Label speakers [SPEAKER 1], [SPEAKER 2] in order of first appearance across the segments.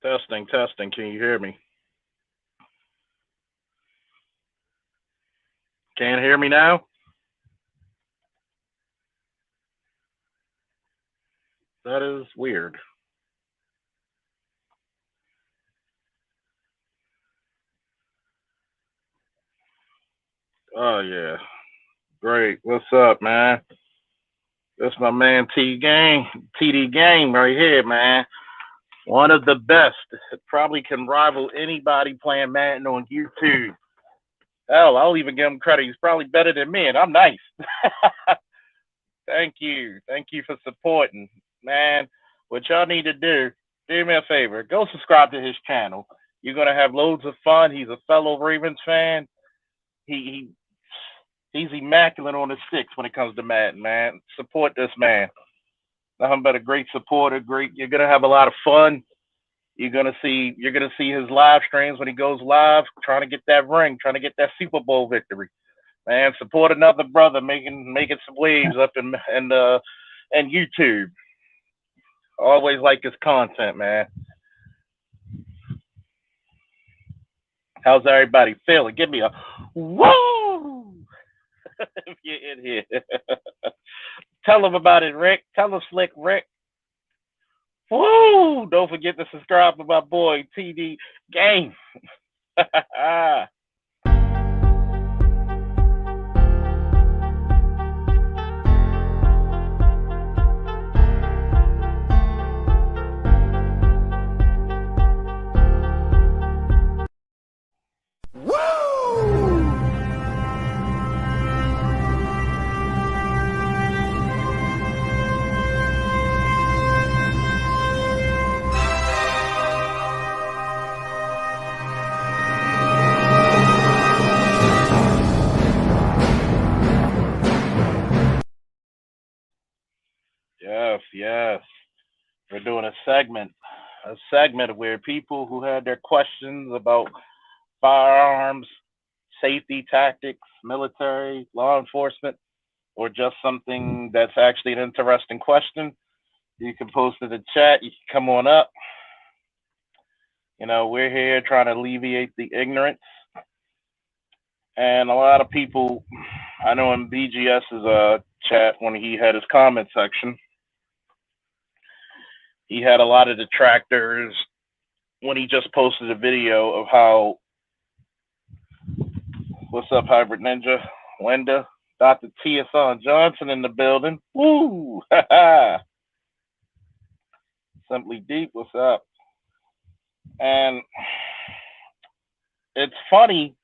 [SPEAKER 1] Testing, testing. Can you hear me? Can't hear me now? That is weird. Oh yeah. Great. What's up, man? That's my man TD Game right here, man. One of the best. Probably can rival anybody playing Madden on YouTube. Hell, I'll even give him credit. He's probably better than me, and I'm nice. Thank you. Thank you for supporting. Man, what y'all need to do me a favor. Go subscribe to his channel. You're gonna have loads of fun. He's a fellow Ravens fan. He's immaculate on the sticks when it comes to Madden, man. Support this man. Nothing but a great supporter. Great. You're gonna have a lot of fun. You're gonna see his live streams when he goes live, trying to get that ring, trying to get that Super Bowl victory. Man, support another brother making some waves up in YouTube. Always like his content, man. How's everybody feeling? Give me a woo if you're in here. Tell them about it, Rick. Tell them, Slick Rick. Woo! Don't forget to subscribe to my boy TD Game. Yes, yes. We're doing a segment where people who had their questions about firearms, safety tactics, military, law enforcement, or just something that's actually an interesting question, you can post it in the chat. You can come on up. We're here trying to alleviate the ignorance. And a lot of people, I know in BGS's chat when he had his comment section, he had a lot of detractors when he just posted a video of how, what's up, Hybrid Ninja, Linda, Dr. T.S.on Johnson in the building. Woo! Simply Deep, what's up? And it's funny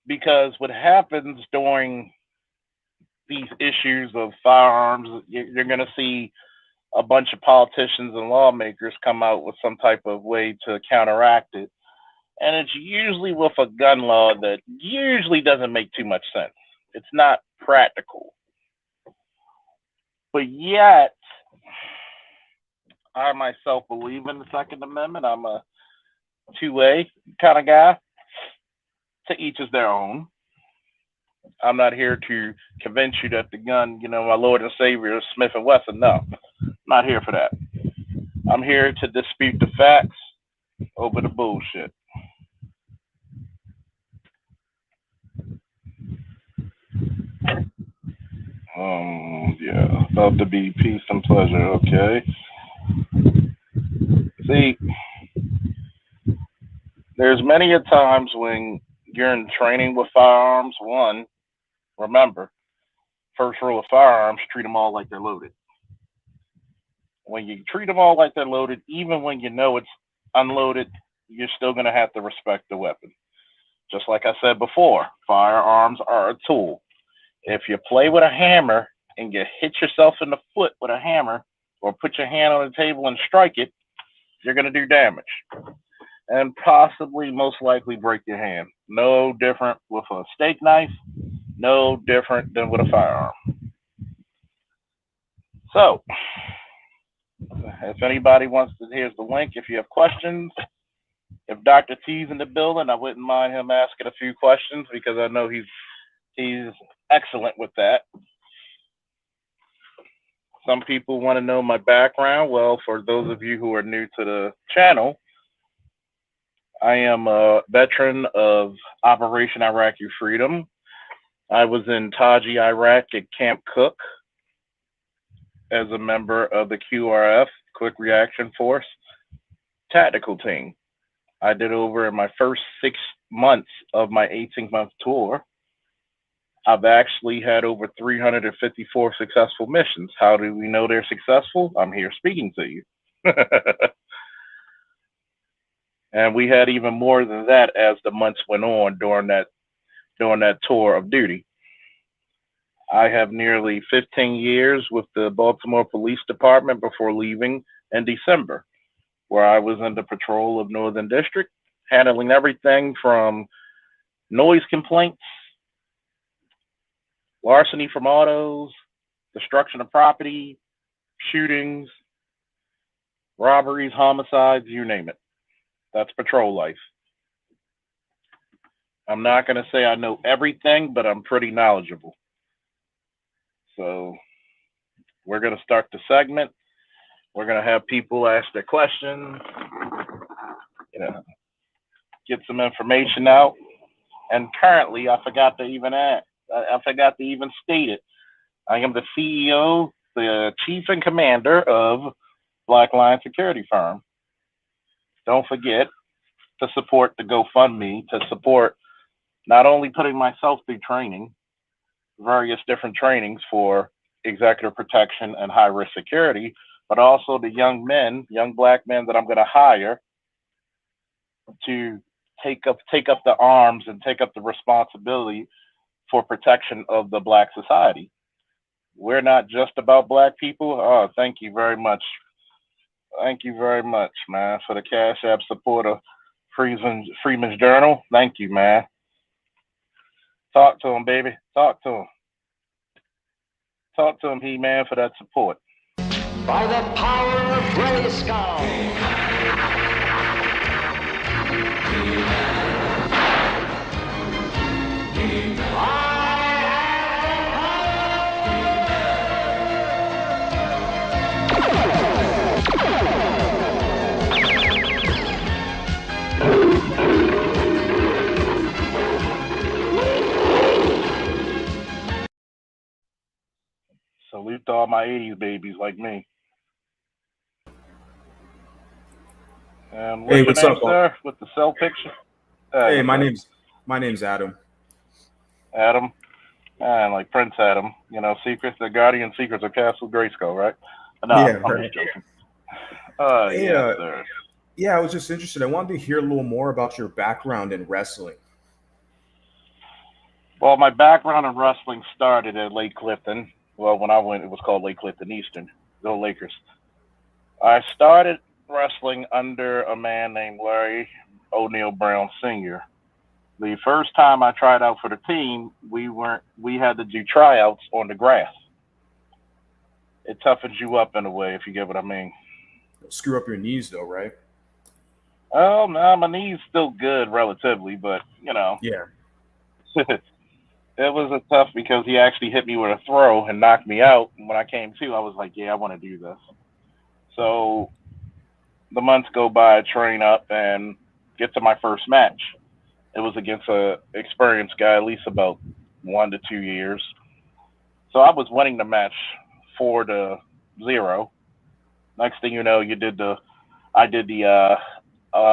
[SPEAKER 1] because what happens during these issues of firearms, you're going to see a bunch of politicians and lawmakers come out with some type of way to counteract it. And it's usually with a gun law that usually doesn't make too much sense. It's not practical. But yet, I myself believe in the Second Amendment. I'm a 2A kind of guy. To each is their own. I'm not here to convince you that the gun, my Lord and Savior is Smith and Wesson. No, I'm not here for that. I'm here to dispute the facts over the bullshit. Yeah, about to be peace and pleasure. Okay. See, there's many a times when you're in training with firearms. One, remember, first rule of firearms: treat them all like they're loaded. When you treat them all like they're loaded, even when you know it's unloaded, you're still going to have to respect the weapon. Just like I said before, firearms are a tool. If you play with a hammer and you hit yourself in the foot with a hammer or put your hand on the table and strike it, you're going to do damage and possibly most likely break your hand. No different with a steak knife, no different than with a firearm. So, if anybody wants to, here's the link. If you have questions, if Dr. T's in the building, I wouldn't mind him asking a few questions because I know he's excellent with that. Some people want to know my background. Well, for those of you who are new to the channel, I am a veteran of Operation Iraqi Freedom. I was in Taji, Iraq at Camp Cook as a member of the QRF, Quick Reaction Force, tactical team. I did over in my first 6 months of my 18-month tour. I've actually had over 354 successful missions. How do we know they're successful? I'm here speaking to you. And we had even more than that as the months went on during that tour of duty. I have nearly 15 years with the Baltimore Police Department before leaving in December, where I was in the patrol of Northern District, handling everything from noise complaints, larceny from autos, destruction of property, shootings, robberies, homicides, you name it. That's patrol life. I'm not going to say I know everything, but I'm pretty knowledgeable. So we're going to start the segment. We're going to have people ask their questions, get some information out. And currently, I forgot to even state it. I am the CEO, the chief and commander of Black Lion Security Firm. Don't forget to support the GoFundMe to support not only putting myself through training, various different trainings for executive protection and high risk security, but also the young black men that I'm going to hire to take up the arms and take up the responsibility for protection of the black society. We're not just about black people. Oh, thank you very much. Thank you very much, man, for the Cash App support of Freeman's Journal. Thank you, man. Talk to him, baby. Talk to him. Talk to him, He-Man, for that support.
[SPEAKER 2] By the power of Grayskull.
[SPEAKER 1] Salute to all my 80s babies like me. What's
[SPEAKER 3] Hey, what's
[SPEAKER 1] your name,
[SPEAKER 3] up,
[SPEAKER 1] sir? With the cell picture?
[SPEAKER 3] Hey, my name's Adam.
[SPEAKER 1] Adam. Like Prince Adam. Secrets, the Guardian Secrets of Castle Grayskull, right? No,
[SPEAKER 3] Yeah,
[SPEAKER 1] I'm
[SPEAKER 3] right.
[SPEAKER 1] just joking.
[SPEAKER 3] Hey,
[SPEAKER 1] yes, sir.
[SPEAKER 3] Yeah, I was just interested. I wanted to hear a little more about your background in wrestling.
[SPEAKER 1] Well, my background in wrestling started at Lake Clifton. Well, when I went, it was called Lake Clifton Eastern. Go Lakers. I started wrestling under a man named Larry O'Neal Brown Sr. The first time I tried out for the team, we had to do tryouts on the grass. It toughens you up in a way, if you get what I mean.
[SPEAKER 3] It'll screw up your knees, though, right?
[SPEAKER 1] Oh, no, my knee's still good relatively, but
[SPEAKER 3] Yeah.
[SPEAKER 1] It was a tough because he actually hit me with a throw and knocked me out. And when I came to, I was like, yeah, I want to do this. So the months go by, I train up and get to my first match. It was against an experienced guy, at least about 1 to 2 years. So I was winning the match 4-0. Next thing you know, I did the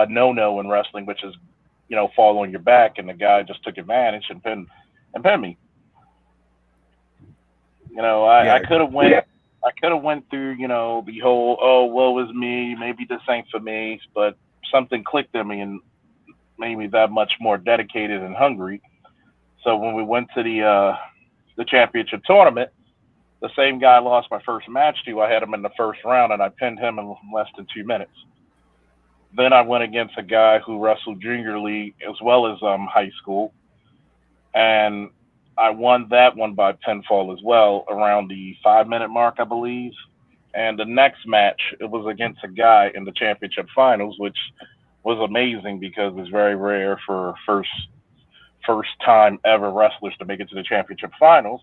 [SPEAKER 1] no-no in wrestling, which is, fall on your back, and the guy just took advantage and pinned me. I could have went through, the whole, oh, woe is me, maybe this ain't for me, but something clicked in me and made me that much more dedicated and hungry. So when we went to the championship tournament, the same guy I lost my first match to, I had him in the first round, and I pinned him in less than 2 minutes. Then I went against a guy who wrestled junior league as well as high school, and I won that one by pinfall as well, around the 5-minute mark, I believe. And the next match, it was against a guy in the championship finals, which was amazing because it's very rare for first time ever wrestlers to make it to the championship finals.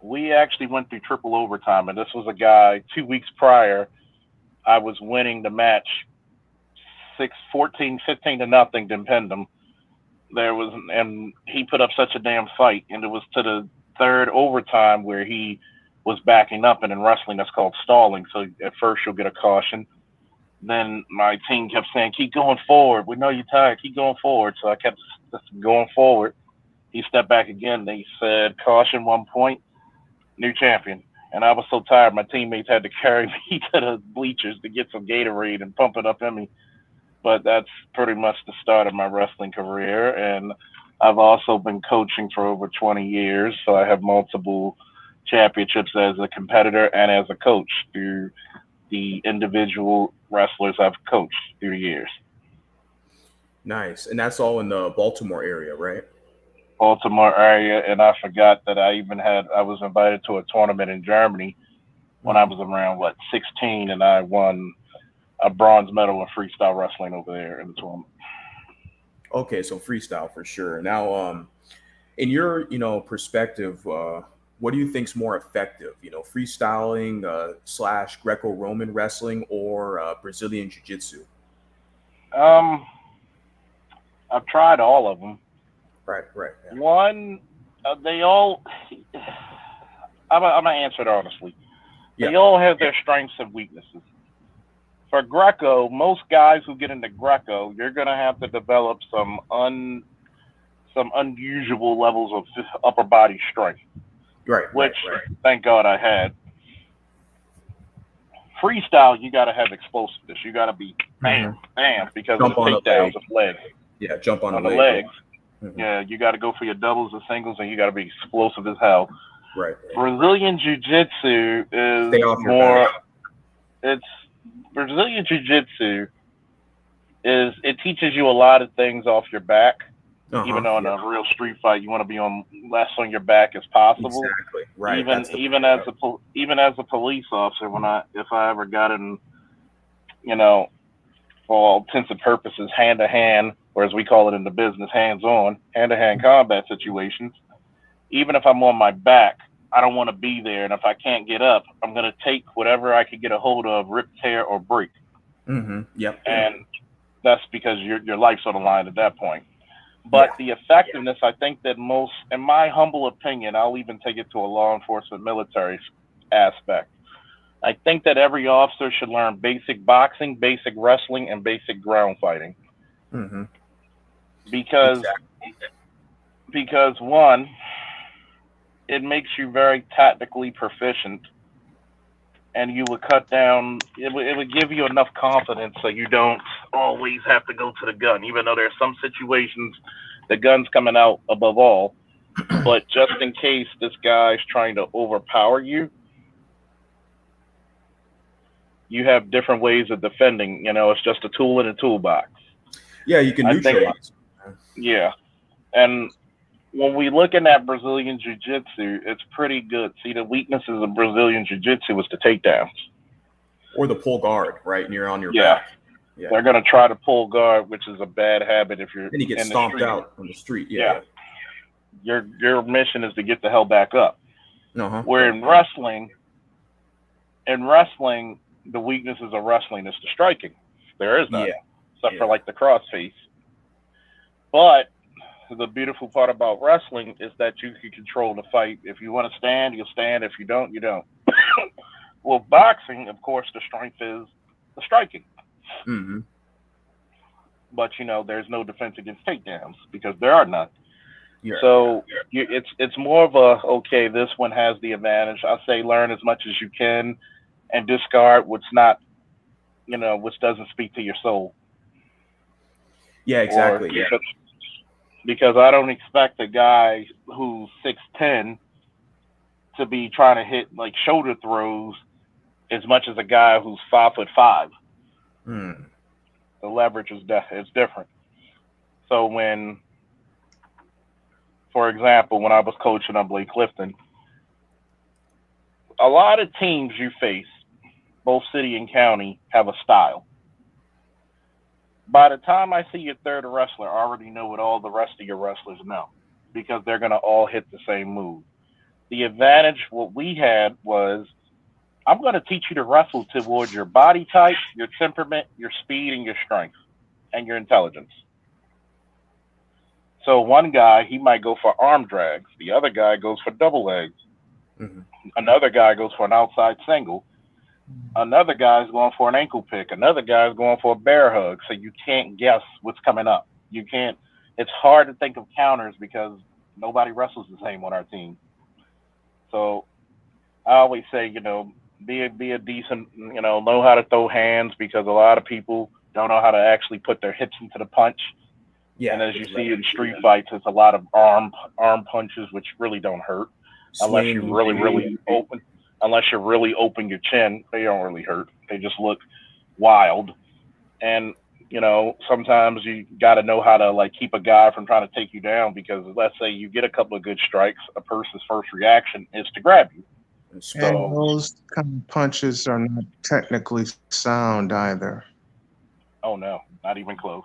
[SPEAKER 1] We actually went through triple overtime, and this was a guy 2 weeks prior. I was winning the match 15 to nothing, then pinned him. And he put up such a damn fight, and it was to the third overtime where he was backing up, and in wrestling that's called stalling. So at first you'll get a caution. Then my team kept saying, "Keep going forward. We know you're tired. Keep going forward." So I kept going forward. He stepped back again. They said, "Caution, 1 point, new champion." And I was so tired, my teammates had to carry me to the bleachers to get some Gatorade and pump it up in me. But that's pretty much the start of my wrestling career. And I've also been coaching for over 20 years. So I have multiple championships as a competitor and as a coach through the individual wrestlers I've coached through the years.
[SPEAKER 3] Nice. And that's all in the Baltimore area, right?
[SPEAKER 1] Baltimore area. And I forgot that I was invited to a tournament in Germany when I was around, 16, and I won a bronze medal in freestyle wrestling over there in the tournament.
[SPEAKER 3] Okay, so freestyle for sure. Now, in your perspective, what do you think's more effective? Freestyling / Greco-Roman wrestling or Brazilian Jiu-Jitsu?
[SPEAKER 1] I've tried all of them.
[SPEAKER 3] Right. Yeah.
[SPEAKER 1] One, they all. I'm gonna answer it honestly.
[SPEAKER 3] Yeah.
[SPEAKER 1] They all have their strengths and weaknesses. For Greco, most guys who get into Greco, you're gonna have to develop some unusual levels of upper body strength. Which, thank God, I had. Freestyle, you got to have explosiveness. You got to be bam, because
[SPEAKER 3] jump
[SPEAKER 1] of the takedowns of legs.
[SPEAKER 3] Yeah, jump on
[SPEAKER 1] the legs. Mm-hmm. Yeah, you got to go for your doubles and singles, and you got to be explosive as hell.
[SPEAKER 3] Right.
[SPEAKER 1] Brazilian Jiu-Jitsu is more. Brazilian Jiu-Jitsu it teaches you a lot of things off your back. Even though in a real street fight, you want to be less on your back as possible.
[SPEAKER 3] Exactly. Right.
[SPEAKER 1] Even as a police officer, if I ever got in, for all intents and purposes, hand to hand, or as we call it in the business, hand to hand combat situations. Even if I'm on my back, I don't want to be there, and if I can't get up, I'm going to take whatever I could get a hold of, rip, tear, or break.
[SPEAKER 3] Mm-hmm. Yep.
[SPEAKER 1] And that's because your life's on the line at that point. But the effectiveness, I think that most, in my humble opinion, I'll even take it to a law enforcement military aspect. I think that every officer should learn basic boxing, basic wrestling, and basic ground fighting.
[SPEAKER 3] Mm-hmm.
[SPEAKER 1] Because one, it makes you very tactically proficient, and you would cut down. It would give you enough confidence so you don't always have to go to the gun, even though there's some situations the gun's coming out above all. But just in case this guy's trying to overpower you, you have different ways of defending. It's just a tool in a toolbox.
[SPEAKER 3] Yeah, you can neutralize.
[SPEAKER 1] Yeah, and when we looking at Brazilian Jiu-Jitsu, it's pretty good. See, the weaknesses of Brazilian Jiu-Jitsu is the takedowns.
[SPEAKER 3] Or the pull guard, right? And you're on your back.
[SPEAKER 1] Yeah. They're going to try to pull guard, which is a bad habit if you're
[SPEAKER 3] and you get stomped out on the street. Yeah.
[SPEAKER 1] Your mission is to get the hell back up. Where in wrestling, the weaknesses of wrestling is the striking. There is none. Except for the crossface. But the beautiful part about wrestling is that you can control the fight. If you want to stand, you'll stand. If you don't, you don't. Well, boxing, of course, the strength is the striking.
[SPEAKER 3] Mm-hmm.
[SPEAKER 1] But there's no defense against takedowns because there are none. It's more of a this one has the advantage. I say learn as much as you can and discard what's not, which doesn't speak to your soul.
[SPEAKER 3] Yeah, exactly.
[SPEAKER 1] Because I don't expect a guy who's 6'10" to be trying to hit shoulder throws as much as a guy who's 5'5". The leverage is different. So for example, when I was coaching on Blake Clifton, a lot of teams you face, both city and county, have a style. By the time I see your third wrestler, I already know what all the rest of your wrestlers know because they're going to all hit the same move. The advantage what we had was I'm going to teach you to wrestle toward your body type, your temperament, your speed, and your strength, and your intelligence. So one guy he might go for arm drags, the other guy goes for double legs,
[SPEAKER 3] Hmm.
[SPEAKER 1] another guy goes for an outside single, another guy's going for an ankle pick, another guy's going for a bear hug. So you can't guess what's coming up. You can't. It's hard to think of counters because nobody wrestles the same on our team. So I always say, be a decent, know how to throw hands because a lot of people don't know how to actually put their hips into the punch. And
[SPEAKER 3] Yeah,
[SPEAKER 1] as you
[SPEAKER 3] with
[SPEAKER 1] see in
[SPEAKER 3] leverage.
[SPEAKER 1] street fights, it's a lot of arm punches, which really don't hurt unless you
[SPEAKER 3] Swing.
[SPEAKER 1] really open. Unless you really open your chin, they don't really hurt. They just look wild. And sometimes you got to know how to like keep a guy from trying to take you down because let's say you get a couple of good strikes, a person's first reaction is to grab you.
[SPEAKER 3] And
[SPEAKER 4] And
[SPEAKER 1] So,
[SPEAKER 3] swing.
[SPEAKER 4] those kind of punches are not technically sound either.
[SPEAKER 1] oh no, not even close.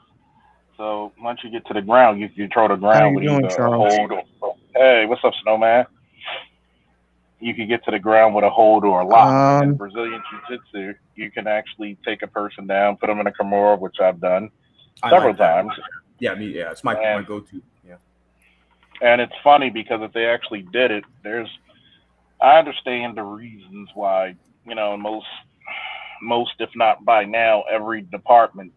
[SPEAKER 1] So once you get to the ground, you throw the
[SPEAKER 4] How
[SPEAKER 1] ground
[SPEAKER 4] you
[SPEAKER 1] with
[SPEAKER 4] doing,
[SPEAKER 1] either a
[SPEAKER 4] Charles?
[SPEAKER 1] hold or hey, what's up, Snowman? You can get to the ground with a hold or a lock. And in
[SPEAKER 4] Um,
[SPEAKER 1] Brazilian Jiu Jitsu, you can actually take a person down, put them in a Kimura, which I've done
[SPEAKER 3] I
[SPEAKER 1] several
[SPEAKER 3] like that.
[SPEAKER 1] times.
[SPEAKER 3] Yeah, me. Yeah, it's my
[SPEAKER 1] And
[SPEAKER 3] go-to. Yeah.
[SPEAKER 1] it's funny because if they actually did it, I understand the reasons why most if not by now every department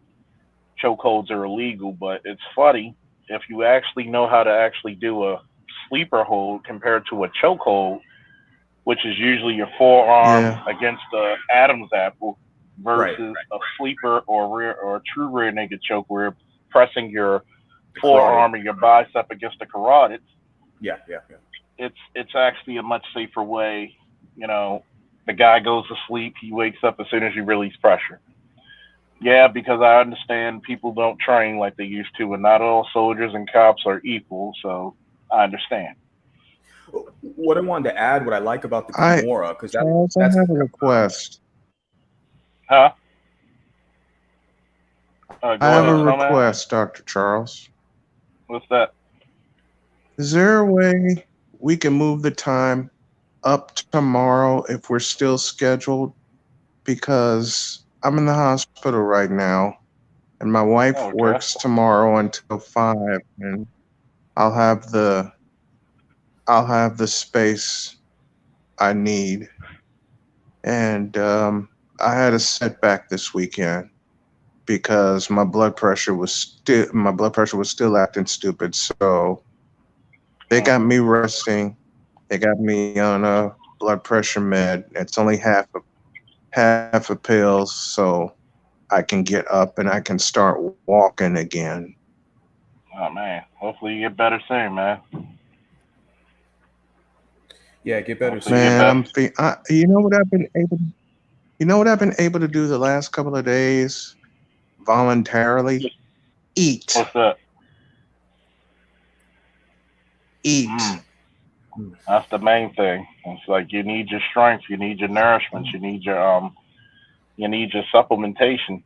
[SPEAKER 1] chokeholds are illegal. But it's funny if you actually know how to actually do a sleeper hold compared to a chokehold, which is usually your forearm
[SPEAKER 4] yeah.
[SPEAKER 1] against the Adam's apple
[SPEAKER 3] Right.
[SPEAKER 1] versus a sleeper or rear or a true rear naked choke where you're pressing your
[SPEAKER 3] The carotid.
[SPEAKER 1] forearm or your bicep against the carotid.
[SPEAKER 3] Yeah, yeah, yeah.
[SPEAKER 1] It's actually a much safer way. You know, the guy goes to sleep, he wakes up as soon as you release pressure. Yeah, because I understand people don't train like they used to, and not all soldiers and cops are equal. So I understand.
[SPEAKER 3] What I wanted to add, what I like about the
[SPEAKER 4] I
[SPEAKER 3] Kimura, because
[SPEAKER 4] Charles, I
[SPEAKER 3] that's
[SPEAKER 4] have a request.
[SPEAKER 1] Huh?
[SPEAKER 4] I
[SPEAKER 1] Go
[SPEAKER 4] have
[SPEAKER 1] ahead,
[SPEAKER 4] a
[SPEAKER 1] Snowman.
[SPEAKER 4] request, Dr. Charles.
[SPEAKER 1] What's that?
[SPEAKER 4] Is there a way we can move the time up tomorrow if we're still scheduled? Because I'm in the hospital right now, and my wife
[SPEAKER 1] Oh, okay.
[SPEAKER 4] works tomorrow until 5, and I'll have the I'll have the space I need. And I had a setback this weekend because my blood pressure was still acting stupid. So they got
[SPEAKER 1] Hmm.
[SPEAKER 4] me resting. They got me on a blood pressure med. It's only half a pill, so I can get up and I can start walking again.
[SPEAKER 1] Oh man. Hopefully you get better soon, man.
[SPEAKER 3] yeah, get better
[SPEAKER 1] Hopefully you
[SPEAKER 3] soon.
[SPEAKER 1] get
[SPEAKER 4] Man,
[SPEAKER 1] better.
[SPEAKER 4] you know what I've been able to do the last couple of days voluntarily? Eat,
[SPEAKER 1] What's that?
[SPEAKER 4] eat.
[SPEAKER 1] Mm. That's the main thing. It's like you need your strength, you need your nourishment, you need your supplementation.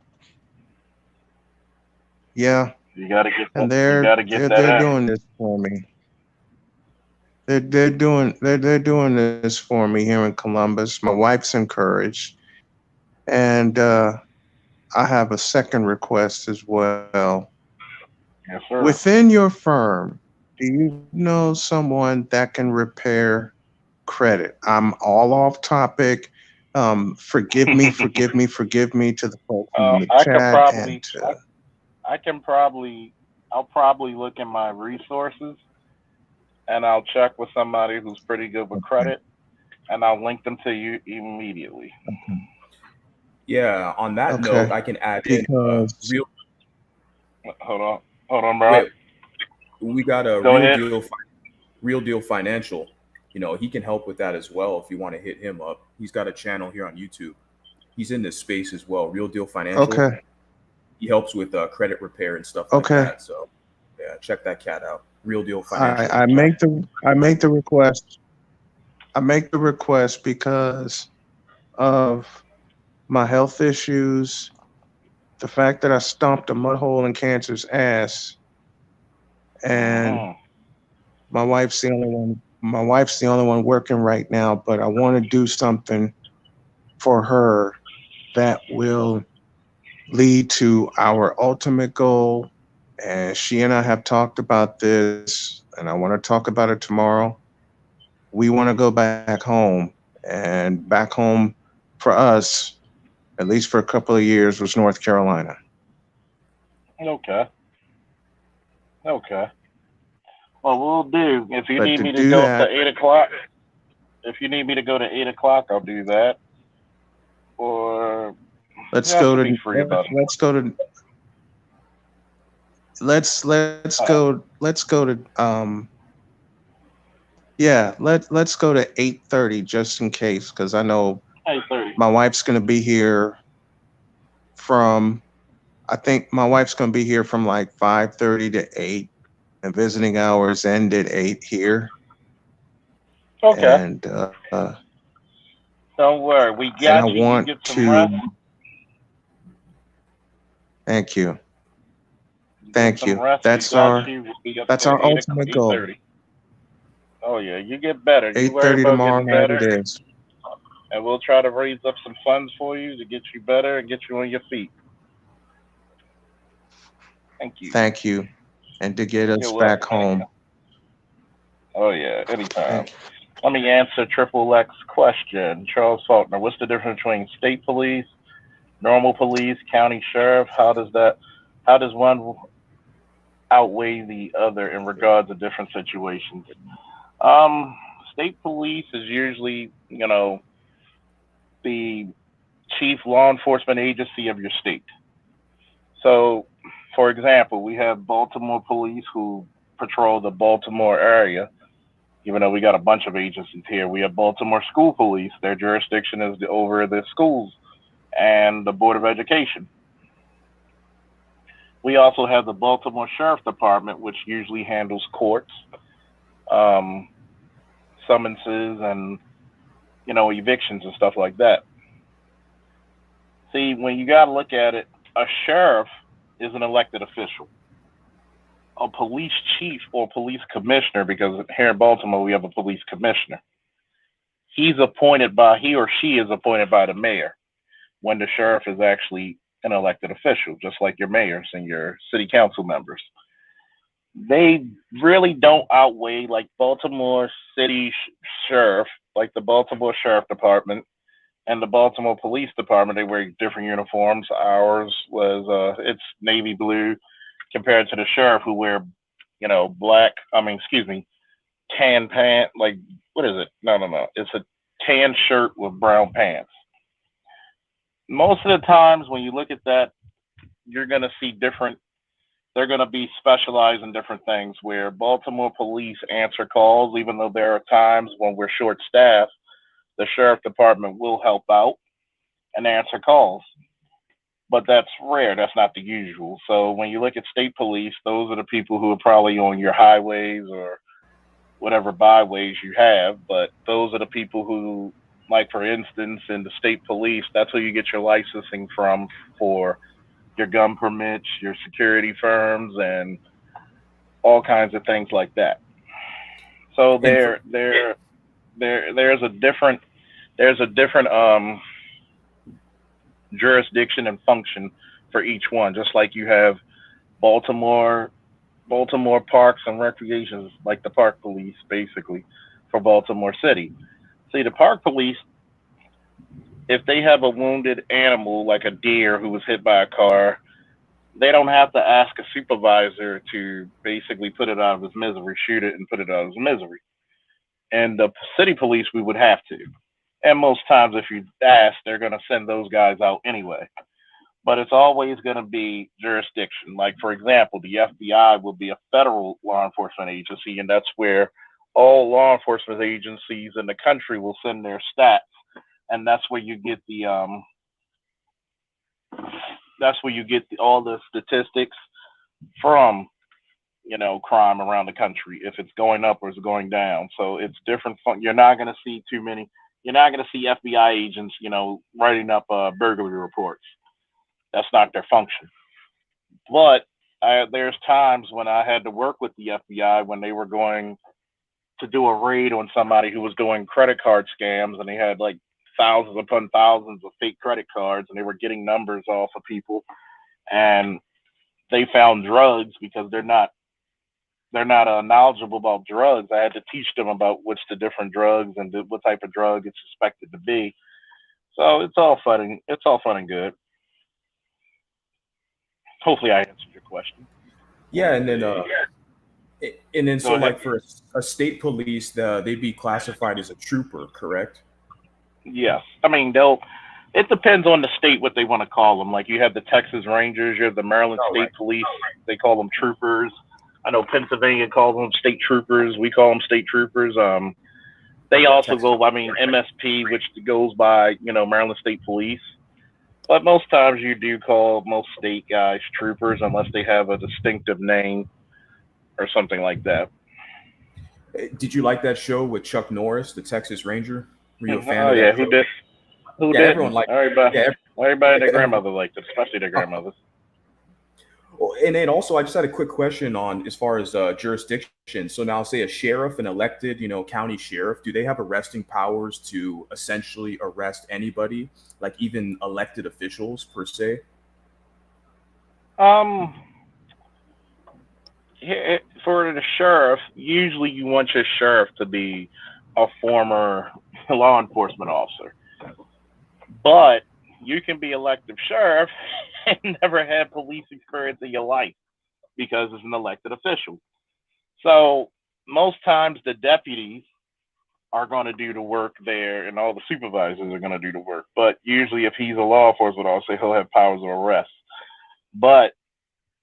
[SPEAKER 4] Yeah,
[SPEAKER 1] You gotta get that.
[SPEAKER 4] and
[SPEAKER 1] You
[SPEAKER 4] they're
[SPEAKER 1] gotta get
[SPEAKER 4] they're
[SPEAKER 1] that
[SPEAKER 4] they're
[SPEAKER 1] in.
[SPEAKER 4] doing this for me. They're doing this for me here in Columbus. My wife's encouraged, and I have a second request as well.
[SPEAKER 1] Yes, sir.
[SPEAKER 4] Within your firm, do you know someone that can repair credit? I'm all off topic. Forgive me to the folks in the
[SPEAKER 1] I could
[SPEAKER 4] chat and
[SPEAKER 1] probably,
[SPEAKER 4] to
[SPEAKER 1] I can probably, I'll probably look in my resources and I'll check with somebody who's pretty good with
[SPEAKER 4] okay,
[SPEAKER 1] credit, and I'll link them to you immediately.
[SPEAKER 3] Yeah. On that note,
[SPEAKER 4] okay,
[SPEAKER 3] I can add in
[SPEAKER 4] because
[SPEAKER 3] real.
[SPEAKER 1] Hold on, bro.
[SPEAKER 3] Wait, we got a
[SPEAKER 1] Go ahead.
[SPEAKER 3] real deal financial. He can help with that as well if you want to hit him up. He's got a channel here on YouTube. He's in this space as well. Real deal financial.
[SPEAKER 4] okay,
[SPEAKER 3] He helps with credit repair and stuff like
[SPEAKER 4] okay.
[SPEAKER 3] that. So yeah, check that cat out. Real deal
[SPEAKER 4] I
[SPEAKER 3] financial.
[SPEAKER 4] I make the I make the request. I make the request because of my health issues, the fact that I stomped a mud hole in cancer's ass, and
[SPEAKER 1] Hmm.
[SPEAKER 4] my wife's the only one. my wife's the only one working right now, but I want to do something for her that will lead to our ultimate goal. And she and I have talked about this, and I want to talk about it tomorrow. We want to go back home, and back home for us, at least for a couple of years, was North Carolina.
[SPEAKER 1] Okay. Okay. Well, we'll do. If you
[SPEAKER 4] But
[SPEAKER 1] need
[SPEAKER 4] to
[SPEAKER 1] me to
[SPEAKER 4] do
[SPEAKER 1] go to
[SPEAKER 4] that,
[SPEAKER 1] 8 o'clock, if you need me to go to 8 o'clock, I'll do that. Or
[SPEAKER 4] let's
[SPEAKER 1] you have
[SPEAKER 4] go
[SPEAKER 1] to be
[SPEAKER 4] to
[SPEAKER 1] free about it.
[SPEAKER 4] let's go to let's go to yeah, let's go to 8:30 just in case, because I know
[SPEAKER 1] 8:30.
[SPEAKER 4] my wife's gonna be here from I think my wife's gonna be here from like 5:30 to 8, and visiting hours end at 8 here.
[SPEAKER 1] Okay.
[SPEAKER 4] And
[SPEAKER 1] Don't worry. We
[SPEAKER 4] and I
[SPEAKER 1] got you. You
[SPEAKER 4] want
[SPEAKER 1] get some
[SPEAKER 4] to
[SPEAKER 1] rest.
[SPEAKER 4] thank you.
[SPEAKER 1] You get
[SPEAKER 4] Thank
[SPEAKER 1] some
[SPEAKER 4] you.
[SPEAKER 1] rest. We got you. We'll be up
[SPEAKER 4] That's
[SPEAKER 1] till
[SPEAKER 4] our ultimate
[SPEAKER 1] eight
[SPEAKER 4] goal.
[SPEAKER 1] thirty. Oh yeah, you get better. You worry
[SPEAKER 4] 8:30
[SPEAKER 1] about
[SPEAKER 4] tomorrow
[SPEAKER 1] getting
[SPEAKER 4] night
[SPEAKER 1] better,
[SPEAKER 4] it is.
[SPEAKER 1] and we'll try to raise up some funds for you to get you better and get you on your feet. Thank you.
[SPEAKER 4] Thank you. And to get
[SPEAKER 1] You're
[SPEAKER 4] us back
[SPEAKER 1] welcome.
[SPEAKER 4] home.
[SPEAKER 1] Oh yeah, anytime.
[SPEAKER 4] Thank you.
[SPEAKER 1] Let me answer Triple X question. Charles Faulkner, what's the difference between state police, normal police, county sheriff? How does one outweigh the other in regards to different situations? Um, State police is usually, the chief law enforcement agency of your state. So, for example, we have Baltimore police who patrol the Baltimore area. Even though we got a bunch of agencies here, we have Baltimore School Police. Their jurisdiction is over the schools and the Board of Education. We also have the Baltimore Sheriff Department, which usually handles courts, um, summonses, and evictions and stuff like that. See, when you got to look at it, a sheriff is an elected official. A police chief or police commissioner, because here in Baltimore we have a police commissioner. He or she is appointed by the mayor, when the sheriff is actually an elected official, just like your mayors and your city council members. They really don't outweigh like Baltimore City Sheriff, like the Baltimore Sheriff Department and the Baltimore Police Department. They wear different uniforms. Ours was it's navy blue compared to the sheriff who wear black. I mean, excuse me, tan pant. Like what is it? No, no, no. It's a tan shirt with brown pants. Most of the times when you look at that, you're going to see different. They're going to be specialized in different things. Where Baltimore police answer calls, even though there are times when we're short staffed, the sheriff department will help out and answer calls. But that's rare. That's not the usual. So when you look at state police, those are the people who are probably on your highways or whatever byways you have. But those are the people who, like for instance, in the state police, that's who you get your licensing from for your gun permits, your security firms, and all kinds of things like that. So
[SPEAKER 3] And for
[SPEAKER 1] there's a different jurisdiction and function for each one. Just like you have Baltimore Baltimore Parks and Recreations, like the park police, basically for Baltimore City. See, the park police, if they have a wounded animal like a deer who was hit by a car, they don't have to ask a supervisor to basically put it out of his misery, shoot it and put it out of his misery. And the city police, we would have to. And most times, if you ask, they're going to send those guys out anyway. But it's always going to be jurisdiction. Like, for example, the FBI will be a federal law enforcement agency, and that's where all law enforcement agencies in the country will send their stats, and that's where you get all the statistics from. Crime around the country, if it's going up or it's going down. So it's different. You're not going to see too many. You're not going to see FBI agents, writing up burglary reports. That's not their function. But there's times when I had to work with the FBI when they were going to do a raid on somebody who was doing credit card scams, and they had like thousands upon thousands of fake credit cards, and they were getting numbers off of people, and they found drugs because they're not knowledgeable about drugs. I had to teach them about what's the different drugs and what type of drug it's suspected to be. So it's all fun and good. Hopefully, I answered your question.
[SPEAKER 3] Yeah, and then
[SPEAKER 1] Go
[SPEAKER 3] so
[SPEAKER 1] ahead.
[SPEAKER 3] like for a state police, they'd be classified as a trooper, correct?
[SPEAKER 1] Yes, I mean they'll. It depends on the state what they want to call them. Like you have the Texas Rangers, you have the Maryland
[SPEAKER 3] Oh, right.
[SPEAKER 1] State Police. They call them troopers. I know Pennsylvania calls them state troopers. We call them state troopers. They
[SPEAKER 3] Yeah,
[SPEAKER 1] also
[SPEAKER 3] Texas.
[SPEAKER 1] go by, I mean, MSP, which goes by, Maryland State Police. But most times you do call most state guys troopers unless they have a distinctive name or something like that.
[SPEAKER 3] Did you like that show with Chuck Norris, the Texas Ranger? Were you a fan
[SPEAKER 1] Oh
[SPEAKER 3] of that
[SPEAKER 1] yeah, who
[SPEAKER 3] show?
[SPEAKER 1] did? Who
[SPEAKER 3] Yeah, everyone
[SPEAKER 1] didn't?
[SPEAKER 3] liked.
[SPEAKER 1] Everybody,
[SPEAKER 3] Yeah,
[SPEAKER 1] everybody, and their
[SPEAKER 3] everyone.
[SPEAKER 1] grandmother liked it, especially their grandmothers.
[SPEAKER 3] Oh, and then also, I just had a quick question on as far as jurisdiction. So now, say a sheriff, an elected, county sheriff, do they have arresting powers to essentially arrest anybody, like even elected officials per se?
[SPEAKER 1] Um, for the sheriff, usually you want your sheriff to be a former law enforcement officer, but you can be elective sheriff and never had police experience in your life because it's an elected official. So most times the deputies are going to do the work there, and all the supervisors are going to do the work. But usually, if he's a law enforcement officer, he'll have powers of arrest. But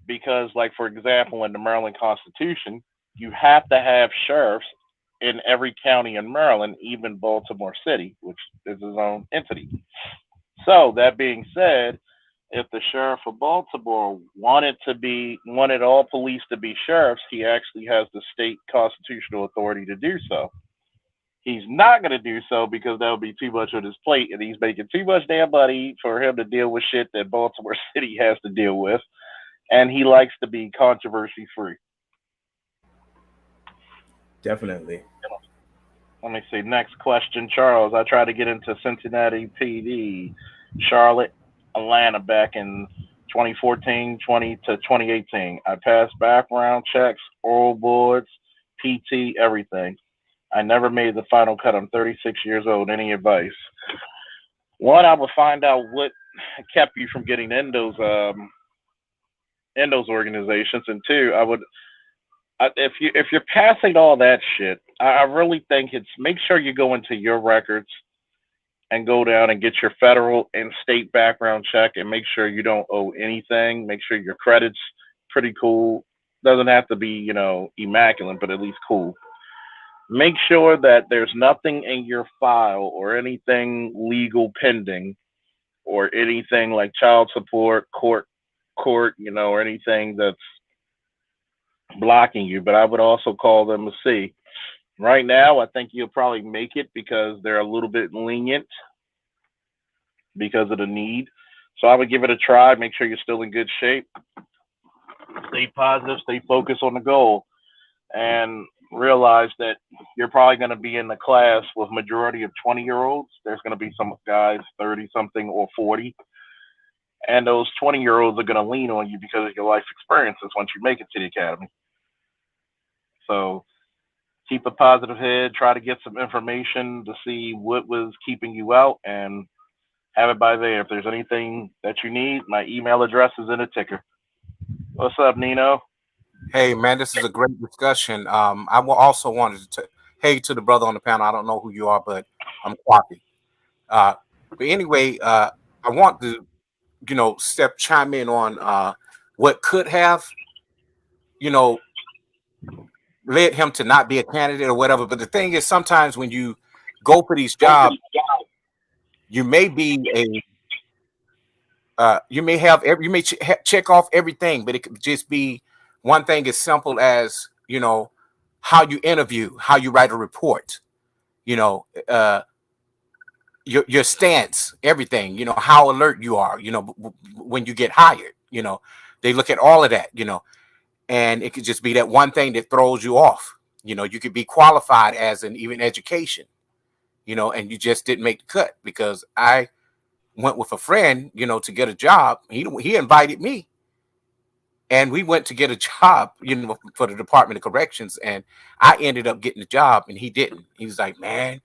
[SPEAKER 1] because, like for example, in the Maryland Constitution, you have to have sheriffs in every county in Maryland, even Baltimore City, which is its own entity. So that being said, if the sheriff of Baltimore wanted all police to be sheriffs, he actually has the state constitutional authority to do so. He's not going to do so because that would be too much on his plate, and he's making too much damn money for him to deal with shit that Baltimore City has to deal with, and he likes to be controversy free.
[SPEAKER 3] Definitely.
[SPEAKER 1] Let me see. Next question, Charles. I tried to get into Cincinnati PD, Charlotte, Atlanta back in 2014, 20 to 2018. I passed background checks, oral boards, PT, everything. I never made the final cut. I'm 36 years old. Any advice? One, I would find out what kept you from getting in those organizations, and two, if you're passing all that shit, I really think it's make sure you go into your records and go down and get your federal and state background check and make sure you don't owe anything. Make sure your credit's pretty cool. Doesn't have to be, immaculate, but at least cool. Make sure that there's nothing in your file or anything legal pending or anything like child support, court, or anything that's blocking you. But I would also call them to see. Right now, I think you'll probably make it because they're a little bit lenient because of the need. So I would give it a try. Make sure you're still in good shape. Stay positive. Stay focused on the goal, and realize that you're probably going to be in the class with majority of 20-year-olds. There's going to be some guys 30 something or 40, and those 20-year-olds are going to lean on you because of your life experiences once you make it to the academy. So keep a positive head. Try to get some information to see what was keeping you out, and have it by there. If there's anything that you need, my email address is in the ticker. What's up, Nino?
[SPEAKER 5] Hey man, this is a great discussion. I will also wanted to hey to the brother on the panel. I don't know who you are, but I'm Quacky. Uh, but anyway, I want to step chime in on what could have you know led him to not be a candidate or whatever. But the thing is, sometimes when you go for these jobs, you may be a you may have you may check off everything, but it could just be one thing as simple as how you interview, how you write a report, you know, uh, your stance, everything, how alert you are, when you get hired, they look at all of that, and it could just be that one thing that throws you off. You could be qualified as an even education, and you just didn't make the cut because I went with a friend, to get a job. He invited me, and we went to get a job, for the Department of Corrections, and I ended up getting the job, and he didn't. He was like, "Man,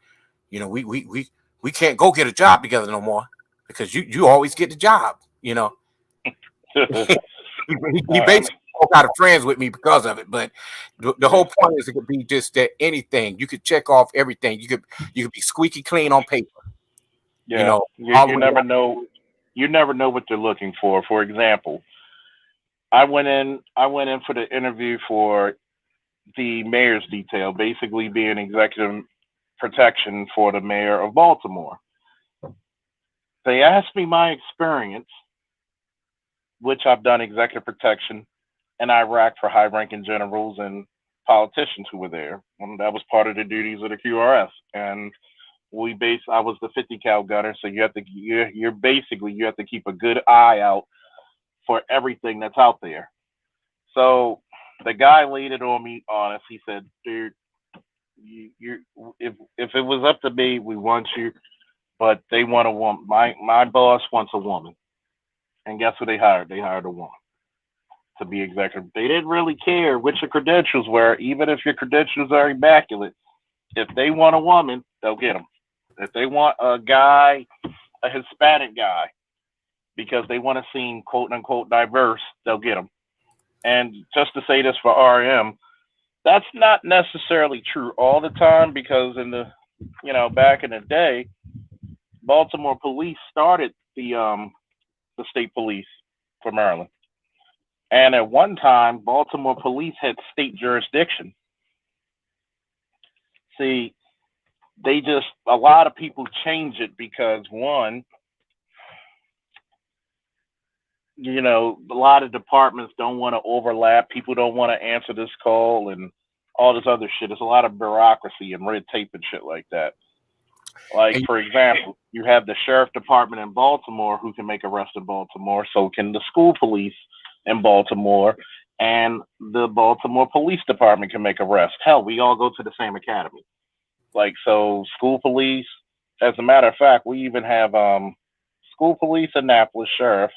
[SPEAKER 5] we can't go get a job together no more because you always get the job." He
[SPEAKER 1] I mean,
[SPEAKER 5] basically broke out of friends with me because of it. But the whole point is it could be just that anything you could check off everything. You could be squeaky clean on paper. You
[SPEAKER 1] yeah,
[SPEAKER 5] know,
[SPEAKER 1] you
[SPEAKER 5] all the
[SPEAKER 1] you
[SPEAKER 5] way
[SPEAKER 1] never
[SPEAKER 5] down.
[SPEAKER 1] know. You never know what they're looking for. For example, I went in for the interview for the mayor's detail, basically being executive protection for the mayor of Baltimore. They asked me my experience, which I've done executive protection in Iraq for high-ranking generals and politicians who were there. And that was part of the duties of the QRS. And I was the 50 cal gunner, so you're basically you have to keep a good eye out for everything that's out there. So the guy laid it on me honest. He said, "Dude, you if it was up to me, we want you, but they want a woman. My boss wants a woman, and guess who they hired? They hired a woman to be executive. They didn't really care which your credentials were, even if your credentials are immaculate. If they want a woman, they'll get them. If they want a guy, a Hispanic guy, because they want to seem quote unquote diverse, they'll get them. And just to say this for RM, that's not necessarily true all the time because back in the day, Baltimore police started the state police for Maryland. And at one time, Baltimore police had state jurisdiction. See, a lot of people change it because one, a lot of departments don't want to overlap. People don't want to answer this call and all this other shit. There's a lot of bureaucracy and red tape and shit like that. Like,
[SPEAKER 5] And
[SPEAKER 1] for example, you have the sheriff department in Baltimore who can make arrests in Baltimore. So can the school police in Baltimore, and the Baltimore Police Department can make arrests. Hell, we all go to the same academy. Like, so school police, as a matter of fact, we even have school police, Annapolis Sheriff,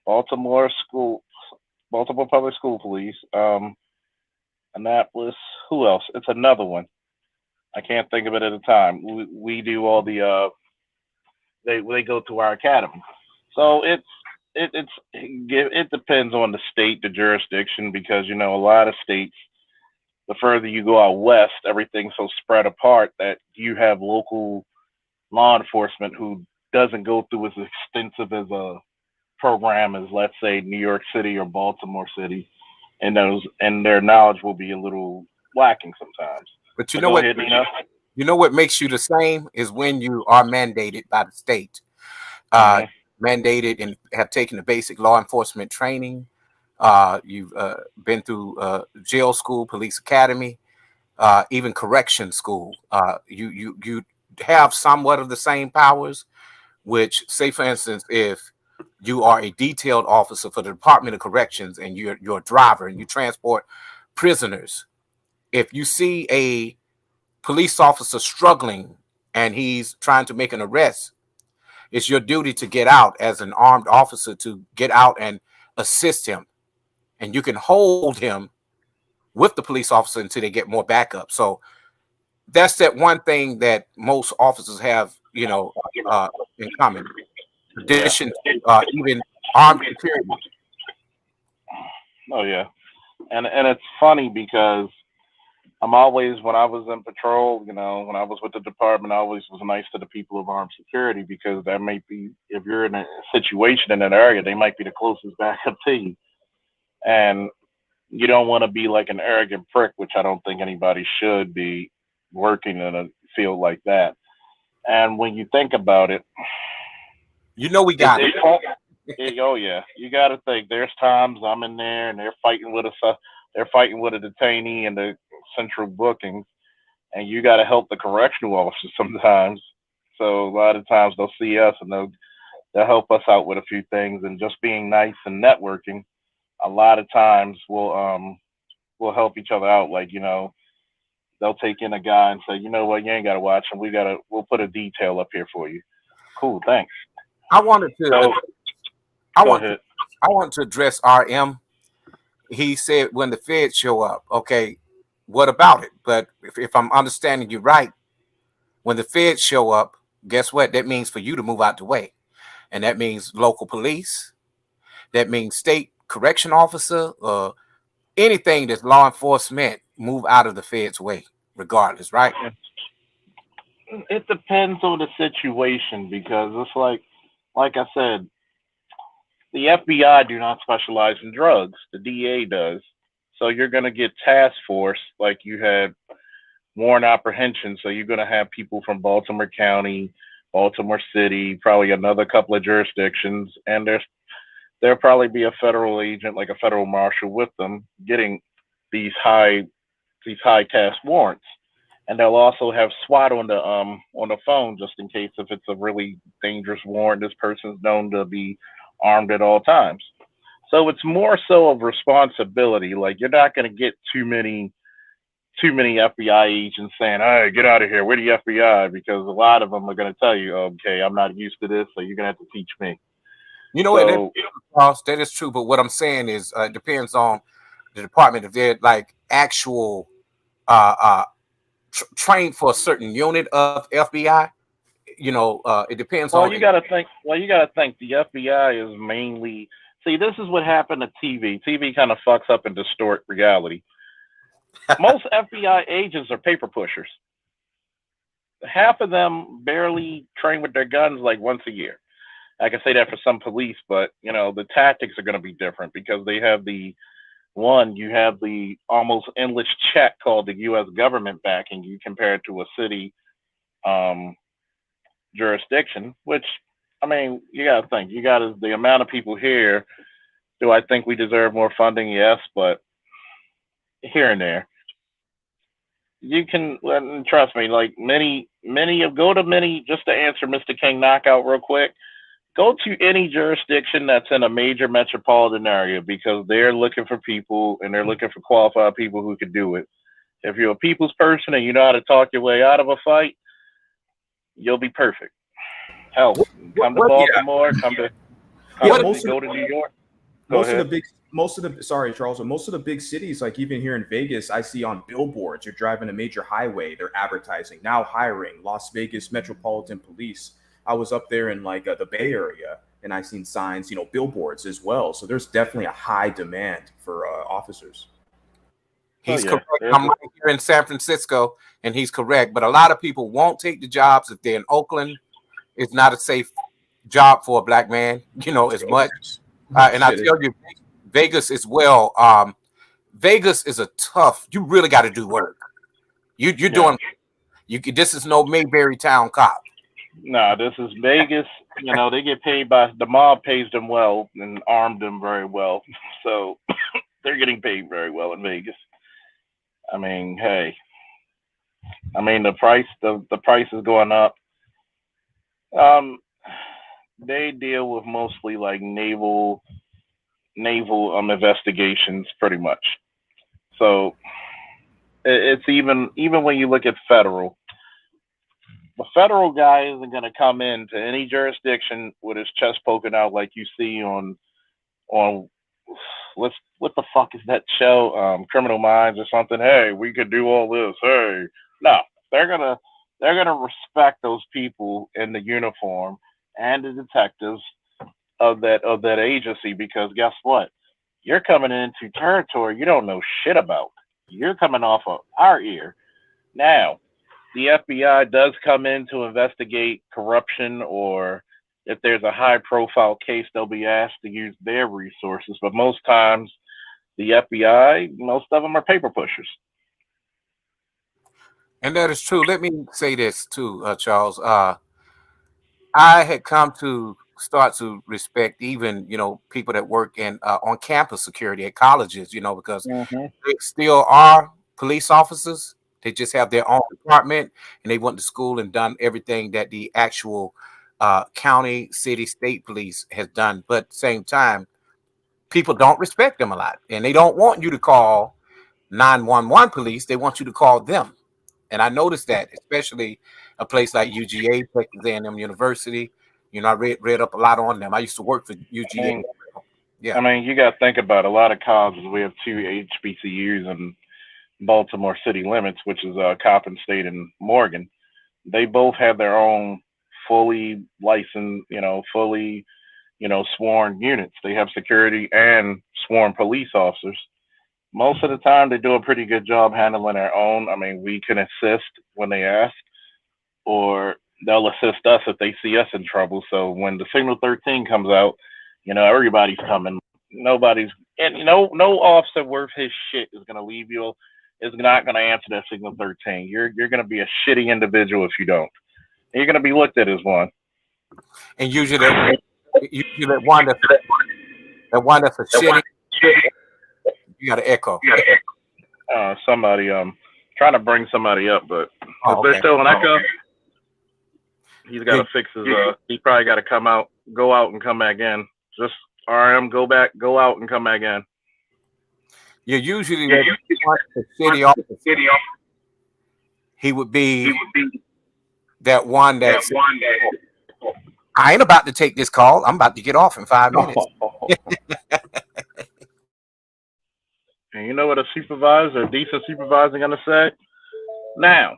[SPEAKER 1] Baltimore School, Baltimore Public School Police, Annapolis. Who else? It's another one. I can't think of it at a time. We do all the they go to our academy. So it depends on the state, the jurisdiction, because a lot of states, the further you go out west, everything's so spread apart that you have local law enforcement who doesn't go through as extensive as a program as, let's say, New York City or Baltimore City, and their knowledge will be a little lacking sometimes.
[SPEAKER 5] but you
[SPEAKER 1] But
[SPEAKER 5] know
[SPEAKER 1] go
[SPEAKER 5] what?
[SPEAKER 1] ahead, Nina.
[SPEAKER 5] You know what makes you the same is when you are mandated by the state, uh,
[SPEAKER 1] Hmm.
[SPEAKER 5] mandated and have taken the basic law enforcement training. You've been through jail school, police academy, even correction school. You have somewhat of the same powers. Which, say for instance, if you are a detailed officer for the Department of Corrections and you're a driver and you transport prisoners, if you see a police officer struggling and he's trying to make an arrest, it's your duty to get out as an armed officer to get out and assist him. And you can hold him with the police officer until they get more backup. So that's that one thing that most officers have, in common.
[SPEAKER 1] Yeah.
[SPEAKER 5] Addition to even armed security.
[SPEAKER 1] Oh yeah. And it's funny because I'm always, when I was in patrol, when I was with the department, I always was nice to the people of armed security because that might be, if you're in a situation in an area, they might be the closest backup to you. And you don't want to be like an arrogant prick, which I don't think anybody should be working in a field like that. And when you think about it,
[SPEAKER 5] We
[SPEAKER 1] it,
[SPEAKER 5] got it.
[SPEAKER 1] it, oh yeah, you got to think. There's times I'm in there and they're fighting with they're fighting with a detainee in the central booking, and you got to help the correctional officers sometimes. So a lot of times they'll see us and they'll help us out with a few things, and just being nice and networking. A lot of times we'll help each other out. Like, they'll take in a guy and say, you know what, you ain't gotta watch him. We'll put a detail up here for you. Cool, thanks.
[SPEAKER 5] I wanted to.
[SPEAKER 1] So
[SPEAKER 5] I
[SPEAKER 1] go
[SPEAKER 5] want to.
[SPEAKER 1] ahead.
[SPEAKER 5] I want to address RM. He said when the feds show up. Okay, what about it? But if I'm understanding you right, when the feds show up, guess what? That means for you to move out the way, and that means local police. That means state correction officer, anything that's law enforcement, move out of the feds' way, regardless, right?
[SPEAKER 1] It depends on the situation because it's like I said, the FBI do not specialize in drugs. The DA does. So you're gonna get task force like you had warrant apprehension. So you're gonna have people from Baltimore County, Baltimore City, probably another couple of jurisdictions, and there'll probably be a federal agent, like a federal marshal, with them getting these high task warrants. And they'll also have SWAT on the phone just in case if it's a really dangerous warrant. This person's known to be armed at all times. So it's more so of responsibility. Like you're not going to get too many FBI agents saying, "Hey, get out of here. We're the FBI," because a lot of them are going to tell you, "Okay, I'm not used to this, so you're going to have to teach me."
[SPEAKER 5] You know what?
[SPEAKER 1] So
[SPEAKER 5] That is true. But what I'm saying is, it depends on the department. If they're like actual uh, trained for a certain unit of FBI, it depends
[SPEAKER 1] Well,
[SPEAKER 5] on.
[SPEAKER 1] you got to think. Well, you got to think. The FBI is mainly. See, this is what happened to TV. TV kind of fucks up and distort reality. Most FBI agents are paper pushers. Half of them barely train with their guns like once a year. I can say that for some police, but the tactics are going to be different because they have you have the almost endless check called the U.S. government backing you compared to a city um, jurisdiction, which, I mean, you got to think. You got the amount of people here. Do I think we deserve more funding? Yes, but here and there. You can trust me. Like many, just to answer Mr. King knockout real quick. Go to any jurisdiction that's in a major metropolitan area because they're looking for people and they're looking for qualified people who can do it. If you're a people's person and you know how to talk your way out of a fight, you'll be perfect. Hell, come to
[SPEAKER 5] Yeah.
[SPEAKER 1] Baltimore,
[SPEAKER 3] Yeah,
[SPEAKER 1] go to New York. Go
[SPEAKER 3] most of the
[SPEAKER 1] ahead.
[SPEAKER 3] big most of the sorry Charles, but most of the big cities, like even here in Vegas, I see on billboards, you're driving a major highway, they're advertising now hiring Las Vegas Metropolitan Police. I was up there in like the Bay Area and I seen signs, billboards as well, so there's definitely a high demand for officers.
[SPEAKER 1] Oh
[SPEAKER 5] He's
[SPEAKER 1] yeah,
[SPEAKER 5] correct. I'm right here in San Francisco, and he's correct. But a lot of people won't take the jobs if they're in Oakland. It's not a safe job for a black man, as much.
[SPEAKER 3] Oh,
[SPEAKER 5] And I
[SPEAKER 3] shit.
[SPEAKER 5] tell you, Vegas as well. Vegas is a tough. You really got to do work. You're
[SPEAKER 1] yeah.
[SPEAKER 5] doing. This is no Mayberry Town cop.
[SPEAKER 1] No, this is Vegas. They get paid by the mob pays them well and armed them very well, so they're getting paid very well in Vegas. I mean, hey, the price is going up. Um, they deal with mostly like naval investigations, pretty much. So it's even when you look at federal, the federal guy isn't going to come into any jurisdiction with his chest poking out like you see on what the fuck is that show? Criminal Minds or something. Hey, we could do all this. Hey, no, they're gonna they're gonna respect those people in the uniform and the detectives of that agency because guess what? You're coming into territory you don't know shit about. You're coming off of our ear. Now, the FBI does come in to investigate corruption or if there's a high profile case, they'll be asked to use their resources. But most times, the FBI, most of them are paper pushers.
[SPEAKER 5] And that is true. Let me say this too, Charles. I had come to start to respect even people that work in on campus security at colleges, because
[SPEAKER 1] Mm-hmm.
[SPEAKER 5] they still are police officers. They just have their own department, and they went to school and done everything that the actual county, city, state police has done. But at the same time, people don't respect them a lot, and they don't want you to call 911 police. They want you to call them. And I noticed that, especially a place like UGA, Texas A&M University. You know, I read up a lot on them. I used to work for
[SPEAKER 1] I
[SPEAKER 5] UGA.
[SPEAKER 1] mean,
[SPEAKER 5] Yeah.
[SPEAKER 1] you got to think about a lot of colleges. We have two HBCUs in Baltimore city limits, which is Coppin State and Morgan. They both have their own fully licensed, fully, sworn units. They have security and sworn police officers. Most of the time, they do a pretty good job handling their own. I mean, we can assist when they ask, or they'll assist us if they see us in trouble. So when the Signal 13 comes out, everybody's coming. Nobody's, and no officer worth his shit is gonna leave you. Is not gonna answer that Signal 13. You're gonna be a shitty individual if you don't. And you're gonna be looked at as one.
[SPEAKER 5] And usually that one that's a shitty, you got to echo.
[SPEAKER 1] Somebody trying to bring somebody up, but if they're still an echo, he's got to fix his. He probably got to go out and come back in. Just RM, go out and come back in.
[SPEAKER 5] Yeah, usually that city officer, he would be that one that I ain't about to take this call. I'm about to get off in 5 minutes.
[SPEAKER 1] And you know what a supervisor, a decent supervisor, gonna say? Now,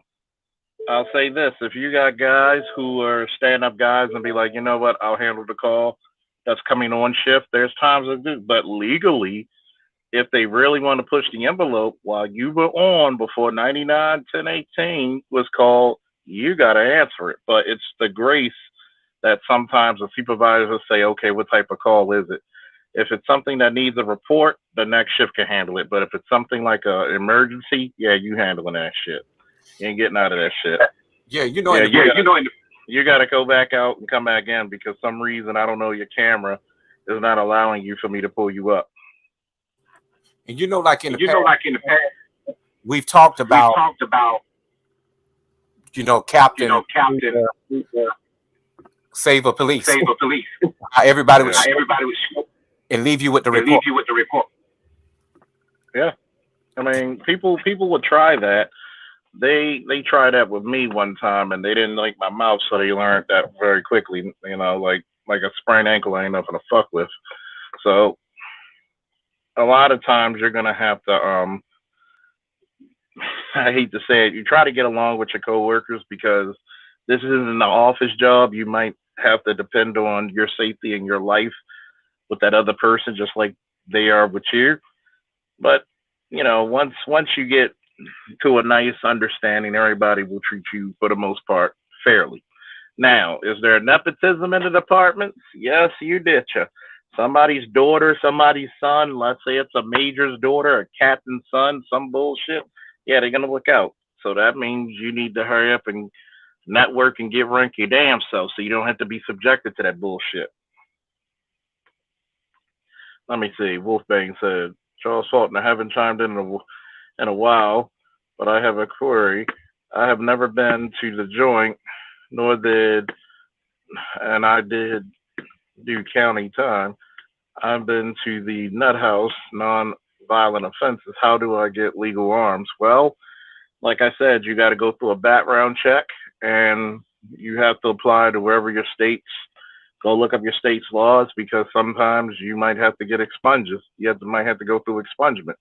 [SPEAKER 1] I'll say this: if you got guys who are stand-up guys and be like, you know what, I'll handle the call that's coming on shift. There's times to do, but legally, if they really want to push the envelope while you were on before 99-10-18 was called, you got to answer it. But it's the grace that sometimes the supervisors say, okay, what type of call is it? If it's something that needs a report, the next shift can handle it. But if it's something like an emergency, yeah, you handling that shit. You ain't getting out of that shit.
[SPEAKER 5] Yeah, you
[SPEAKER 1] got to go back out and come back in because some reason, I don't know, your camera is not allowing you for me to pull you up.
[SPEAKER 5] And like in the past, we've talked about Captain Save a Police. How everybody was and leave you with the report.
[SPEAKER 1] Yeah. I mean, people would try that. They tried that with me one time and they didn't like my mouth, so they learned that very quickly. Like a sprained ankle ain't nothing to fuck with. So a lot of times you're gonna have to I hate to say it, you try to get along with your coworkers because this isn't an office job. You might have to depend on your safety and your life with that other person just like they are with you. But once you get to a nice understanding, everybody will treat you for the most part fairly. Now, is there nepotism in the departments? Yes, you betcha. Somebody's daughter, somebody's son, let's say it's a major's daughter, a captain's son, some bullshit. Yeah, they're gonna look out. So that means you need to hurry up and network and get rank your damn self so you don't have to be subjected to that bullshit. Let me see. Wolfbang said, Charles Faulkner, I haven't chimed in a while, but I have a query. I have never been to the joint, nor did, and I did do county time. I've been to the nut house, non-violent offenses. How do I get legal arms? Well, like I said, you got to go through a background check, and you have to apply to wherever your states. Go look up your state's laws because sometimes you might have to get expunges. Might have to go through expungement,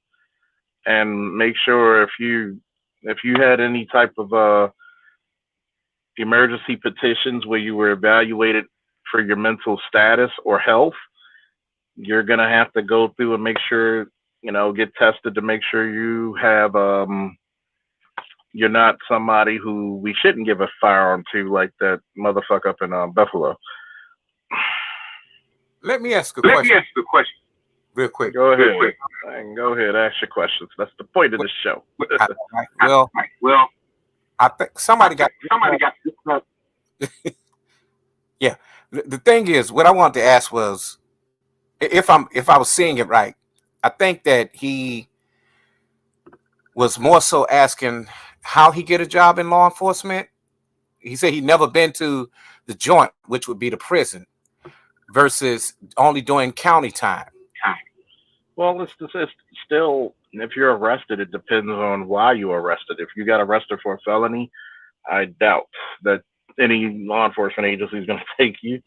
[SPEAKER 1] and make sure if you had any type of emergency petitions where you were evaluated for your mental status or health, you're gonna have to go through and make sure get tested to make sure you have you're not somebody who we shouldn't give a firearm to, like that motherfucker up in Buffalo.
[SPEAKER 5] Let me ask a question. Real quick.
[SPEAKER 1] Go ahead. Go ahead. Ask your questions. That's the point of the show.
[SPEAKER 5] I think somebody got. Yeah. The thing is, what I wanted to ask was, if I was seeing it right, I think that he was more so asking how he get a job in law enforcement. He said he'd never been to the joint, which would be the prison, versus only doing county time.
[SPEAKER 1] Well, it's still if you're arrested, it depends on why you were arrested. If you got arrested for a felony, I doubt that any law enforcement agency is going to take you.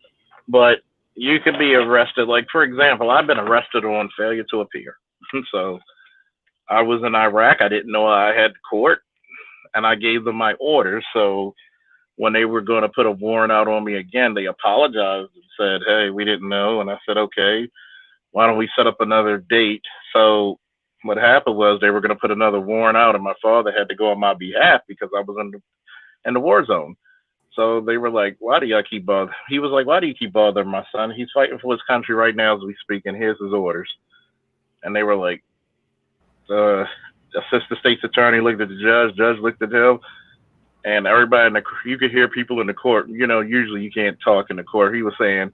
[SPEAKER 1] But you could be arrested. Like, for example, I've been arrested on failure to appear. So I was in Iraq. I didn't know I had court, and I gave them my orders. So when they were going to put a warrant out on me again, they apologized and said, "Hey, we didn't know." And I said, "Okay, why don't we set up another date?" So what happened was they were going to put another warrant out, and my father had to go on my behalf because I was in the war zone. So they were like, "Why do y'all keep bothering?" He was like, "Why do you keep bothering my son? He's fighting for his country right now as we speak, and here's his orders." And they were like, the assistant state's attorney looked at the judge looked at him, and everybody you could hear people in the court. Usually you can't talk in the court. He was saying,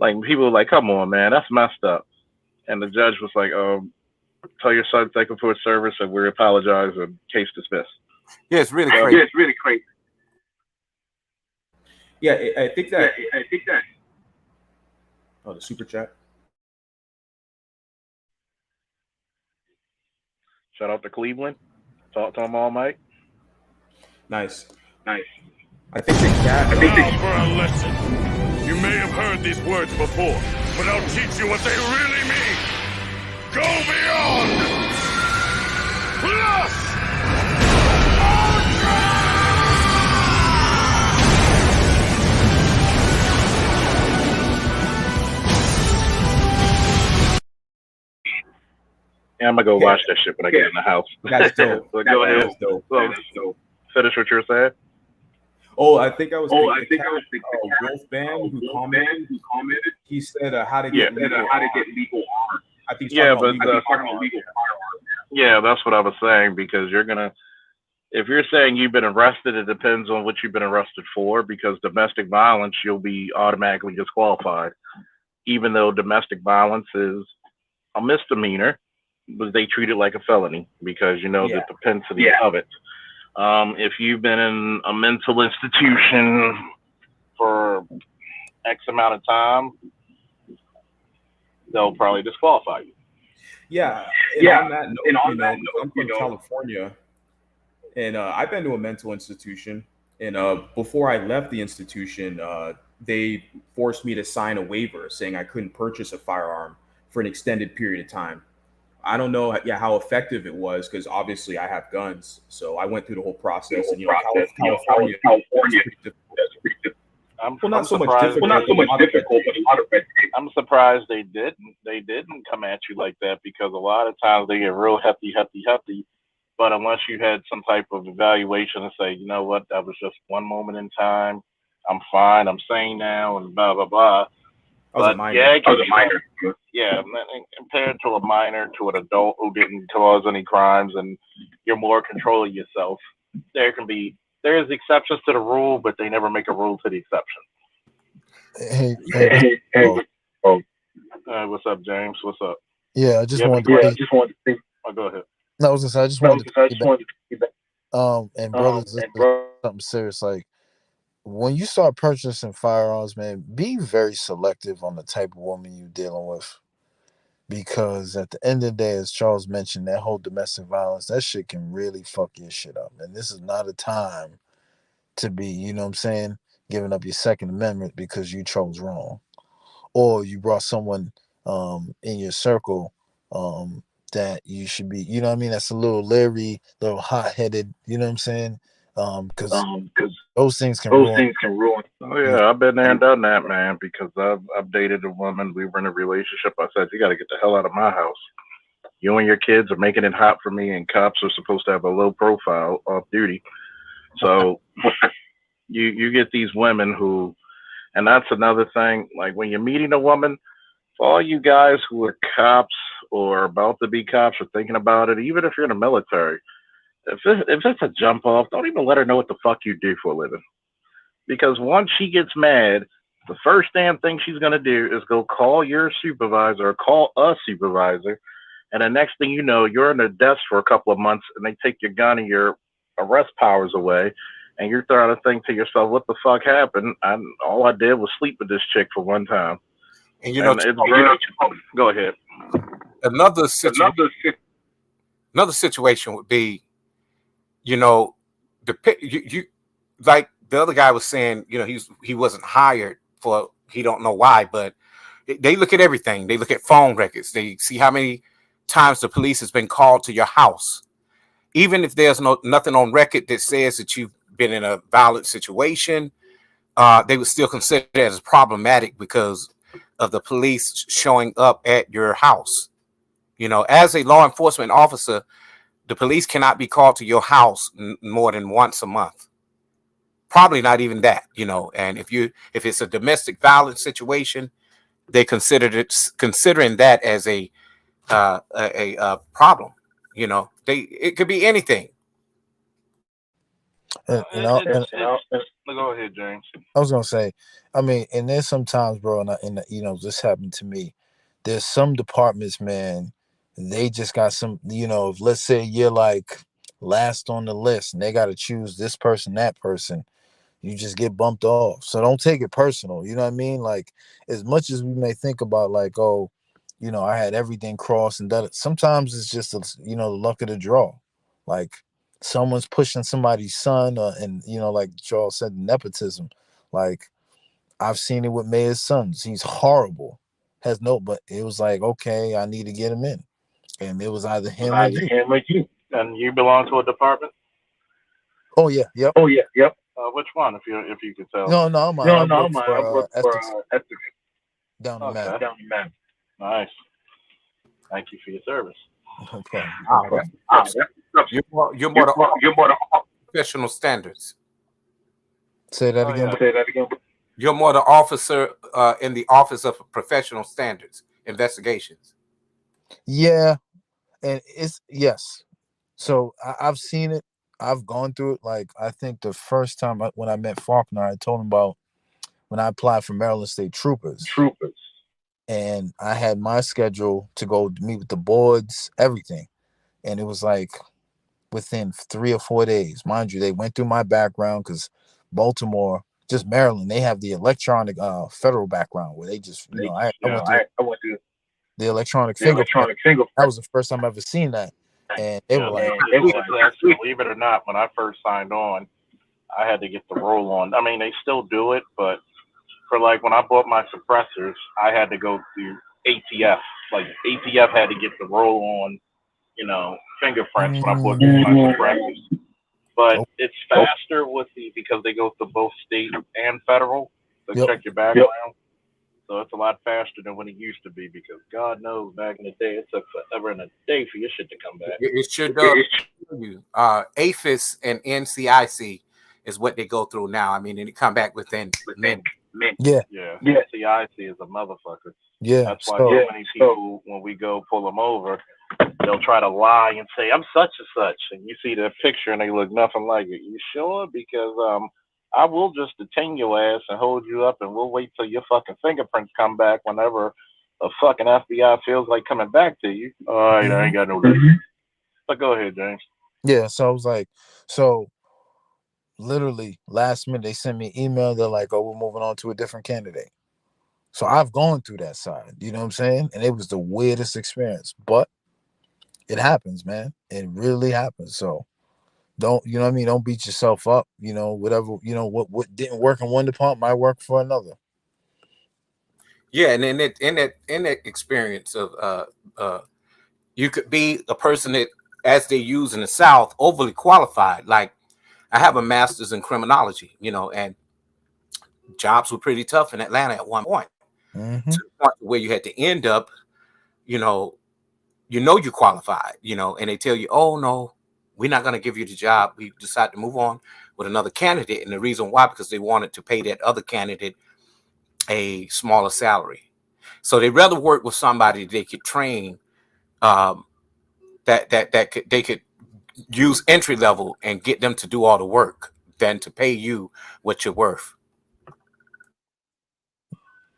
[SPEAKER 1] like, people were like, "Come on, man, that's messed up." And the judge was like, "Tell your son thank him for his service, and we apologize, and case dismissed."
[SPEAKER 5] Yeah, it's really crazy.
[SPEAKER 3] Yeah, I think that. Oh, the super chat.
[SPEAKER 1] Shout out to Cleveland. Talk to them all, Mike.
[SPEAKER 3] Nice. I think the cat.
[SPEAKER 6] Now for a lesson. You may have heard these words before, but I'll teach you what they really mean. Go beyond. Plus.
[SPEAKER 1] Yeah, I'm gonna go watch that shit when I get in the house.
[SPEAKER 3] That's dope.
[SPEAKER 1] So go ahead.
[SPEAKER 3] Dope.
[SPEAKER 1] So finish what you were saying.
[SPEAKER 3] Oh, I think I was. Wolf Band who commented. He said, "How to get legal armor." I think. Yeah,
[SPEAKER 1] that's what I was saying, because if you're saying you've been arrested, it depends on what you've been arrested for. Because domestic violence, you'll be automatically disqualified, even though domestic violence is a misdemeanor, but they treat it like a felony because the propensity of it. If you've been in a mental institution for X amount of time, they'll probably disqualify you.
[SPEAKER 3] Yeah. On that note, I'm from California, and I've been to a mental institution. And before I left the institution, they forced me to sign a waiver saying I couldn't purchase a firearm for an extended period of time. I don't know how effective it was, because obviously I have guns. So I went through the whole process, and California. I'm surprised they didn't come at you like that, because a lot of times they get real hefty. But unless you had some type of evaluation and say, you know what, that was just one moment in time, I'm fine, I'm sane now, and blah blah blah. I was a minor.
[SPEAKER 1] Yeah, compared to a minor, to an adult who didn't cause any crimes, and you're more in control of yourself. There's exceptions to the rule, but they never make a rule to the exception.
[SPEAKER 7] Hey.
[SPEAKER 1] What's up, James? What's up?
[SPEAKER 7] Yeah, I just wanted to
[SPEAKER 1] think. Oh, go ahead.
[SPEAKER 7] No, I was gonna say I just wanted to and brothers, this is something serious. Like, when you start purchasing firearms, man, be very selective on the type of woman you're dealing with. Because at the end of the day, as Charles mentioned, that whole domestic violence, that shit can really fuck your shit up. And this is not a time to be, giving up your Second Amendment because you chose wrong. Or you brought someone in your circle that you should be, that's a little leery, a little hot-headed, because those things can ruin.
[SPEAKER 1] Oh yeah, I've been there and done that, man, because I've dated a woman. We were in a relationship. I said, "You got to get the hell out of my house. You and your kids are making it hot for me, and cops are supposed to have a low profile off duty." So you get these women who, and that's another thing, like when you're meeting a woman, for all you guys who are cops or about to be cops or thinking about it, even if you're in the military, if it's a jump off, don't even let her know what the fuck you do for a living. Because once she gets mad, the first damn thing she's going to do is go call your supervisor or call a supervisor. And the next thing you know, you're in their desk for a couple of months, and they take your gun and your arrest powers away. And you're trying to think to yourself, what the fuck happened? All I did was sleep with this chick for one time.
[SPEAKER 5] And
[SPEAKER 1] go ahead.
[SPEAKER 5] Another situation Another situation would be, you know, you like the other guy was saying, you know, he wasn't hired for, he don't know why, but they look at everything. They look at phone records. They see how many times the police has been called to your house. Even if there's nothing on record that says that you've been in a violent situation, they would still consider it as problematic because of the police showing up at your house. You know, as a law enforcement officer, the police cannot be called to your house more than once a month. Probably not even that, you know. And if it's a domestic violence situation, they considering that as a problem. You know, it could be anything.
[SPEAKER 7] And,
[SPEAKER 1] Go ahead, James.
[SPEAKER 7] I was gonna say, I mean, and there's sometimes, bro, and you know, this happened to me. There's some departments, man, they just got some, you know, let's say you're like last on the list and they got to choose this person, that person, you just get bumped off. So don't take it personal. You know what I mean? Like, as much as we may think about like, oh, you know, I had everything crossed and done it. Sometimes it's just, you know, the luck of the draw. Like someone's pushing somebody's son, and you know, like Charles said, nepotism. Like I've seen it with Mayor's sons. He's horrible. Has no, but it was like, okay, I need to get him in, and it was either him or you.
[SPEAKER 1] And you belong to a department?
[SPEAKER 7] Oh yeah, yep.
[SPEAKER 1] Which one, if you could tell?
[SPEAKER 7] No, I work for ethics down the map.
[SPEAKER 1] Nice. Thank you for your service.
[SPEAKER 7] No problem.
[SPEAKER 5] You're more the professional standards.
[SPEAKER 7] Say that again.
[SPEAKER 5] You're more the officer in the Office of Professional Standards Investigations.
[SPEAKER 7] Yeah, and it's yes. So I've seen it. I've gone through it. Like I think the first time when I met Faulkner, I told him about when I applied for Maryland State Troopers. And I had my schedule to go meet with the boards, everything. And it was like within 3 or 4 days. Mind you, they went through my background because Baltimore, just Maryland, they have the electronic federal background where they just, you know, I went through the electronic fingerprint. That was the first time I ever seen that. And they were like,
[SPEAKER 1] believe it or not, when I first signed on, I had to get the roll on. I mean, they still do it, but for like when I bought my suppressors, I had to go through ATF. Like ATF had to get the roll on, you know, fingerprints when I bought my suppressors. But it's faster because they go through both state and federal to check your background. So it's a lot faster than when it used to be because God knows back in the day it took forever and a day for your shit to come back.
[SPEAKER 5] It sure does. APHIS and NCIC is what they go through now. I mean, and it come back within minutes.
[SPEAKER 7] Yeah.
[SPEAKER 1] NCIC is a motherfucker.
[SPEAKER 7] Yeah.
[SPEAKER 1] That's why so many people, when we go pull them over, they'll try to lie and say, I'm such and such. And you see their picture and they look nothing like it. You sure? Because I will just detain your ass and hold you up and we'll wait till your fucking fingerprints come back whenever a fucking FBI feels like coming back to you. All right, I ain't got no reason. But go ahead, James.
[SPEAKER 7] Yeah, so I was like, literally last minute they sent me an email. They're like, oh, we're moving on to a different candidate. So I've gone through that side, you know what I'm saying? And it was the weirdest experience, but it happens, man. It really happens. So don't, you know what I mean? Don't beat yourself up. You know, whatever, you know, what didn't work in one department might work for another.
[SPEAKER 5] Yeah, and in that experience of you could be a person that, as they use in the South, overly qualified. Like I have a master's in criminology, you know, and jobs were pretty tough in Atlanta at one point.
[SPEAKER 7] Mm-hmm.
[SPEAKER 5] To the point where you had to end up, you know you're qualified, you know, and they tell you, oh no, we're not going to give you the job. We decide to move on with another candidate. And the reason why, because they wanted to pay that other candidate a smaller salary. So they rather work with somebody they could train, they could use entry level and get them to do all the work than to pay you what you're worth.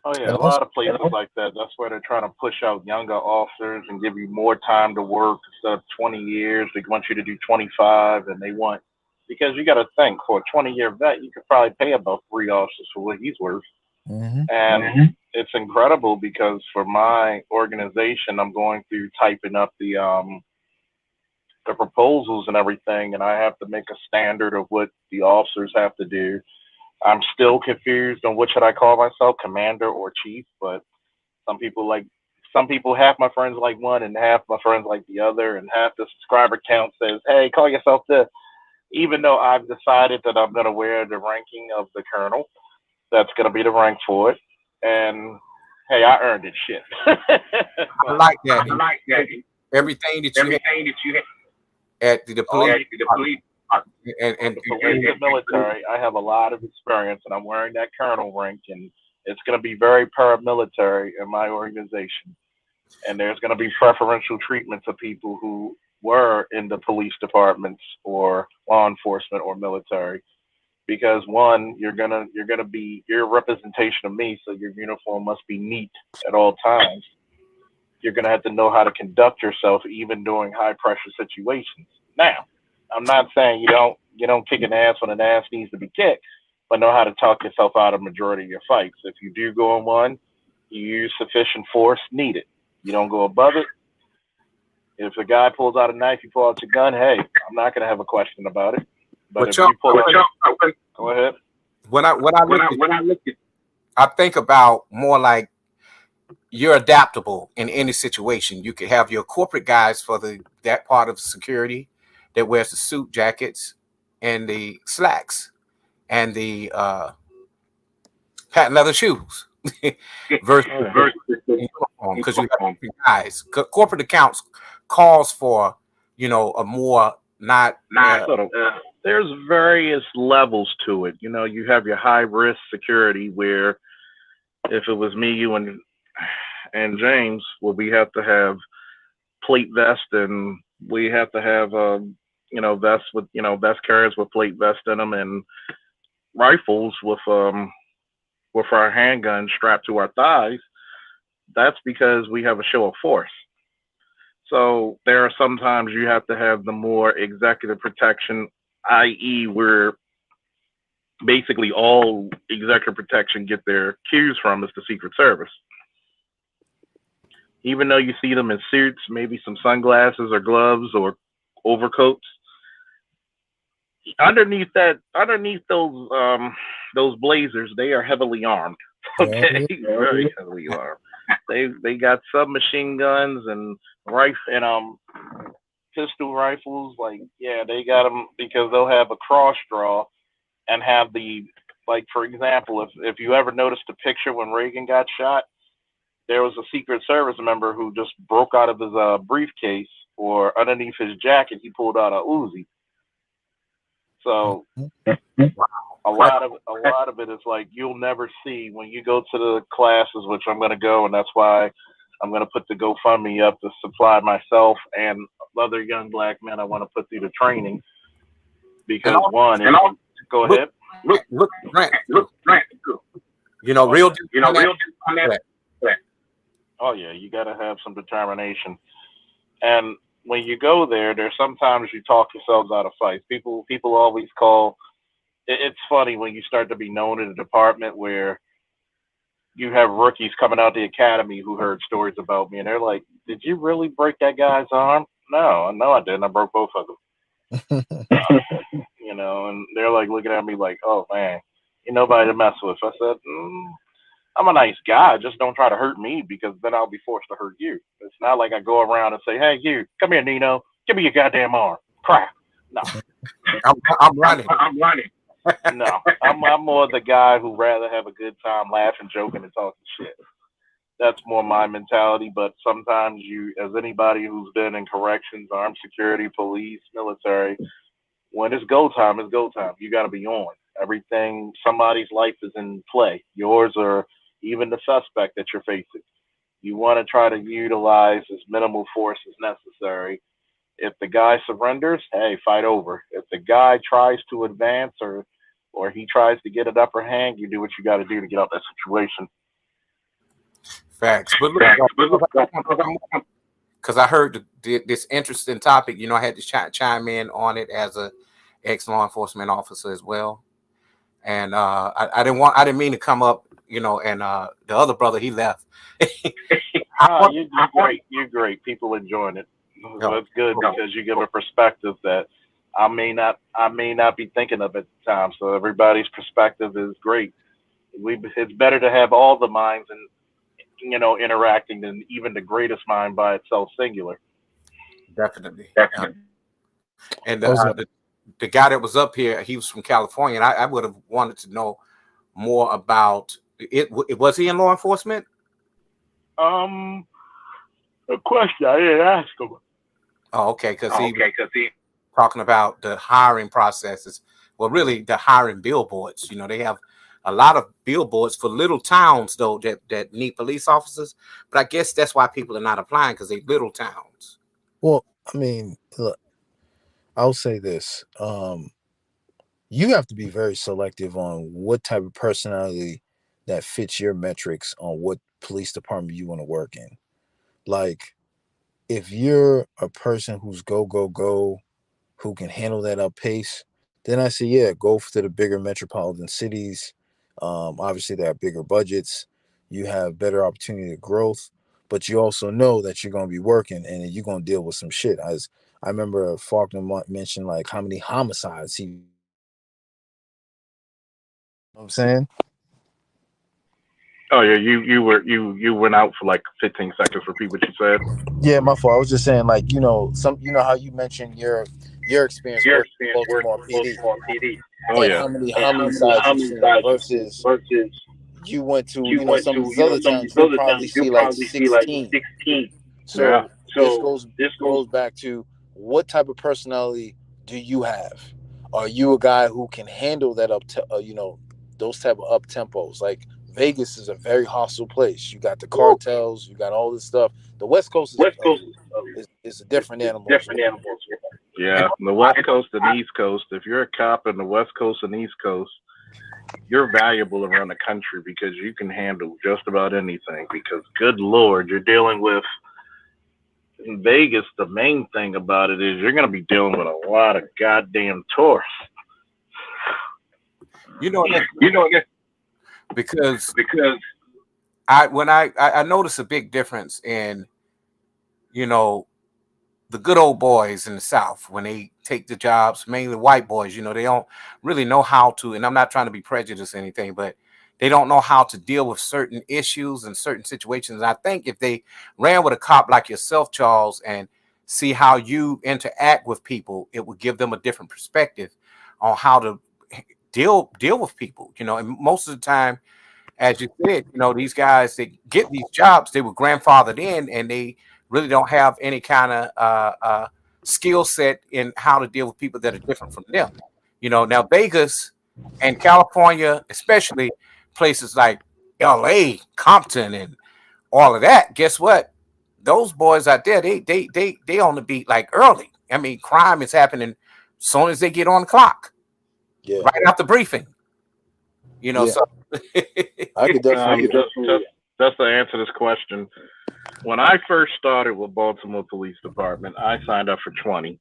[SPEAKER 1] Oh yeah, a lot of places like that. That's where they're trying to push out younger officers and give you more time to work instead of 20 years. They want you to do 25, and they want, because you got to think, for a 20-year vet, you could probably pay about 3 officers for what he's worth.
[SPEAKER 7] Mm-hmm.
[SPEAKER 1] And it's incredible because for my organization, I'm going through typing up the the proposals and everything, and I have to make a standard of what the officers have to do. I'm still confused on what should I call myself, commander or chief, but some people, half my friends like one and half my friends like the other, and half the subscriber count says, hey, call yourself this. Even though I've decided that I'm going to wear the ranking of the colonel, that's going to be the rank for it. And hey, I earned it, shit.
[SPEAKER 5] I like that. I like that. Everything that you have at the police,
[SPEAKER 1] and the police and military, I have a lot of experience, and I'm wearing that colonel rank, and it's going to be very paramilitary in my organization. And there's going to be preferential treatment to people who were in the police departments or law enforcement or military, because one, you're gonna be, you're a representation of me, so your uniform must be neat at all times. You're gonna have to know how to conduct yourself even during high pressure situations. Now, I'm not saying you don't kick an ass when an ass needs to be kicked, but know how to talk yourself out of majority of your fights. If you do go in one, you use sufficient force needed. You don't go above it. If a guy pulls out a knife, you pull out your gun, hey, I'm not going to have a question about it. But if you pull out, go ahead.
[SPEAKER 5] When I look at, I think about more like you're adaptable in any situation. You could have your corporate guys for that part of security that wears the suit jackets and the slacks and the patent leather shoes versus uniform, because you have guys. Corporate accounts calls for, a more
[SPEAKER 1] there's various levels to it. You have your high risk security where if it was me, you and James, well, we have to have plate vest, and we have to have vests with vest carriers with plate vest in them, and rifles with our handguns strapped to our thighs. That's because we have a show of force. So there are sometimes you have to have the more executive protection, i.e. where basically all executive protection get their cues from is the Secret Service. Even though you see them in suits, maybe some sunglasses or gloves or overcoats, underneath those blazers, they are heavily armed. Okay, very heavily armed. They got submachine guns and pistol rifles. They got them because they'll have a cross draw and have for example, if you ever noticed the picture when Reagan got shot, there was a Secret Service member who just broke out of his briefcase, or underneath his jacket, he pulled out a Uzi. So a lot of it is like you'll never see when you go to the classes, which I'm going to go, and that's why I'm going to put the GoFundMe up to supply myself and other young black men I want to put through the training. Because go ahead.
[SPEAKER 5] Look, Grant. Real deal.
[SPEAKER 1] Oh yeah, you got to have some determination. And when you go there's sometimes you talk yourselves out of fights. People always call. It's funny when you start to be known in a department where you have rookies coming out the academy who heard stories about me, and they're like, "Did you really break that guy's arm?" No, I didn't. I broke both of them. And they're like looking at me like, "Oh man, you're nobody to mess with." I said, I'm a nice guy. Just don't try to hurt me, because then I'll be forced to hurt you. It's not like I go around and say, "Hey, you, come here, Nino. Give me your goddamn arm." Crap. No.
[SPEAKER 5] I'm running.
[SPEAKER 1] No, I'm more the guy who rather have a good time laughing, joking, and talking shit. That's more my mentality. But sometimes as anybody who's been in corrections, armed security, police, military, when it's go time, it's go time. You got to be on. Everything, somebody's life is in play. Yours or even the suspect that you're facing. You want to try to utilize as minimal force as necessary. If the guy surrenders, hey, fight over. If the guy tries to advance or he tries to get an upper hand, you do what you got to do to get out that situation.
[SPEAKER 5] Facts. But look, because I heard this interesting topic, I had to chime in on it as a ex-law enforcement officer as well. And I didn't mean to come up, and the other brother, he left.
[SPEAKER 1] You're great. People enjoying it. So it's good because you give a perspective that I may not be thinking of at the time. So everybody's perspective is great. It's better to have all the minds and interacting than even the greatest mind by itself singular.
[SPEAKER 5] Definitely. And
[SPEAKER 7] I was
[SPEAKER 5] the guy that was up here, he was from California, and I would have wanted to know more about it. Was he in law enforcement?
[SPEAKER 1] A question I didn't ask him.
[SPEAKER 5] Oh, okay, because he talking about the hiring processes. Well, really, the hiring billboards. They have a lot of billboards for little towns though that need police officers. But I guess that's why people are not applying, because they little towns.
[SPEAKER 7] Well, I mean, look, I'll say this. You have to be very selective on what type of personality that fits your metrics on what police department you want to work in. Like, if you're a person who's go, who can handle that up pace, then I say, yeah, go to the bigger metropolitan cities. Obviously, they have bigger budgets. You have better opportunity of growth, but you also know that you're going to be working and you're going to deal with some shit. As I remember Faulkner mentioned, like how many homicides he. You know what I'm saying?
[SPEAKER 1] Oh yeah, you went out for like 15 seconds. Repeat what you said.
[SPEAKER 7] Yeah, my fault. I was just saying, like, how you mentioned your experience working in Baltimore PD,
[SPEAKER 1] Oh
[SPEAKER 7] and
[SPEAKER 1] yeah.
[SPEAKER 7] how many homicides you've seen versus you went to, some of these other towns, you'll probably see like 16.
[SPEAKER 1] Yeah.
[SPEAKER 7] So this goes back to what type of personality do you have? Are you a guy who can handle that those type of up tempos? Like Vegas is a very hostile place. You got the cartels, you got all this stuff. The West Coast is a different animal as well.
[SPEAKER 1] Yeah, the West Coast and East Coast. If you're a cop in the West Coast and East Coast, you're valuable around the country because you can handle just about anything. Because, good Lord, you're dealing with in Vegas. The main thing about it is you're going to be dealing with a lot of goddamn tourists.
[SPEAKER 5] Because I notice a big difference in the good old boys in the South when they take the jobs, mainly white boys. They don't really know how to, and I'm not trying to be prejudiced or anything, but they don't know how to deal with certain issues and certain situations. And I think if they ran with a cop like yourself, Charles, and see how you interact with people, it would give them a different perspective on how to deal with people. And most of the time, as you said, these guys that get these jobs, they were grandfathered in, and they really don't have any kind of skill set in how to deal with people that are different from them. Now Vegas and California, especially places like LA, Compton, and all of that, guess what? Those boys out there, they on the beat like early. I mean, crime is happening as soon as they get on the clock,
[SPEAKER 7] Yeah,
[SPEAKER 5] right after briefing.
[SPEAKER 7] yeah.
[SPEAKER 5] So
[SPEAKER 7] I could definitely.
[SPEAKER 1] Just to answer this question, when I first started with Baltimore Police Department, I signed up for 20.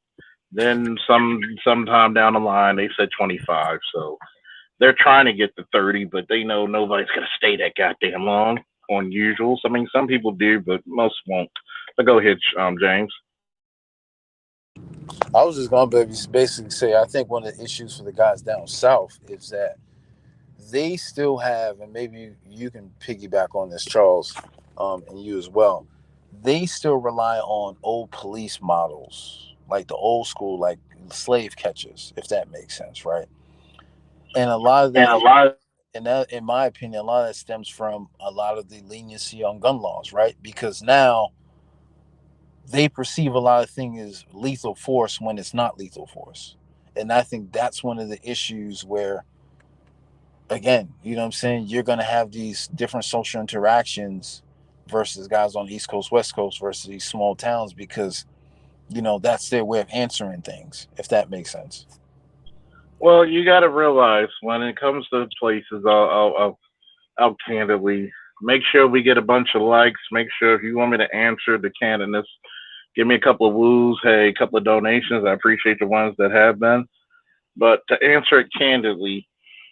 [SPEAKER 1] Then sometime down the line, they said 25. So they're trying to get to 30, but they know nobody's gonna stay that goddamn long on usuals. I mean, some people do, but most won't. But go ahead, James.
[SPEAKER 7] I was just going to basically say, I think one of the issues for the guys down south is that they still have, and maybe you can piggyback on this, Charles, and you as well. They still rely on old police models, like the old school, like slave catchers, if that makes sense, right? And a lot of that, and that, in my opinion, a lot of that stems from a lot of the leniency on gun laws, right? Because now they perceive a lot of things as lethal force when it's not lethal force. And I think that's one of the issues where, again, you know what I'm saying, you're going to have these different social interactions versus guys on the East Coast, West Coast versus these small towns because, that's their way of answering things, if that makes sense.
[SPEAKER 1] Well, you got to realize when it comes to places, I'll candidly make sure we get a bunch of likes. Make sure if you want me to answer the candidates, give me a couple of woos, hey, a couple of donations. I appreciate the ones that have been. But to answer it candidly,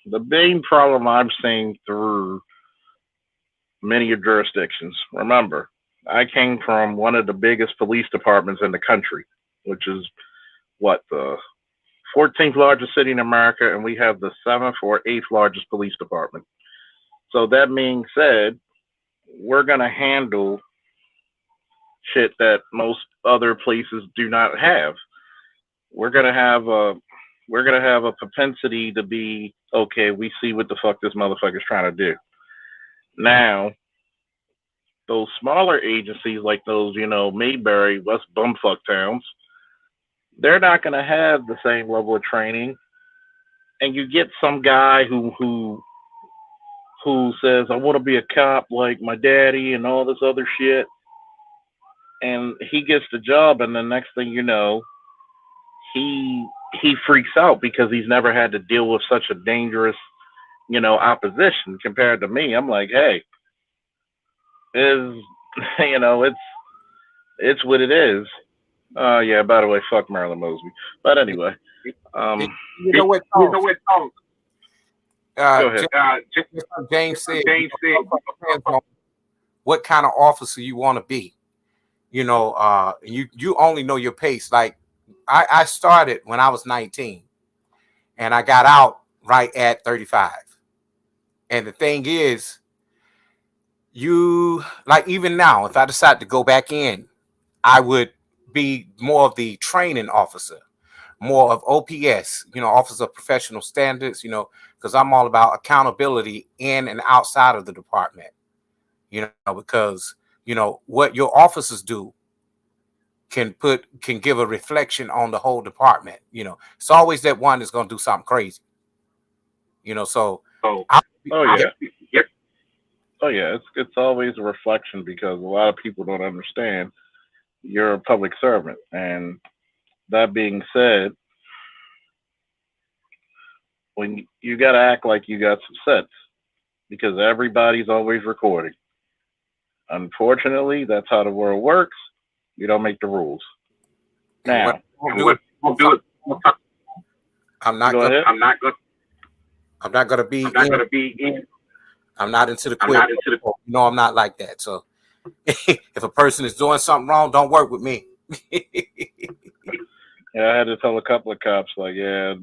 [SPEAKER 1] the main problem I'm seeing through many jurisdictions, remember, I came from one of the biggest police departments in the country, which is what the 14th largest city in America, and we have the seventh or eighth largest police department. So that being said, we're gonna handle shit that most other places do not have. We're gonna have a we're gonna have a propensity to be okay. We see what the fuck this motherfucker's trying to do. Now, those smaller agencies like those, Mayberry, West Bumfuck towns, they're not gonna have the same level of training. And you get some guy who says, I want to be a cop like my daddy and all this other shit. And he gets the job, and the next thing you know, he freaks out because he's never had to deal with such a dangerous, opposition compared to me. I'm like, hey, is it's what it is. Yeah, by the way, fuck Marilyn Mosby. But anyway,
[SPEAKER 5] You know what?
[SPEAKER 1] Go ahead.
[SPEAKER 5] James said, depends on what kind of officer you want to be. You only know your pace. Like I started when I was 19, and I got out right at 35. And the thing is, even now, if I decide to go back in, I would be more of the training officer, more of OPS, Office of Professional Standards, because I'm all about accountability in and outside of the department, because, what your officers do can give a reflection on the whole department. It's always that one that's going to do something crazy, so.
[SPEAKER 1] Oh yeah, it's always a reflection because a lot of people don't understand you're a public servant. And that being said, when you got to act like you got some sense because everybody's always recording. Unfortunately, that's how the world works. You don't make the rules. Now,
[SPEAKER 5] we'll do it. I'm not going to be in. I'm not into the quit. I'm not like that. So if a person is doing something wrong, don't work with me.
[SPEAKER 1] Yeah, I had to tell a couple of cops, like, yeah,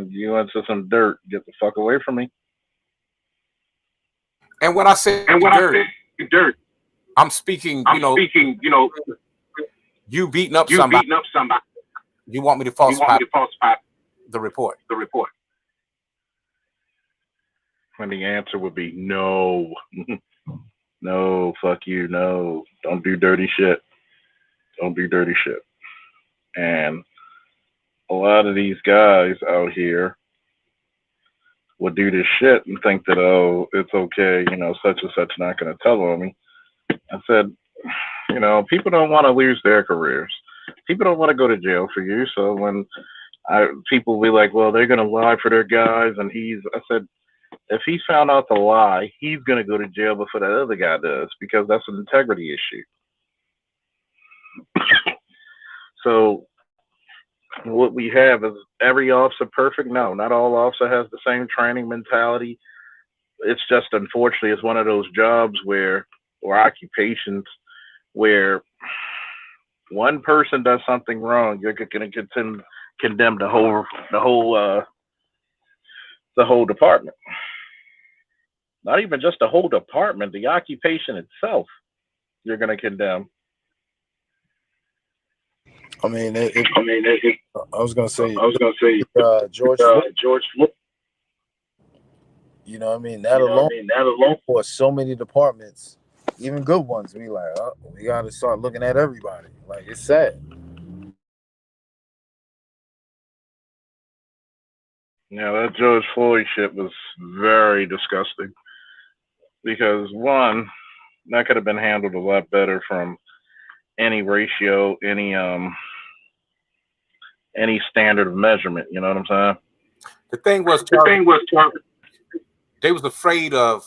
[SPEAKER 1] you into some dirt, get the fuck away from me.
[SPEAKER 5] And when I say dirt, I'm speaking, you beating up somebody. You want me to falsify the report.
[SPEAKER 1] And the answer would be no. No, fuck you, no. Don't do dirty shit. Don't do dirty shit. And a lot of these guys out here would do this shit and think that, oh, it's okay, such and such not going to tell on me. I said, people don't want to lose their careers. People don't want to go to jail for you. So when people will be like, well, they're going to lie for their guys, and I said, if he found out the lie, he's going to go to jail before that other guy does, because that's an integrity issue. So what we have is every officer perfect? No, not all officer has the same training mentality. It's just, unfortunately, it's one of those jobs or occupations where one person does something wrong, you're going to condemn the whole department. Not even just the whole department, the occupation itself, you're going to condemn.
[SPEAKER 7] I mean, I was gonna say, George Floyd. You know what I mean? That alone for so many departments, even good ones, we got to start looking at everybody. Like, it's sad.
[SPEAKER 1] Yeah, that George Floyd shit was very disgusting. Because one, that could have been handled a lot better from any ratio, any standard of measurement. You know what I'm saying?
[SPEAKER 5] The thing was, they was afraid of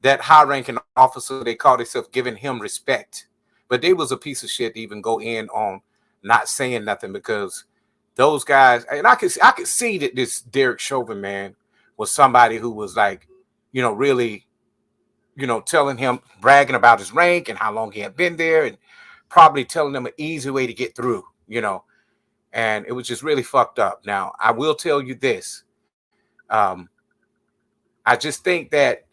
[SPEAKER 5] that high-ranking officer. They called themselves giving him respect, but they was a piece of shit to even go in on not saying nothing, because those guys, and I could see that this Derek Chauvin man was somebody who was like, really, telling him, bragging about his rank and how long he had been there, and probably telling them an easy way to get through, and it was just really fucked up. Now, I will tell you this. I just think that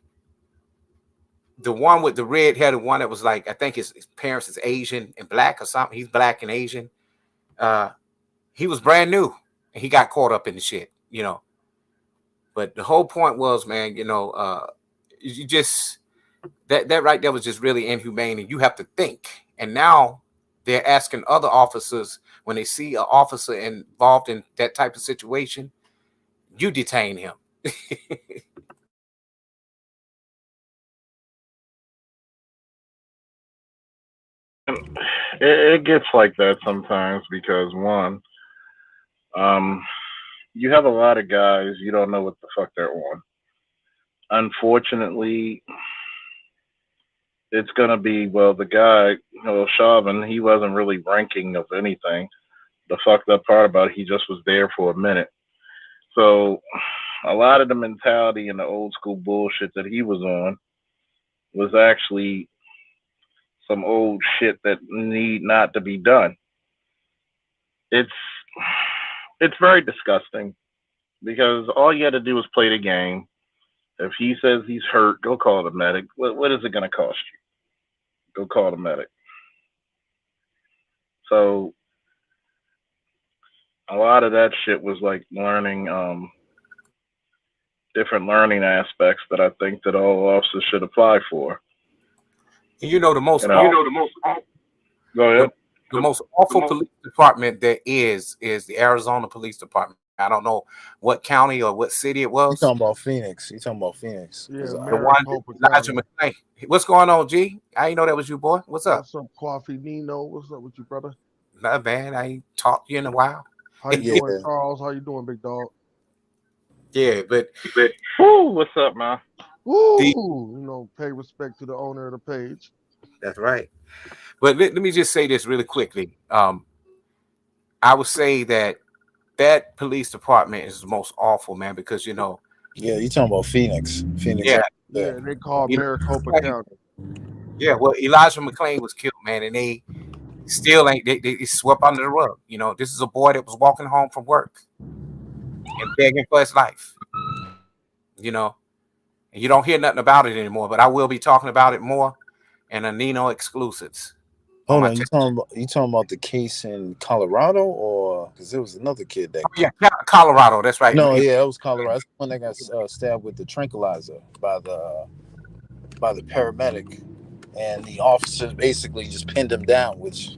[SPEAKER 5] the one with the red-headed one that was like, I think his parents is Asian and black or something. He's black and Asian. He was brand new and he got caught up in the shit, But the whole point was, man, you just that right there was just really inhumane, and you have to think. And now they're asking other officers, when they see an officer involved in that type of situation, you detain him.
[SPEAKER 1] It gets like that sometimes because one, you have a lot of guys you don't know what the fuck they're on. Unfortunately, it's gonna be the guy, Chauvin. He wasn't really ranking of anything. The fucked up part about it, he just was there for a minute. So a lot of the mentality and the old school bullshit that he was on was actually some old shit that need not to be done. It's very disgusting because all you had to do was play the game. If he says he's hurt, go call the medic. What is it going to cost you? Go call the medic. So a lot of that shit was like learning different learning aspects that I think that all officers should apply for.
[SPEAKER 5] The most
[SPEAKER 1] Go ahead.
[SPEAKER 5] The most awful police department there is the Arizona Police Department. I don't know what county or what city it was.
[SPEAKER 7] You talking about Phoenix?
[SPEAKER 8] Yeah,
[SPEAKER 5] the one Elijah McClain. What's going on, G? I didn't know that was you, boy. What's up?
[SPEAKER 8] What's up, Coffee Nino? What's up with you, brother?
[SPEAKER 5] Nah, man, I ain't talked to you in a while.
[SPEAKER 8] How you doing, Charles? How you doing, big dog?
[SPEAKER 5] Yeah, but
[SPEAKER 1] what's up, man?
[SPEAKER 8] Pay respect to the owner of the page.
[SPEAKER 5] That's right. But let me just say this really quickly. I would say that police department is the most awful, man, because
[SPEAKER 7] Yeah, you talking about Phoenix.
[SPEAKER 5] Yeah,
[SPEAKER 8] they call Maricopa County.
[SPEAKER 5] Yeah, well, Elijah McClain was killed, man, and they still ain't they swept under the rug. This is a boy that was walking home from work and begging for his life. And you don't hear nothing about it anymore, but I will be talking about it more in a Nino exclusives.
[SPEAKER 7] Hold on, you talking about the case in Colorado, or because there was another kid that
[SPEAKER 5] Colorado, that's right.
[SPEAKER 7] No, yeah, it was Colorado. That's the one that got stabbed with the tranquilizer by the paramedic, and the officers basically just pinned him down, which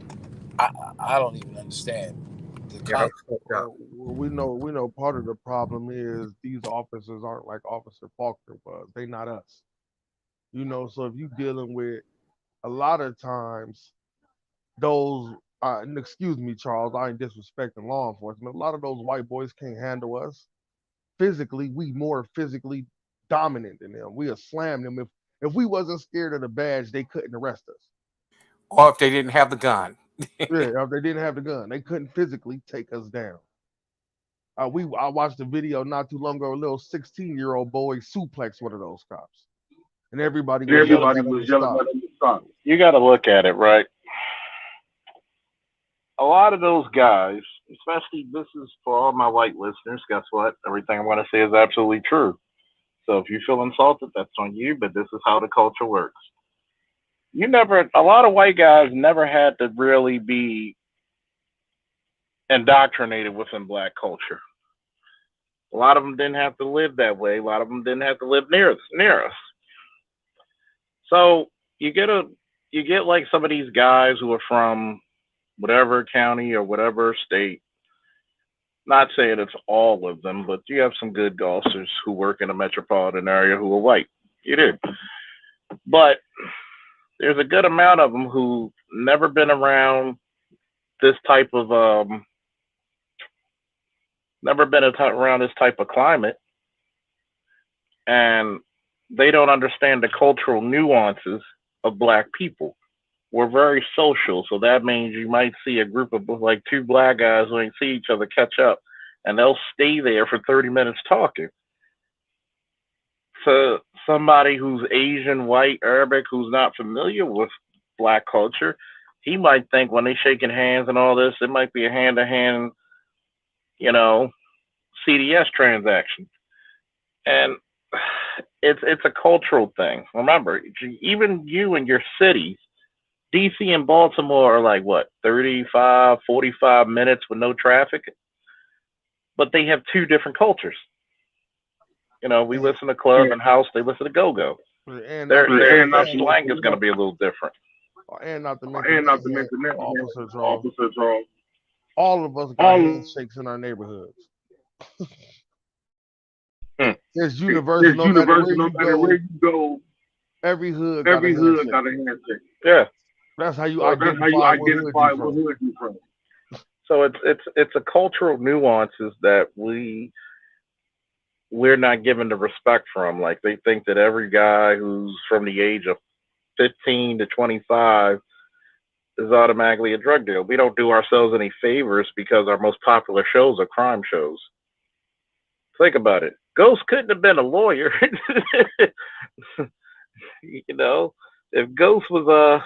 [SPEAKER 7] I don't even understand.
[SPEAKER 8] We know part of the problem is these officers aren't like Officer Faulkner was. They not us. So if you're dealing with a lot of times those, and excuse me, Charles, I ain't disrespecting law enforcement. A lot of those white boys can't handle us physically. We more physically dominant than them. We'll slam them. If we wasn't scared of the badge, they couldn't arrest us.
[SPEAKER 5] Or if they didn't have the gun.
[SPEAKER 8] Yeah, if they didn't have the gun, they couldn't physically take us down. I watched a video not too long ago. A little 16-year-old boy suplex one of those cops, and everybody was yelling at him to stop.
[SPEAKER 1] You got to look at it, right? A lot of those guys, especially, this is for all my white listeners, guess what? Everything I want to say is absolutely true. So if you feel insulted, that's on you, but this is how the culture works. A lot of white guys never had to really be indoctrinated within black culture. A lot of them didn't have to live that way. A lot of them didn't have to live near us. So you get like some of these guys who are from whatever county or whatever state. Not saying it's all of them, but you have some good officers who work in a metropolitan area who are white. You do. But there's a good amount of them who never been around this type of around this type of climate, and they don't understand the cultural nuances of black people. We're very social, so that means you might see a group of like two black guys who ain't see each other catch up, and they'll stay there for 30 minutes talking. to somebody who's Asian, white, Arabic, who's not familiar with black culture, he might think when they shaking hands and all this, it might be a hand to hand, you know, CDS transaction. And it's a cultural thing. Remember, even you in your cities, DC and Baltimore are like what, 35, 45 minutes with no traffic, but they have two different cultures. We listen to club and house, they listen to go-go. Their slang is going to be a little different.
[SPEAKER 8] And not to mention that, officers are all of us got handshakes in our neighborhoods. It's universal. No matter where you go, every hood got a handshake.
[SPEAKER 1] Yeah,
[SPEAKER 8] that's how you identify what hood you from.
[SPEAKER 1] So it's a cultural nuances that we're not given the respect from. Like, they think that every guy who's from the age of 15 to 25 is automatically a drug dealer. We don't do ourselves any favors because our most popular shows are crime shows. Think about it. Ghost couldn't have been a lawyer. If Ghost was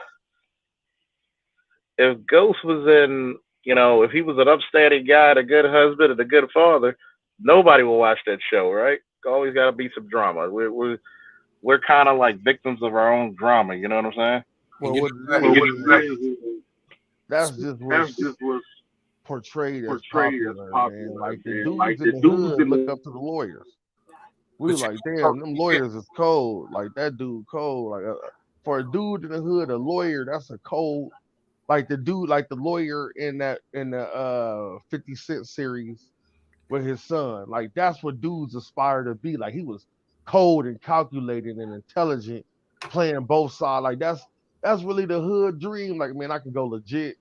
[SPEAKER 1] in, if he was an upstanding guy and a good husband and a good father, nobody will watch that show, right? Always got to be some drama. We're kind of like victims of our own drama. You know what I'm saying?
[SPEAKER 8] Well, that's just what's portrayed as popular, man. Like the dudes in the hood look up to the lawyers. We like, damn, them lawyers is cold. Like, that dude cold. Like, for a dude in the hood, a lawyer, that's a cold. Like the dude, like the lawyer in the 50 Cent series with his son. Like, that's what dudes aspire to be. Like, he was cold and calculated and intelligent, playing both sides. Like, that's really the hood dream. Like, man, I can go legit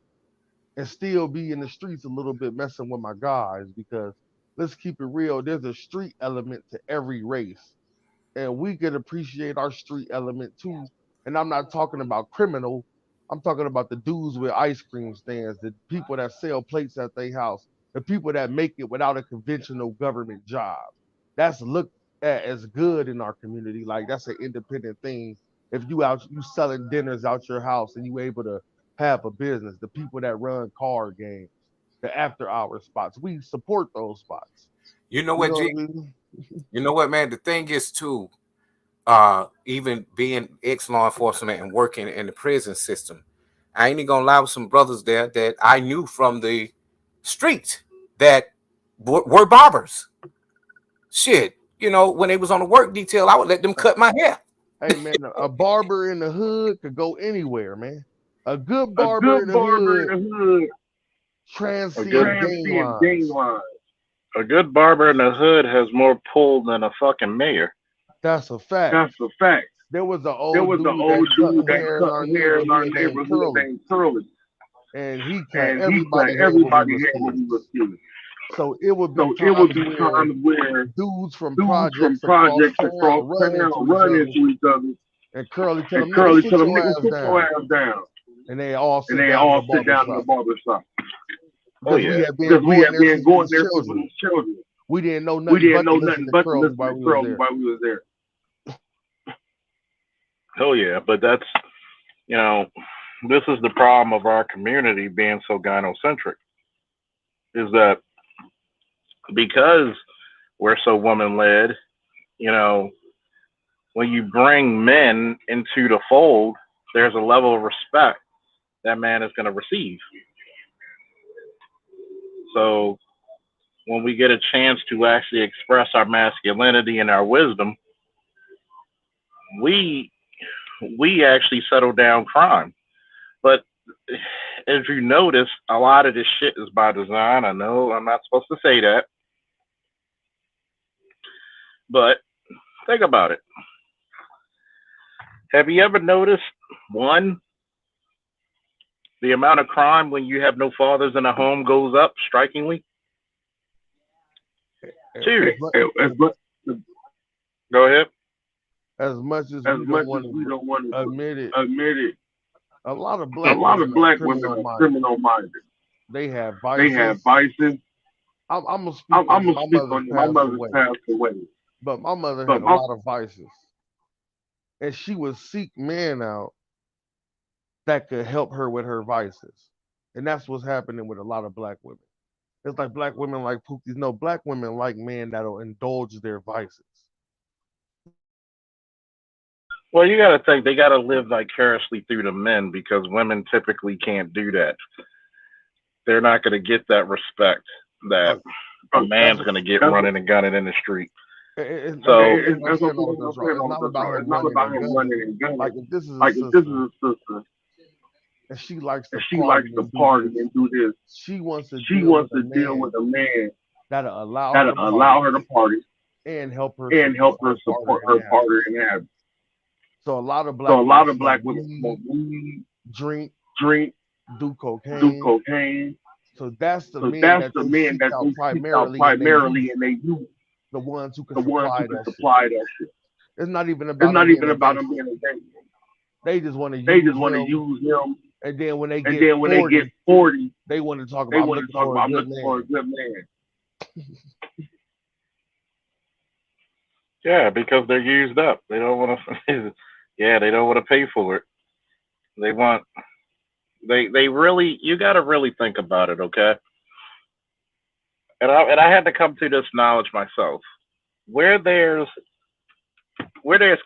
[SPEAKER 8] and still be in the streets a little bit messing with my guys, because let's keep it real. There's a street element to every race, and we could appreciate our street element too. And I'm not talking about criminal. I'm talking about the dudes with ice cream stands, the people that sell plates at their house, the people that make it without a conventional government job. That's looked at as good in our community. Like, that's an independent thing. If you selling dinners out your house and you able to have a business, the people that run card games, the after hour spots, we support those spots.
[SPEAKER 5] You know what, G? You know what, man? The thing is too, even being ex-law enforcement and working in the prison system, I ain't even gonna lie, with some brothers there that I knew from the street that were barbers. Shit, when they was on the work detail, I would let them cut my hair.
[SPEAKER 8] Hey, man, a barber in the hood could go anywhere, man. A good barber in the hood transcends gang lines.
[SPEAKER 1] A good barber in the hood has more pull than a fucking mayor.
[SPEAKER 8] That's a fact. There was an old dude that cut hair in our neighborhood named Curly. And he cut everybody hair when he was kidding. So it would be times where dudes from projects across town run into each other. And Curly tell them, nigga, sit your ass down. And they all sit down in the barbershop.
[SPEAKER 1] Oh, yeah.
[SPEAKER 8] Because we have been going there since we was children. We didn't know nothing but to listen to Curly while we was there.
[SPEAKER 1] Oh, yeah. But that's, this is the problem of our community being so gynocentric, is that because we're so woman-led, when you bring men into the fold, there's a level of respect that man is going to receive. So when we get a chance to actually express our masculinity and our wisdom, we actually settle down crime. But as you notice, a lot of this shit is by design. I know I'm not supposed to say that, but think about it. Have you ever noticed, one, the amount of crime when you have no fathers in a home goes up strikingly? Two, go ahead.
[SPEAKER 8] As much as we don't want to admit it, a lot of black women are criminal minded. They have vices. I'm gonna speak on my mother's passed away. But my mother had a lot of vices, and she would seek men out that could help her with her vices, and that's what's happening with a lot of black women. It's like black women like pookies. No, black women like men that'll indulge their vices.
[SPEAKER 1] Well, you got to think they got to live vicariously through the men because women typically can't do that. They're not going to get that respect that a man's going to get running and gunning in the street. So
[SPEAKER 8] it's not about him running and gunning. Like if this is a sister and she likes to party and do this, she wants to deal with a man that'll allow her to party and help her support her partner in habits. So a lot of black women smoke weed, drink, do cocaine. So that's the men that they seek out primarily, and they use the ones who can supply that shit. It's not even about them being a gangster. They just want to use him. And then when they get 40, they want to talk about looking for a good man.
[SPEAKER 1] Yeah, because they're used up. They don't want to. Yeah, they don't want to pay for it. They want. They really. You got to really think about it, okay? And I had to come to this knowledge myself. Where there's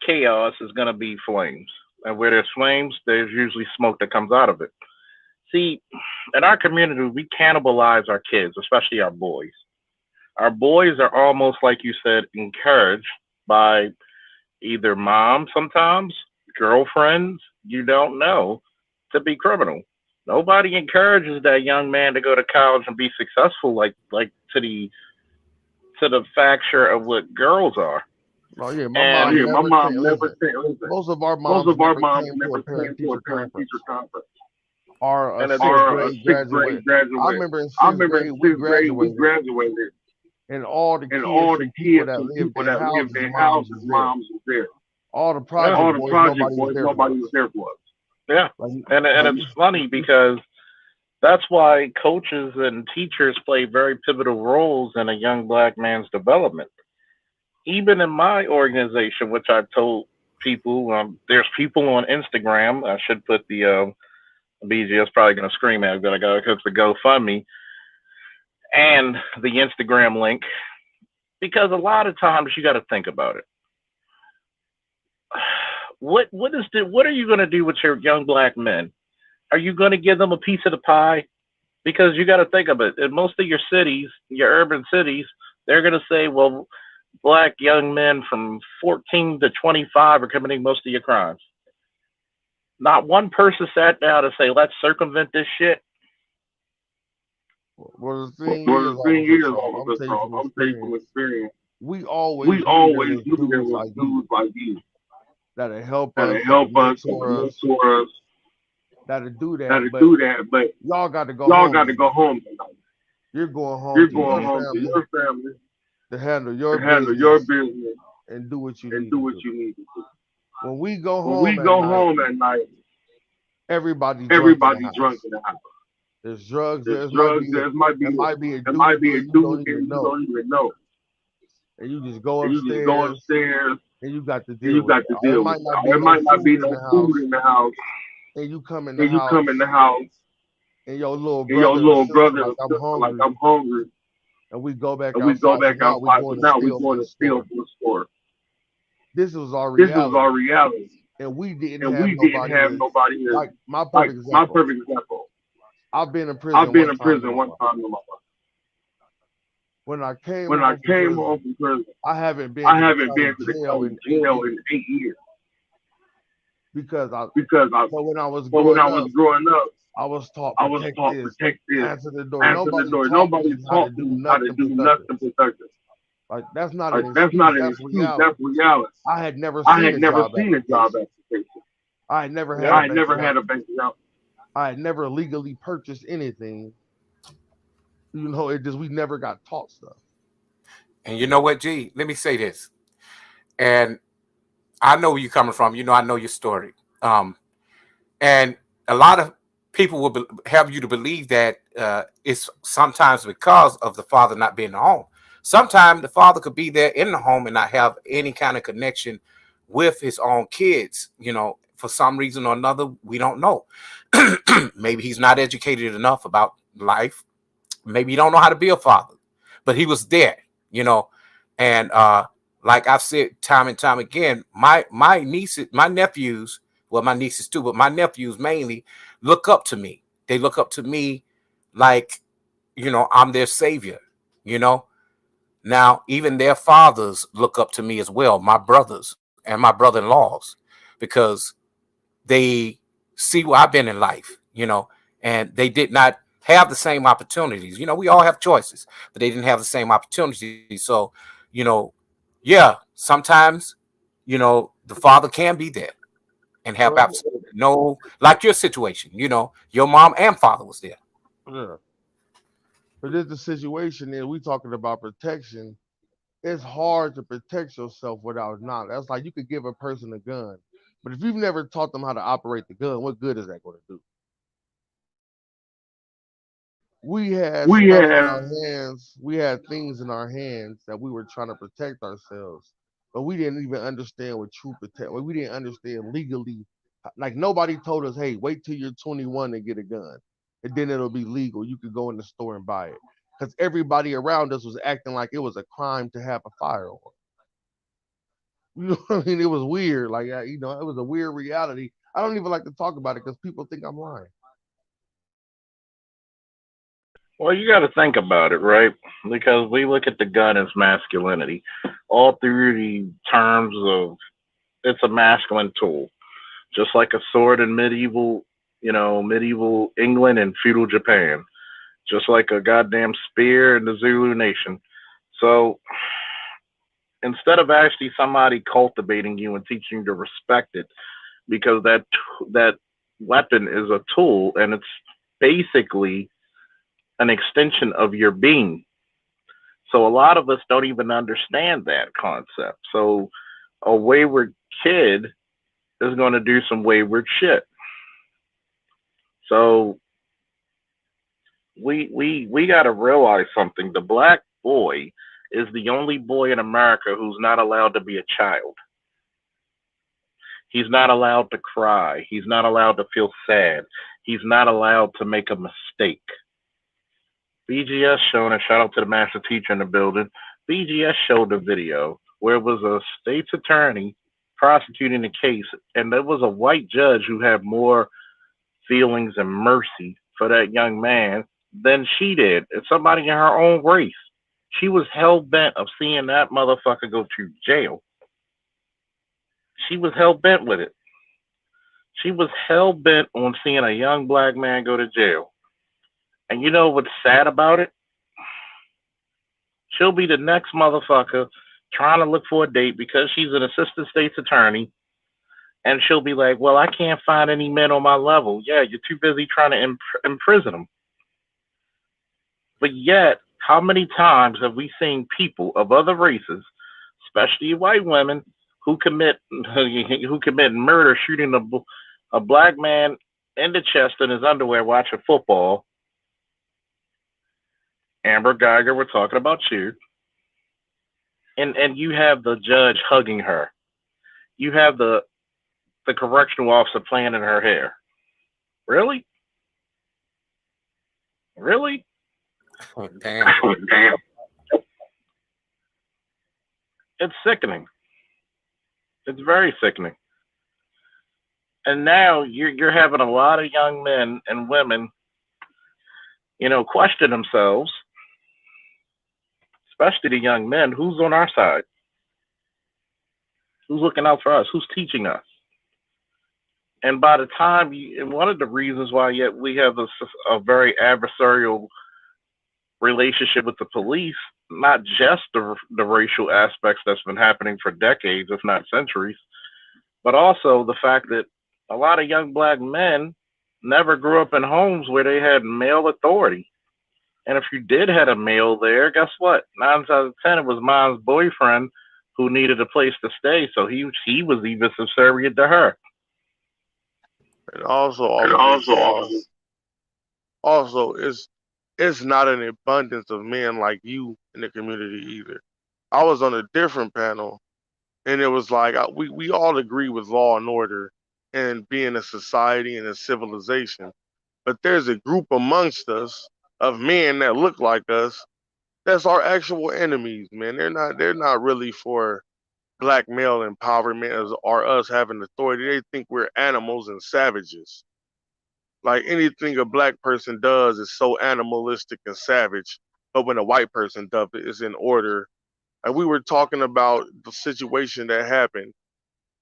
[SPEAKER 1] chaos is going to be flames, and where there's flames, there's usually smoke that comes out of it. See, in our community, we cannibalize our kids, especially our boys. Our boys are almost like you said, encouraged by either mom sometimes, girlfriends, you don't know, to be criminal. Nobody encourages that young man to go to college and be successful like to the facture of what girls are.
[SPEAKER 8] Oh yeah, my mom never said. Most of our moms never came to a parent-teacher conference. Or a sixth grade graduate. I remember in sixth grade we graduated. And all the kids that lived in houses, moms was there. All the project boys, nobody was there for us.
[SPEAKER 1] Yeah, and it's funny because that's why coaches and teachers play very pivotal roles in a young black man's development. Even in my organization, which I've told people, there's people on Instagram. I should put the BGS probably going to scream at me, but I got to hook the GoFundMe and the Instagram link because a lot of times you got to think about it. What are you going to do with your young black men? Are you going to give them a piece of the pie? Because you got to think of it. In most of your cities, your urban cities, they're going to say, well, black young men from 14 to 25 are committing most of your crimes. Not one person sat down to say, let's circumvent this shit.
[SPEAKER 8] Well, the thing is, I'm saying from experience. We always knew dudes like you that'll help us, mentor us, that'll do that. But y'all got to go home tonight. You're going home to your family to handle your business and do what you need to do. When we go home at night, everybody drunk in the house. There's drugs. There might be a dude you don't even know. And you just go upstairs and you got to deal with it. There might not be no food in the house. And you come in the house and your little brother like I'm hungry. And we go back outside. Now we're going to steal from the store. This was our reality. And we didn't have nobody. Like my perfect example. I've been in prison one time in my life. When I came home from prison, I haven't been to the jail in 8 years. Because when I was growing up, I was taught protect this, answer the door. Nobody taught me how to do nothing to protect us. Like that's not an excuse. That's reality. I had never seen a job application. I had never had a bank account. I had never legally purchased anything. You know, we never got taught stuff.
[SPEAKER 5] And you know what, G? Let me say this. And I know where you're coming from. You know, I know your story. And a lot of people will have you to believe that it's sometimes because of the father not being home. Sometimes the father could be there in the home and not have any kind of connection with his own kids, for some reason or another. We don't know. Maybe he's not educated enough about life. Maybe he don't know how to be a father, but he was there, and like I've said time and time again, my nieces, my nephews, well, my nieces too, but my nephews mainly look up to me. They look up to me like, I'm their savior, Now, even their fathers look up to me as well, my brothers and my brother-in-laws, because they see where I've been in life, and they did not have the same opportunities. We all have choices, but they didn't have the same opportunities. So, yeah, sometimes, the father can be there and have
[SPEAKER 8] Well,
[SPEAKER 5] absolutely no, like your situation, your mom and father was there.
[SPEAKER 8] yeah. But there's the situation is we talking about protection. It's hard to protect yourself without knowledge. That's like you could give a person a gun, but if you've never taught them how to operate the gun, what good is that going to do? We had stuff in our hands. We had things in our hands that we were trying to protect ourselves, but we didn't even understand what true protect. We didn't understand legally. Like nobody told us, "Hey, wait till you're 21 and get a gun, and then it'll be legal. You could go in the store and buy it." Because everybody around us was acting like it was a crime to have a firearm. You know what I mean? It was weird. Like it was a weird reality. I don't even like to talk about it because people think I'm lying.
[SPEAKER 1] Well, you got to think about it, right? Because we look at the gun as masculinity, all through the terms of it's a masculine tool, just like a sword in medieval England and feudal Japan, just like a goddamn spear in the Zulu nation. So instead of actually somebody cultivating you and teaching you to respect it, because that weapon is a tool and it's basically an extension of your being. So a lot of us don't even understand that concept. So a wayward kid is going to do some wayward shit. So we got to realize something. The black boy is the only boy in America who's not allowed to be a child. He's not allowed to cry. He's not allowed to feel sad. He's not allowed to make a mistake. BGS showing a shout out to the master teacher in the building. BGS showed a video where it was a state's attorney prosecuting the case, and there was a white judge who had more feelings and mercy for that young man than she did. It's somebody in her own race. She was hell bent of seeing that motherfucker go to jail. She was hell bent with it. She was hell bent on seeing a young black man go to jail. And you know what's sad about it? She'll be the next motherfucker trying to look for a date because she's an assistant state's attorney. And she'll be like, well, I can't find any men on my level. Yeah, you're too busy trying to imprison them. But yet, how many times have we seen people of other races, especially white women, who commit murder, shooting a black man in the chest in his underwear watching football? Amber Geiger, we're talking about you. And you have the judge hugging her. You have the correctional officer playing in her hair. Really? Really?
[SPEAKER 5] Oh, damn.
[SPEAKER 1] It's sickening. It's very sickening. And now you're having a lot of young men and women, question themselves, especially the young men. Who's on our side? Who's looking out for us? Who's teaching us? And by the time and one of the reasons why yet we have a very adversarial relationship with the police, not just the racial aspects that's been happening for decades, if not centuries, but also the fact that a lot of young black men never grew up in homes where they had male authority. And if you did have a male there, guess what? 9 times out of 10, it was mom's boyfriend who needed a place to stay, so he was even subservient to her.
[SPEAKER 8] And also, it's it's not an abundance of men like you in the community either. I was on a different panel, and it was like we all agree with law and order and being a society and a civilization, but there's a group amongst us of men that look like us that's our actual enemies, man. They're not really for black male empowerment as or us having authority. They think we're animals and savages. Like anything a black person does is so animalistic and savage, but when a white person does it, it's in order. And we were talking about the situation that happened,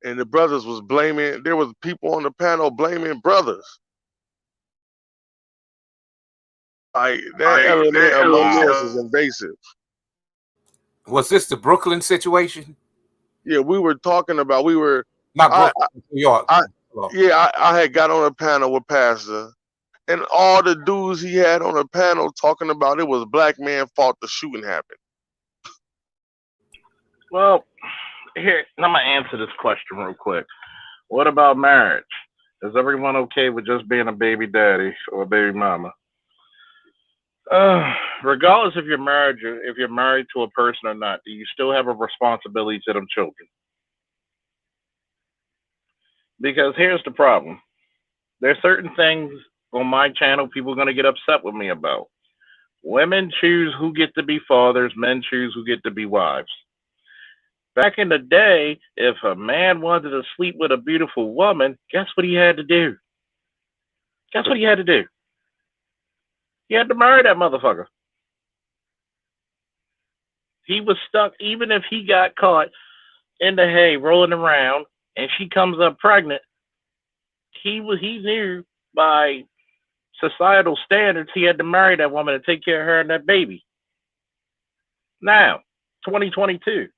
[SPEAKER 8] and the brothers was blaming. There was people on the panel blaming brothers. Like that element amongst
[SPEAKER 1] Wow.
[SPEAKER 8] us is invasive.
[SPEAKER 5] Was this the Brooklyn situation?
[SPEAKER 8] Yeah, we were talking about. We were.
[SPEAKER 5] Not
[SPEAKER 8] I,
[SPEAKER 5] Brooklyn, New York.
[SPEAKER 8] I,
[SPEAKER 5] Well,
[SPEAKER 8] yeah, I had got on a panel with Pastor, and all the dudes he had on the panel talking about it was black man fault the shooting happened.
[SPEAKER 1] Well, here, I'm going to answer this question real quick. What about marriage? Is everyone okay with just being a baby daddy or a baby mama? Regardless if you're married to a person or not, do you still have a responsibility to them children? Because here's the problem. There's certain things on my channel people are going to get upset with me about. Women choose who get to be fathers, men choose who get to be wives. Back in the day, if a man wanted to sleep with a beautiful woman, guess what he had to do? Guess what he had to do? He had to marry that motherfucker. He was stuck, even if he got caught in the hay rolling around and she comes up pregnant, he knew by societal standards he had to marry that woman and take care of her and that baby. Now, 2022,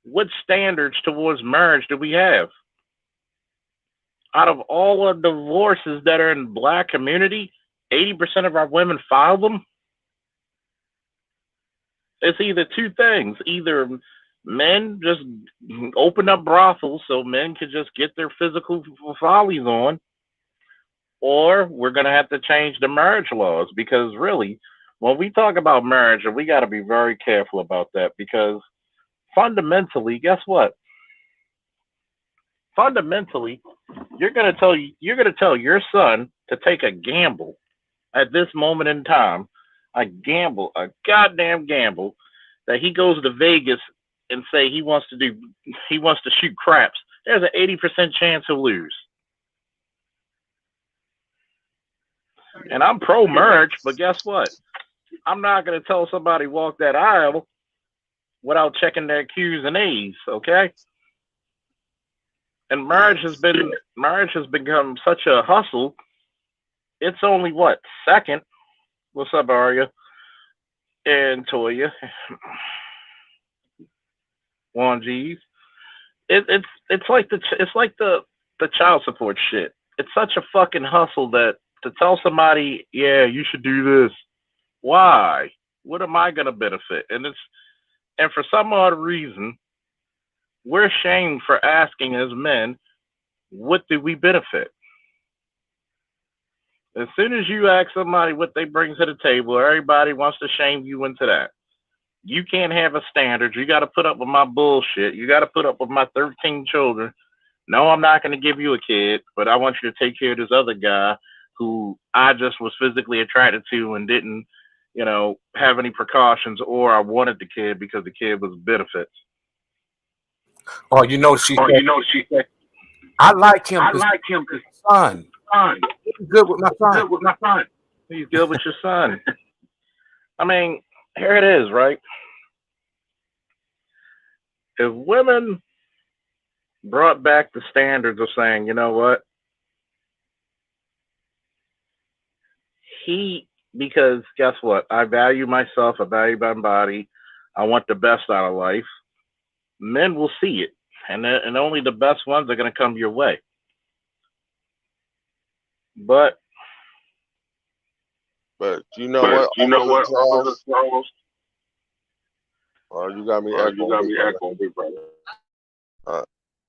[SPEAKER 1] what standards towards marriage do we have? Out of all of the divorces that are in black community, 80% of our women file them. It's either two things. Either men just open up brothels so men can just get their physical follies on, or we're going to have to change the marriage laws. Because really, when we talk about marriage, we got to be very careful about that, because fundamentally, guess what? Fundamentally, you're going to tell your son to take a gamble at this moment in time, a goddamn gamble, that he goes to Vegas and say he wants to shoot craps. There's an 80% chance he'll lose. And I'm pro marriage, but guess what? I'm not going to tell somebody walk that aisle without checking their Q's and A's, okay? And marriage has become such a hustle. It's only what, second? What's up, Aria and Toya? Juan G's. It's like the child support shit. It's such a fucking hustle that to tell somebody, yeah, you should do this. Why? What am I gonna benefit? And for some odd reason, we're shamed for asking as men, what do we benefit? As soon as you ask somebody what they bring to the table, everybody wants to shame you into that. You can't have a standard. You got to put up with my bullshit. You got to put up with my 13 children. No, I'm not going to give you a kid, but I want you to take care of this other guy who I just was physically attracted to and didn't, have any precautions, or I wanted the kid because the kid was benefits.
[SPEAKER 5] or she said, I like him because son. He's good with my son.
[SPEAKER 1] He's good with your son. I mean, here it is, right? If women brought back the standards of saying, you know what, because guess what, I value myself, I value my body, I want the best out of life, men will see it, and only the best ones are going to come your way. But
[SPEAKER 8] you know what, Charles? You got me echoing, big brother.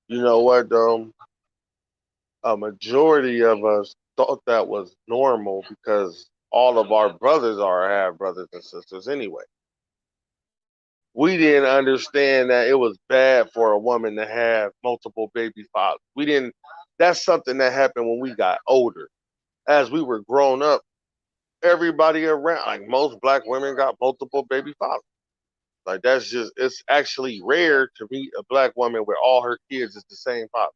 [SPEAKER 8] You know what, though? A majority of us thought that was normal because all of our brothers are half brothers and sisters anyway. We didn't understand that it was bad for a woman to have multiple baby fathers. We didn't. That's something that happened when we got older. As we were grown up, everybody around, like most black women, got multiple baby fathers. Like that's just, it's actually rare to meet a black woman where all her kids is the same father.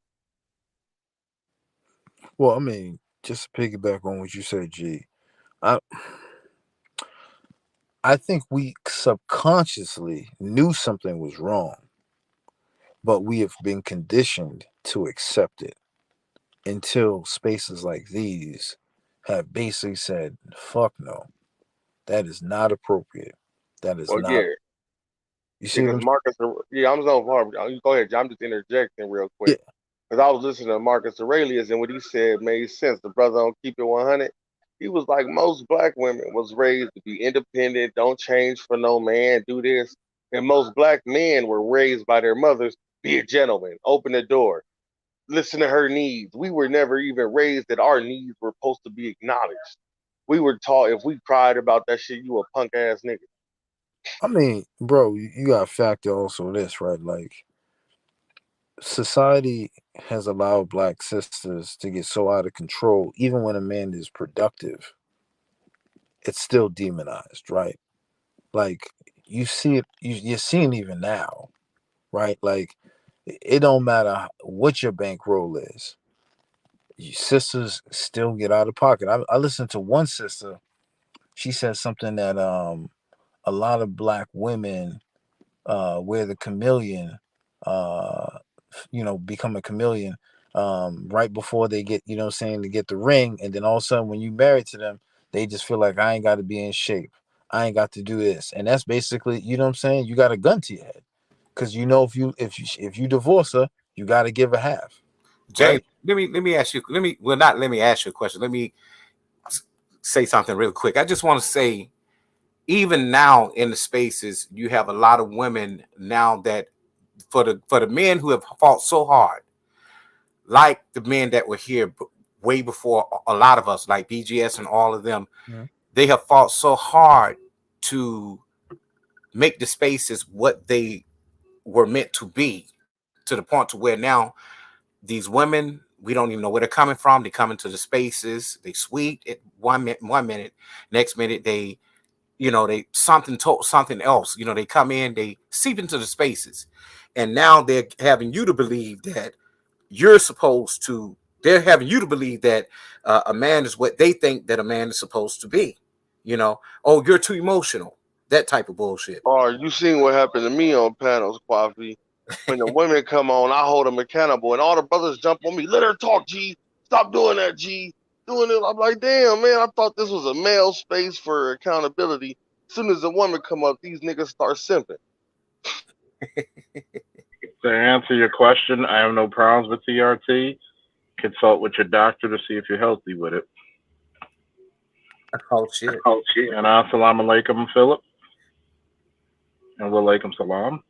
[SPEAKER 7] Well, I mean, just to piggyback on what you said, G, I I think we subconsciously knew something was wrong, but we have been conditioned to accept it until spaces like these have basically said, "Fuck no, that is not appropriate. That is
[SPEAKER 8] Well,
[SPEAKER 7] not."
[SPEAKER 8] yeah,
[SPEAKER 7] You see what
[SPEAKER 8] because
[SPEAKER 7] I'm?
[SPEAKER 8] Marcus, yeah, I'm so far. You go ahead, I'm just interjecting real quick.
[SPEAKER 7] Yeah.
[SPEAKER 8] Because I was listening to Marcus Aurelius, and what he said made sense. The brother don't keep it 100. He was like, most black women was raised to be independent, don't change for no man, do this. And most black men were raised by their mothers, be a gentleman, open the door, listen to her needs. We were never even raised that our needs were supposed to be acknowledged. We were taught if we cried about that shit, you a punk ass nigga.
[SPEAKER 7] I mean, bro, you got to factor also this, right? Like, society has allowed black sisters to get so out of control, even when a man is productive, it's still demonized, right? Like, you see it, you're seeing even now, right? Like, it don't matter what your bankroll is. Sisters still get out of pocket. I listened to one sister. She said something that a lot of black women wear the chameleon, uh, become a chameleon right before they get, saying, to get the ring. And then all of a sudden, when you married to them, they just feel like, I ain't got to be in shape. I ain't got to do this. And that's basically, you know what I'm saying? You got a gun to your head. Because if you divorce her, you got to give her half.
[SPEAKER 5] James,
[SPEAKER 7] Right?
[SPEAKER 5] let me ask you. Not let me ask you a question. Let me say something real quick. I just want to say, even now in the spaces, you have a lot of women now that for the men who have fought so hard, like the men that were here way before a lot of us, like BGS and all of them,
[SPEAKER 7] Mhm.
[SPEAKER 5] they have fought so hard to make the spaces what they were meant to be, to the point to where now these women, we don't even know where they're coming from. They come into the spaces, they sweet at 1 minute, next minute they something else. They come in, they seep into the spaces, and now they're having you to believe that you're supposed to. They're having you to believe that a man is what they think that a man is supposed to be. Oh, you're too emotional. That type of bullshit.
[SPEAKER 8] Or you seen what happened to me on panels, Quaffy. When the women come on, I hold them accountable, and all the brothers jump on me. Let her talk, G. Stop doing that, G. Doing it. I'm like, damn, man. I thought this was a male space for accountability. As soon as a woman come up, these niggas start simping.
[SPEAKER 1] To answer your question, I have no problems with TRT. Consult with your doctor to see if you're healthy with it.
[SPEAKER 5] Oh shit.
[SPEAKER 1] And assalamu alaikum, Philip. And wa alaikum salam.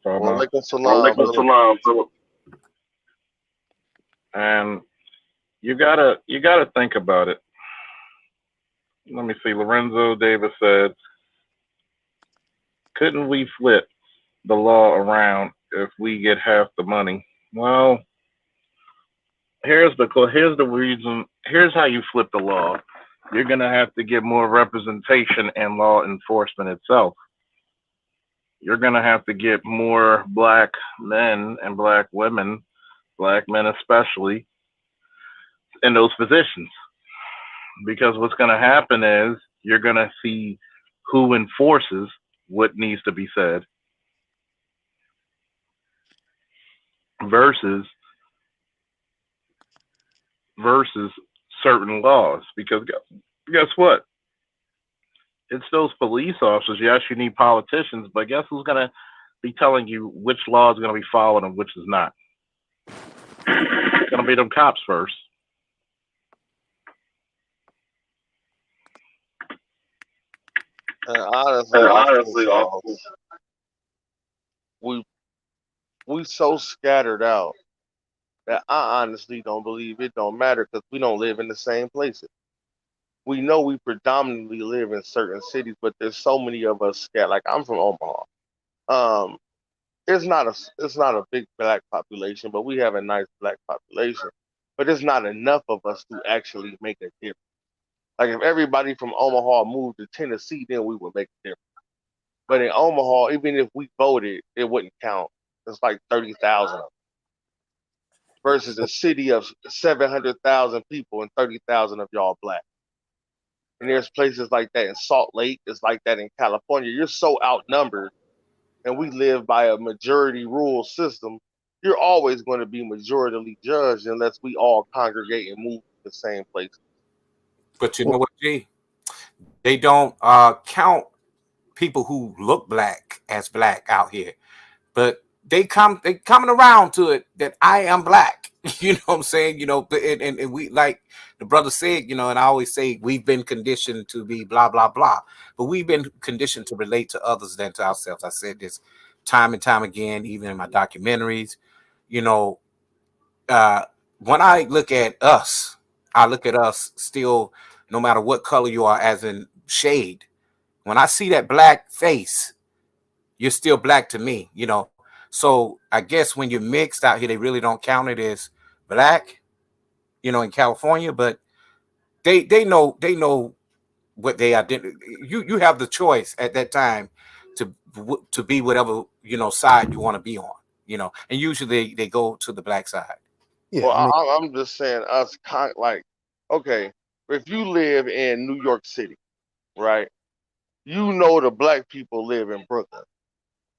[SPEAKER 8] Well,
[SPEAKER 1] Farma.
[SPEAKER 8] like salam, Philip.
[SPEAKER 1] And you gotta think about it. Let me see. Lorenzo Davis said, "Couldn't we flip the law around if we get half the money?" Well, here's the reason. Here's how you flip the law. You're gonna have to get more representation in law enforcement itself. You're gonna have to get more black men and black women, black men especially, in those positions. Because what's gonna happen is you're gonna see who enforces what needs to be said versus versus certain laws. Because guess what? It's those police officers. Yes, you need politicians, but guess who's going to be telling you which law is going to be followed and which is not? It's going to be them cops first.
[SPEAKER 8] And honestly, I think we we so scattered out that I honestly don't believe it don't matter because we don't live in the same places. we know we predominantly live in certain cities, but there's so many of us scattered. Like I'm from Omaha. Um, it's not a big black population, but we have a nice black population. But it's not enough of us to actually make a difference. Like if everybody from Omaha moved to Tennessee, then we would make a difference. But in Omaha, even if we voted, it wouldn't count. It's like 30,000 versus a city of 700,000 people and 30,000 of y'all black. And there's places like that in Salt Lake. It's like that in California. You're so outnumbered, and we live by a majority rule system. You're always going to be majoritarily judged unless we all congregate and move to the same place.
[SPEAKER 5] But you know what, G? They don't count people who look black as black out here. But they coming around to it that I am black. You know what I'm saying? You know, and we, like the brother said, you know, and I always say we've been conditioned to be blah blah blah, but we've been conditioned to relate to others than to ourselves. I said this time and time again, even in my documentaries. You know, uh, when I look at us, I look at us still, no matter what color you are, as in shade. When I see that black face, you're still black to me, you know. So I guess when you're mixed out here, they really don't count it as black, you know, in California, but they know what they identify. You have the choice at that time to be whatever, you know, side you want to be on, you know, and usually they go to the black side.
[SPEAKER 8] Well,
[SPEAKER 7] Yeah, I mean,
[SPEAKER 8] I'm just saying us, like, okay, if you live in New York City, right? You know the black people live in Brooklyn.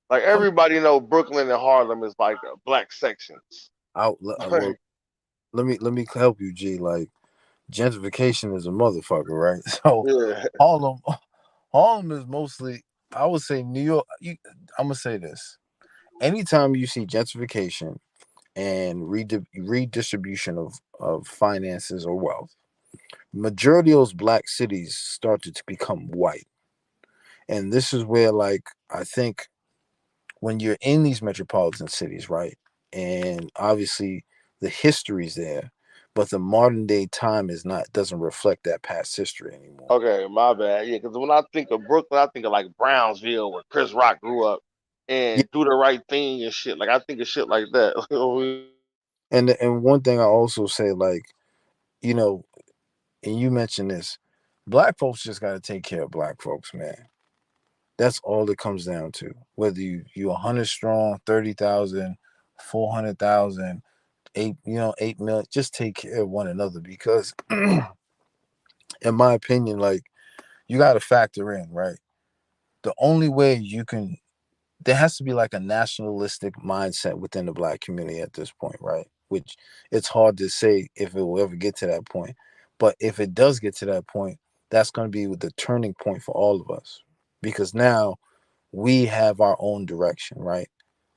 [SPEAKER 8] Like
[SPEAKER 7] I mean,
[SPEAKER 8] everybody know Brooklyn and Harlem is like black sections.
[SPEAKER 7] well, let me help you, G. Like gentrification is a motherfucker, right? So
[SPEAKER 8] Yeah.
[SPEAKER 7] Harlem, Harlem is mostly, I would say, New York. I'm gonna say this: anytime you see gentrification and redistribution of finances or wealth, majority of those black cities started to become white, and this is where, like, I think when you're in these metropolitan cities, right, and obviously the history's there, but the modern day time is not doesn't reflect that past history anymore.
[SPEAKER 8] Okay, my bad. Yeah, because when I think of Brooklyn, I think of like Brownsville, where Chris Rock grew up,
[SPEAKER 7] Yeah,
[SPEAKER 8] and Do the Right Thing and shit. Like I think of shit like that.
[SPEAKER 7] and one thing I also say, like, you know, and you mentioned this, black folks just got to take care of black folks, man. That's all it comes down to. Whether you 100 strong, 30,000, 400,000, 8 million, just take care of one another because, in my opinion, like, you got to factor in, right? The only way you can, there has to be like a nationalistic mindset within the black community at this point, right? Which it's hard to say if it will ever get to that point. But if it does get to that point, that's going to be the turning point for all of us because now we have our own direction, right?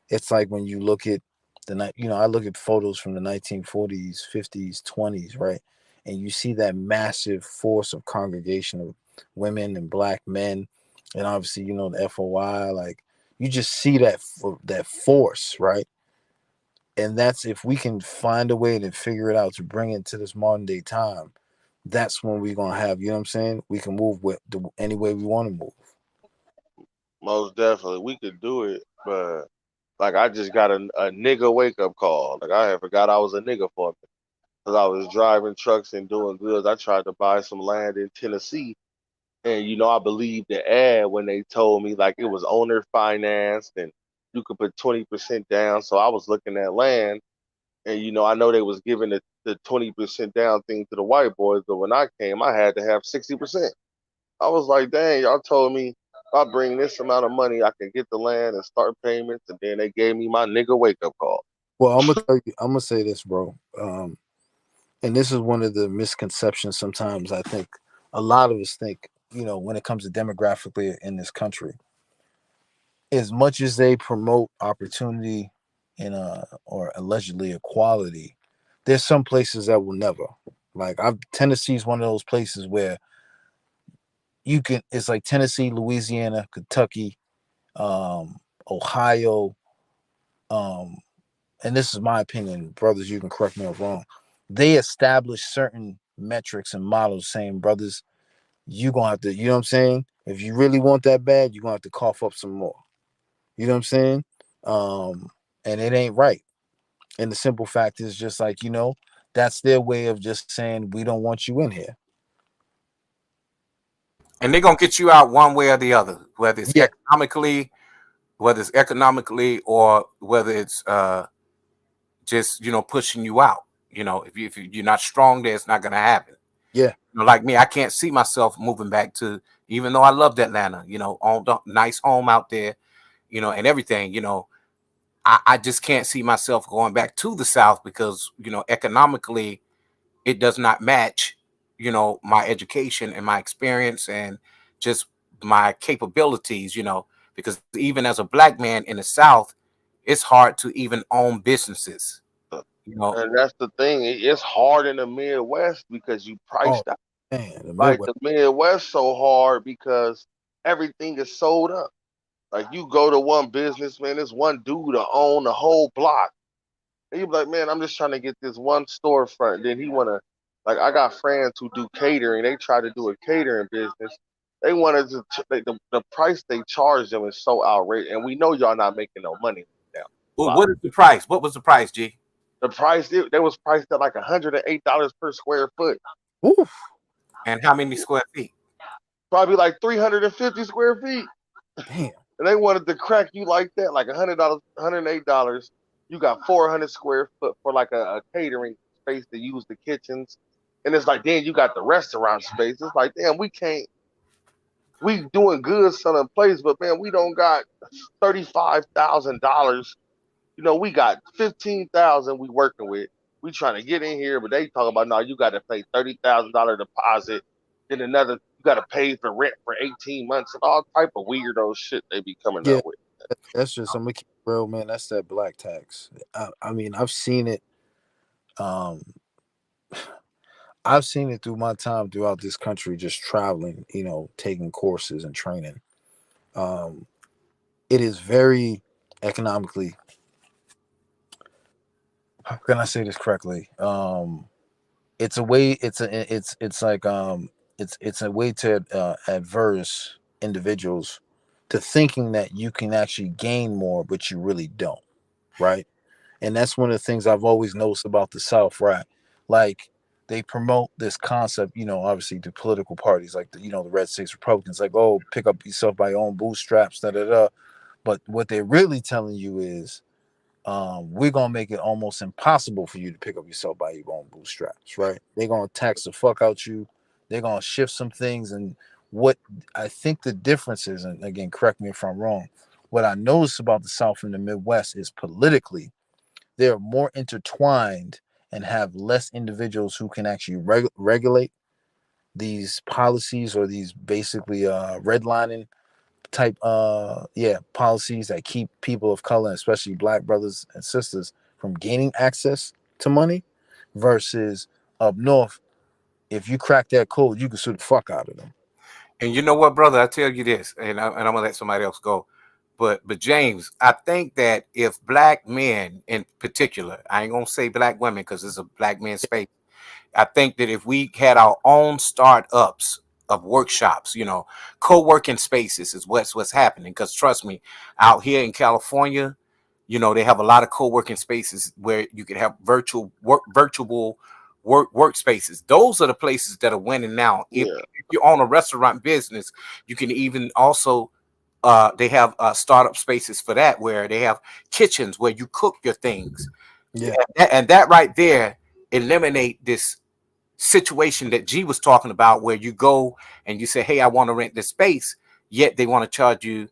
[SPEAKER 7] It's like when you look at the night, I look at photos from the 1940s, 50s, 20s, right? And you see that massive force of congregation of women and black men, and obviously, the FOI, like you just see that force, right? And that's if we can find a way to figure it out to bring it to this modern day time, that's when we're gonna have, you know what I'm saying? We can move with any way we want to move.
[SPEAKER 8] Most definitely, we could do it, but like I just got a nigga wake up call. Like I had forgot I was a nigga for me because I was driving trucks and doing goods. I tried to buy some land in Tennessee, and I believed the ad when they told me like it was owner financed and you could put 20% down. So I was looking at land, and I know they was giving the 20% down thing to the white boys, but when I came, I had to have 60%. I was like, dang, y'all told me if I bring this amount of money, I can get the land and start payments, and then they gave me my nigga wake up call.
[SPEAKER 7] Well, I'm gonna tell you, I'm gonna say this, bro. And this is one of the misconceptions sometimes I think a lot of us think, when it comes to demographically in this country, as much as they promote opportunity and or allegedly equality, there's some places that will never. Like Tennessee is one of those places where it's like Tennessee, Louisiana, Kentucky, Ohio, um, and this is my opinion, brothers, you can correct me if I'm wrong. They establish certain metrics and models saying, brothers, you gonna have to, you know what I'm saying? If you really want that bad, you're gonna have to cough up some more. You know what I'm saying? Um, and it ain't right. And the simple fact is just like, that's their way of just saying we don't want you in here.
[SPEAKER 5] And they're gonna get you out one way or the other,
[SPEAKER 7] Yeah,
[SPEAKER 5] whether it's economically, or whether it's just pushing you out. If you're not strong there, it's not gonna happen.
[SPEAKER 7] yeah,
[SPEAKER 5] Like me, I can't see myself moving back to, even though I loved Atlanta, owned a nice home out there, and everything. I just can't see myself going back to the South because economically it does not match my education and my experience and just my capabilities. Because even as a black man in the South, it's hard to even own businesses. you know
[SPEAKER 8] And that's the thing. It's hard in the Midwest because you
[SPEAKER 7] oh
[SPEAKER 8] priced out.
[SPEAKER 7] man, the
[SPEAKER 8] Like
[SPEAKER 7] Midwest.
[SPEAKER 8] the Midwest so hard because everything is sold up. Like you go to one business, man, this one dude to own the whole block. And you be like, man, I'm just trying to get this one storefront. Then he wanna, like, I got friends who do catering. They try to do a catering business. They wanted to the price they charge them is so outrageous, and we know y'all not making no money now.
[SPEAKER 5] well,
[SPEAKER 8] Block.
[SPEAKER 5] what is the price? What was the price, G?
[SPEAKER 8] The price they was priced at like $108 per square foot,
[SPEAKER 7] Oof,
[SPEAKER 5] And how many square feet?
[SPEAKER 8] probably like 350 square feet.
[SPEAKER 7] damn.
[SPEAKER 8] And they wanted to crack you like that, like $100, $108. You got 400 square foot for like a catering space to use the kitchens. And it's like, then you got the restaurant space. It's like, damn, we can't, we doing good selling places, but man, we don't got $35,000. We got 15,000 we working with. We trying to get in here, but they talking about, no, you got to pay $30,000 deposit. Then another, you got to pay for rent for 18 months and all type of weirdo shit they be coming
[SPEAKER 7] Yeah,
[SPEAKER 8] up with.
[SPEAKER 7] that's just, I'm gonna keep it real, man. That's that black tax. I mean, I've seen it. Um, I've seen it through my time throughout this country, just traveling, taking courses and training. Um, it is very economically. How can I say this correctly? It's a way. It's like it's a way to adverse individuals to thinking that you can actually gain more, but you really don't, right? And that's one of the things I've always noticed about the South, right? Like they promote this concept, obviously the political parties, like the red states Republicans, like, oh, pick up yourself by your own bootstraps, da da da. But what they're really telling you is, we're gonna make it almost impossible for you to pick up yourself by your own bootstraps, right? They're gonna tax the fuck out you. They're gonna shift some things, and what I think the difference is, and again, correct me if I'm wrong. What I notice about the South and the Midwest is politically they're more intertwined and have less individuals who can actually regulate these policies or these basically redlining type policies that keep people of color, especially black brothers and sisters, from gaining access to money versus up north. If you crack that code, you can sue the fuck out of them.
[SPEAKER 5] And you know what, brother? I tell you this, and I'm gonna let somebody else go. But James, I think that if black men in particular, I ain't gonna say black women because it's a black man space. I think that if we had our own startups of workshops, co-working spaces is what's happening. Because trust me, out here in California, they have a lot of co-working spaces where you can have virtual workspaces. Those are the places that are winning now.
[SPEAKER 8] Yeah,
[SPEAKER 5] If you own a restaurant business, you can even also they have startup spaces for that where they have kitchens where you cook your things.
[SPEAKER 7] Yeah,
[SPEAKER 5] And that right there eliminate this situation that G was talking about, where you go and you say, hey, I want to rent this space, yet they want to charge you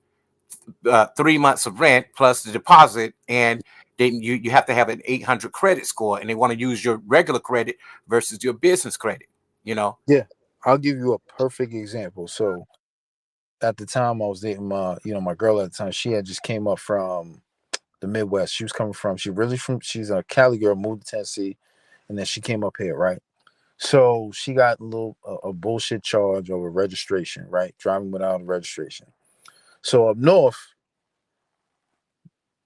[SPEAKER 5] 3 months of rent plus the deposit, and then you have to have an 800 credit score, and they want to use your regular credit versus your business credit.
[SPEAKER 7] yeah. I'll give you a perfect example. So at the time I was dating my girl at the time, she had just came up from the Midwest. She was coming from, she's a Cali girl, moved to Tennessee, and then she came up here, right? So she got a bullshit charge over registration, right? Driving without a registration. So up north,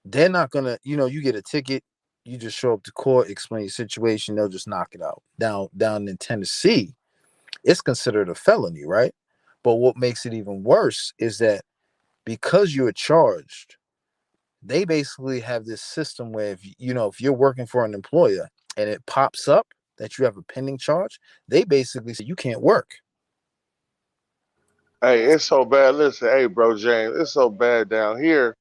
[SPEAKER 7] they're not gonna, you get a ticket, you just show up to court, explain your situation, they'll just knock it out. Down in Tennessee, it's considered a felony, right? But what makes it even worse is that because you're charged, they basically have this system where if you're working for an employer and it pops up that you have a pending charge, they basically say you can't work.
[SPEAKER 8] Hey, it's so bad. Listen, hey, bro, James, it's so bad down here.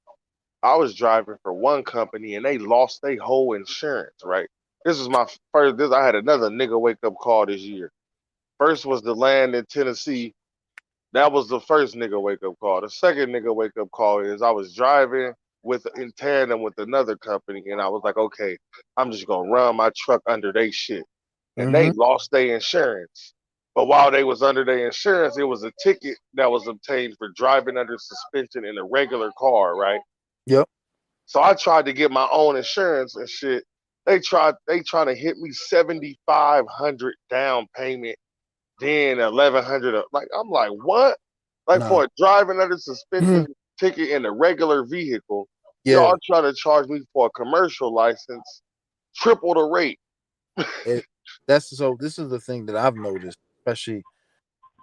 [SPEAKER 8] I was driving for one company and they lost their whole insurance, right? This is my first, I had another nigga wake up call this year. First was the land in Tennessee. That was the first nigga wake up call. The second nigga wake up call is I was driving in tandem with another company and I was like, okay, I'm just gonna run my truck under they shit. And they lost their insurance. But while they was under their insurance, it was a ticket that was obtained for driving under suspension in a regular car, right?
[SPEAKER 7] Yep.
[SPEAKER 8] So I tried to get my own insurance and shit. They trying to hit me $7,500 down payment, then 1,100. Like I'm like, what? Like
[SPEAKER 7] Nah.
[SPEAKER 8] for a driving under suspension ticket in a regular vehicle,
[SPEAKER 7] Yeah.
[SPEAKER 8] y'all trying to charge me for a commercial license, triple the rate.
[SPEAKER 7] This is the thing that I've noticed, especially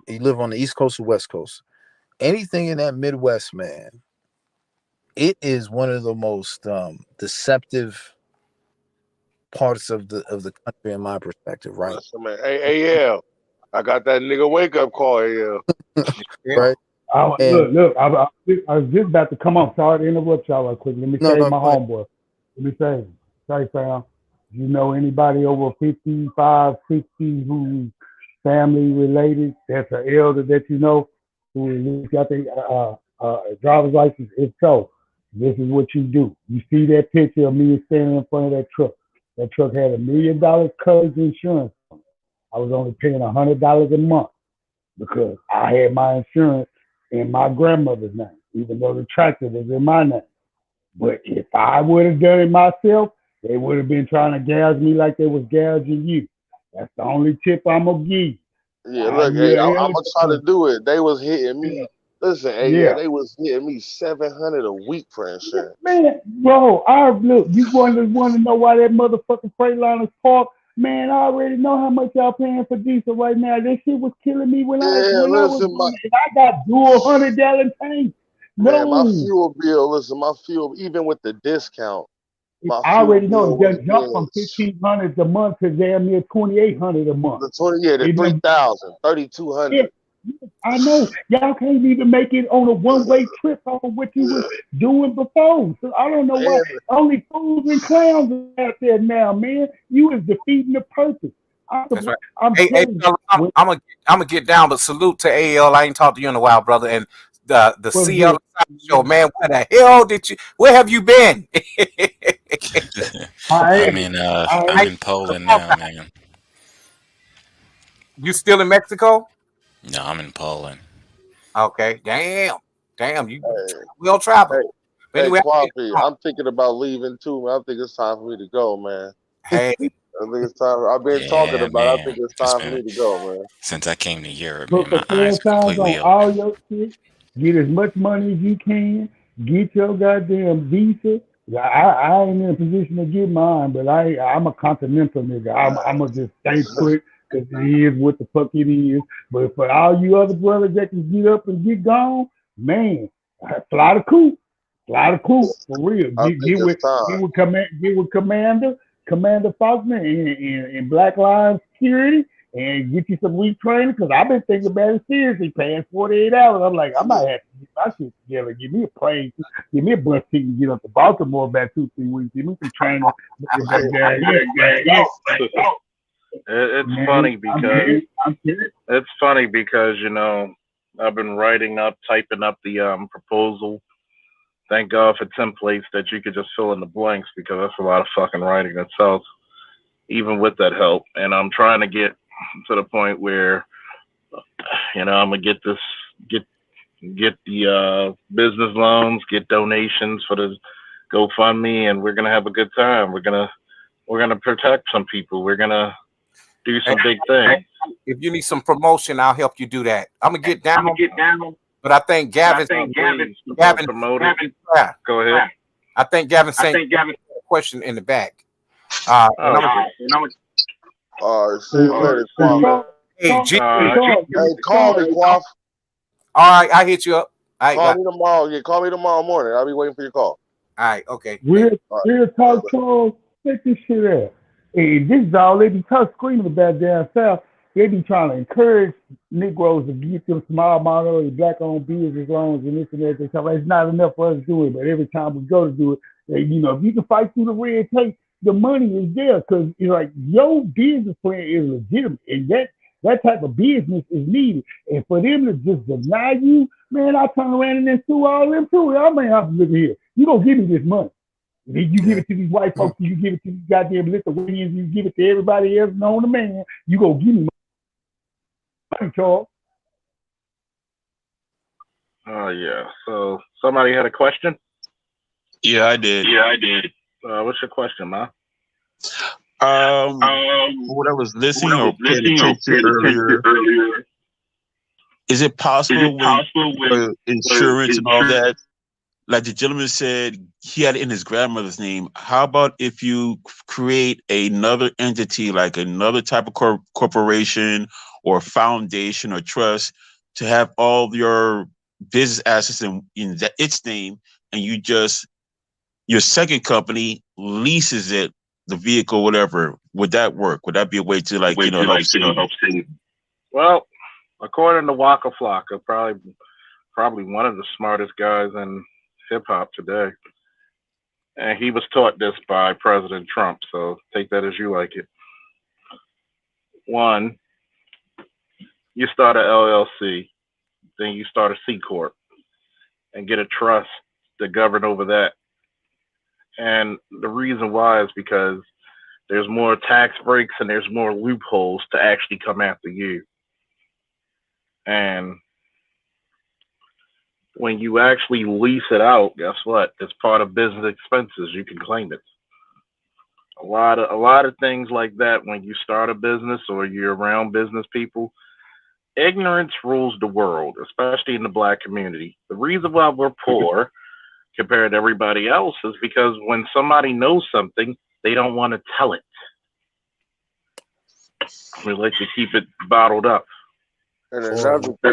[SPEAKER 7] you live on the East Coast or West Coast. Anything in that Midwest, man, it is one of the most deceptive parts of the country, in my perspective, right?
[SPEAKER 8] Listen, man, hey, AL, I got that nigga wake up call, AL.
[SPEAKER 7] Right.
[SPEAKER 9] Look, I was just about to come on. Sorry to interrupt y'all right quick. Let me save my homeboy. Let me save him. Say, fam, you know anybody over 55, 60 who's family related, that's an elder that you know, who got their driver's license? If so, this is what you do. You see that picture of me standing in front of that truck. That truck had $1 million coverage insurance. I was only paying $100 a month because I had my insurance in my grandmother's name, even though the tractor was in my name. But if I would have done it myself, they would have been trying to gouge me like they was gouging you. That's the only tip I'm gonna give you.
[SPEAKER 8] Yeah, look, hey, I'm gonna try to do it. They was hitting me. Listen, hey, yeah, they was hitting me $700 a week for insurance.
[SPEAKER 9] Man, bro, look, you want to know why that motherfucking Freightliner's parked? Man, I already know how much y'all paying for diesel right now. This shit was killing me when I was doing it. I got dual $100 tanks.
[SPEAKER 8] Man, my fuel bill, even with the discount, my
[SPEAKER 9] I already know
[SPEAKER 8] bill
[SPEAKER 9] it jumped from $1,500 a month to damn near $2,800 a month.
[SPEAKER 8] The 3,000, 3,200.
[SPEAKER 9] Yeah, I know. Y'all can't even make it on a one-way trip off of what you was doing before. So I don't know why. Only fools and clowns are out there now, man. You is defeating the purpose.
[SPEAKER 5] That's right. I'm gonna get down, but salute to AL. I ain't talked to you in a while, brother. And the CL show, man. Where have you been?
[SPEAKER 10] I'm in Poland now, man.
[SPEAKER 5] You still in Mexico?
[SPEAKER 10] No, I'm in Poland.
[SPEAKER 5] Okay, damn, you well traveled.
[SPEAKER 8] Hey, Quaffy, I'm thinking about leaving too, man. I think it's time for me to go, man.
[SPEAKER 5] Hey,
[SPEAKER 8] I think it's time. I've been talking about it. I think it's time for me to go, man.
[SPEAKER 10] Since I came to Europe,
[SPEAKER 9] man, my eyes are completely open. All your shit. Get as much money as you can. Get your goddamn visa. I ain't in a position to get mine, but I'm a continental nigga. I'm gonna just stay put because it is what the fuck it is. But for all you other brothers that can get up and get gone, man, fly the coop. Fly the coop for real. Get with Commander Faulkner in Black Lives Security and get you some retraining because I've been thinking about it seriously, paying 48 hours. I'm like, I might have to get my shit together. Give me a plane, give me a bus ticket and get up to Baltimore about 2-3 weeks. Give me some training.
[SPEAKER 1] It's funny because I've been typing up the proposal. Thank God for templates that you could just fill in the blanks because that's a lot of fucking writing itself, even with that help. And I'm trying to get to the point where, I'm gonna get the business loans, get donations for the GoFundMe, and we're gonna have a good time. We're gonna protect some people. We're gonna do some big things.
[SPEAKER 5] If you need some promotion, I'll help you do that. I'm gonna get down. But I think Gavin.
[SPEAKER 1] Promoted. Go ahead.
[SPEAKER 5] I think Gavin saying a question in the back.
[SPEAKER 8] All right, see you later, Kwame.
[SPEAKER 5] Hey, G.
[SPEAKER 8] Hey, call me, Quaff.
[SPEAKER 5] All right, I hit you up.
[SPEAKER 8] Call me tomorrow. Yeah, call me tomorrow morning. I'll be waiting for your call.
[SPEAKER 5] All right, okay.
[SPEAKER 9] Real talk, Charles. Check this shit out. And this is all they be screaming about down south. They be trying to encourage Negroes to get them small minority black-owned business loans and this and that. They tell us it's not enough for us to do it, but every time we go to do it, if you can fight through the red tape, the money is there because it's like your business plan is legitimate, and that type of business is needed. And for them to just deny you, man, I turn around and then sue all them too. I mean, I'm looking here. You gonna give me this money? And then you give it to these white folks, you give it to these goddamn Lithuanians, you give it to everybody else known to man. You gonna give me money, Charles?
[SPEAKER 1] Oh yeah. So somebody had a question?
[SPEAKER 11] Yeah, I did.
[SPEAKER 1] What's your question, man?
[SPEAKER 11] What I was listening or paying attention earlier. Is it possible with insurance and all that? Like the gentleman said, he had it in his grandmother's name. How about if you create another entity, like another type of corporation or foundation or trust, to have all of your business assets in its name, and your second company leases it, the vehicle, whatever? Would that work? Would that be a way to help save?
[SPEAKER 1] Well, according to Waka Flocka, probably one of the smartest guys in hip hop today, and he was taught this by President Trump. So take that as you like it. One, you start a LLC, then you start a C corp, and get a trust to govern over that. And the reason why is because there's more tax breaks and there's more loopholes to actually come after you. And when you actually lease it out, guess what? It's part of business expenses. You can claim it. A lot of things like that when you start a business or you're around business people, ignorance rules the world, especially in the black community. The reason why we're poor compared to everybody else is because when somebody knows something, they don't want to tell it. We like to keep it bottled up.
[SPEAKER 8] And another thing, in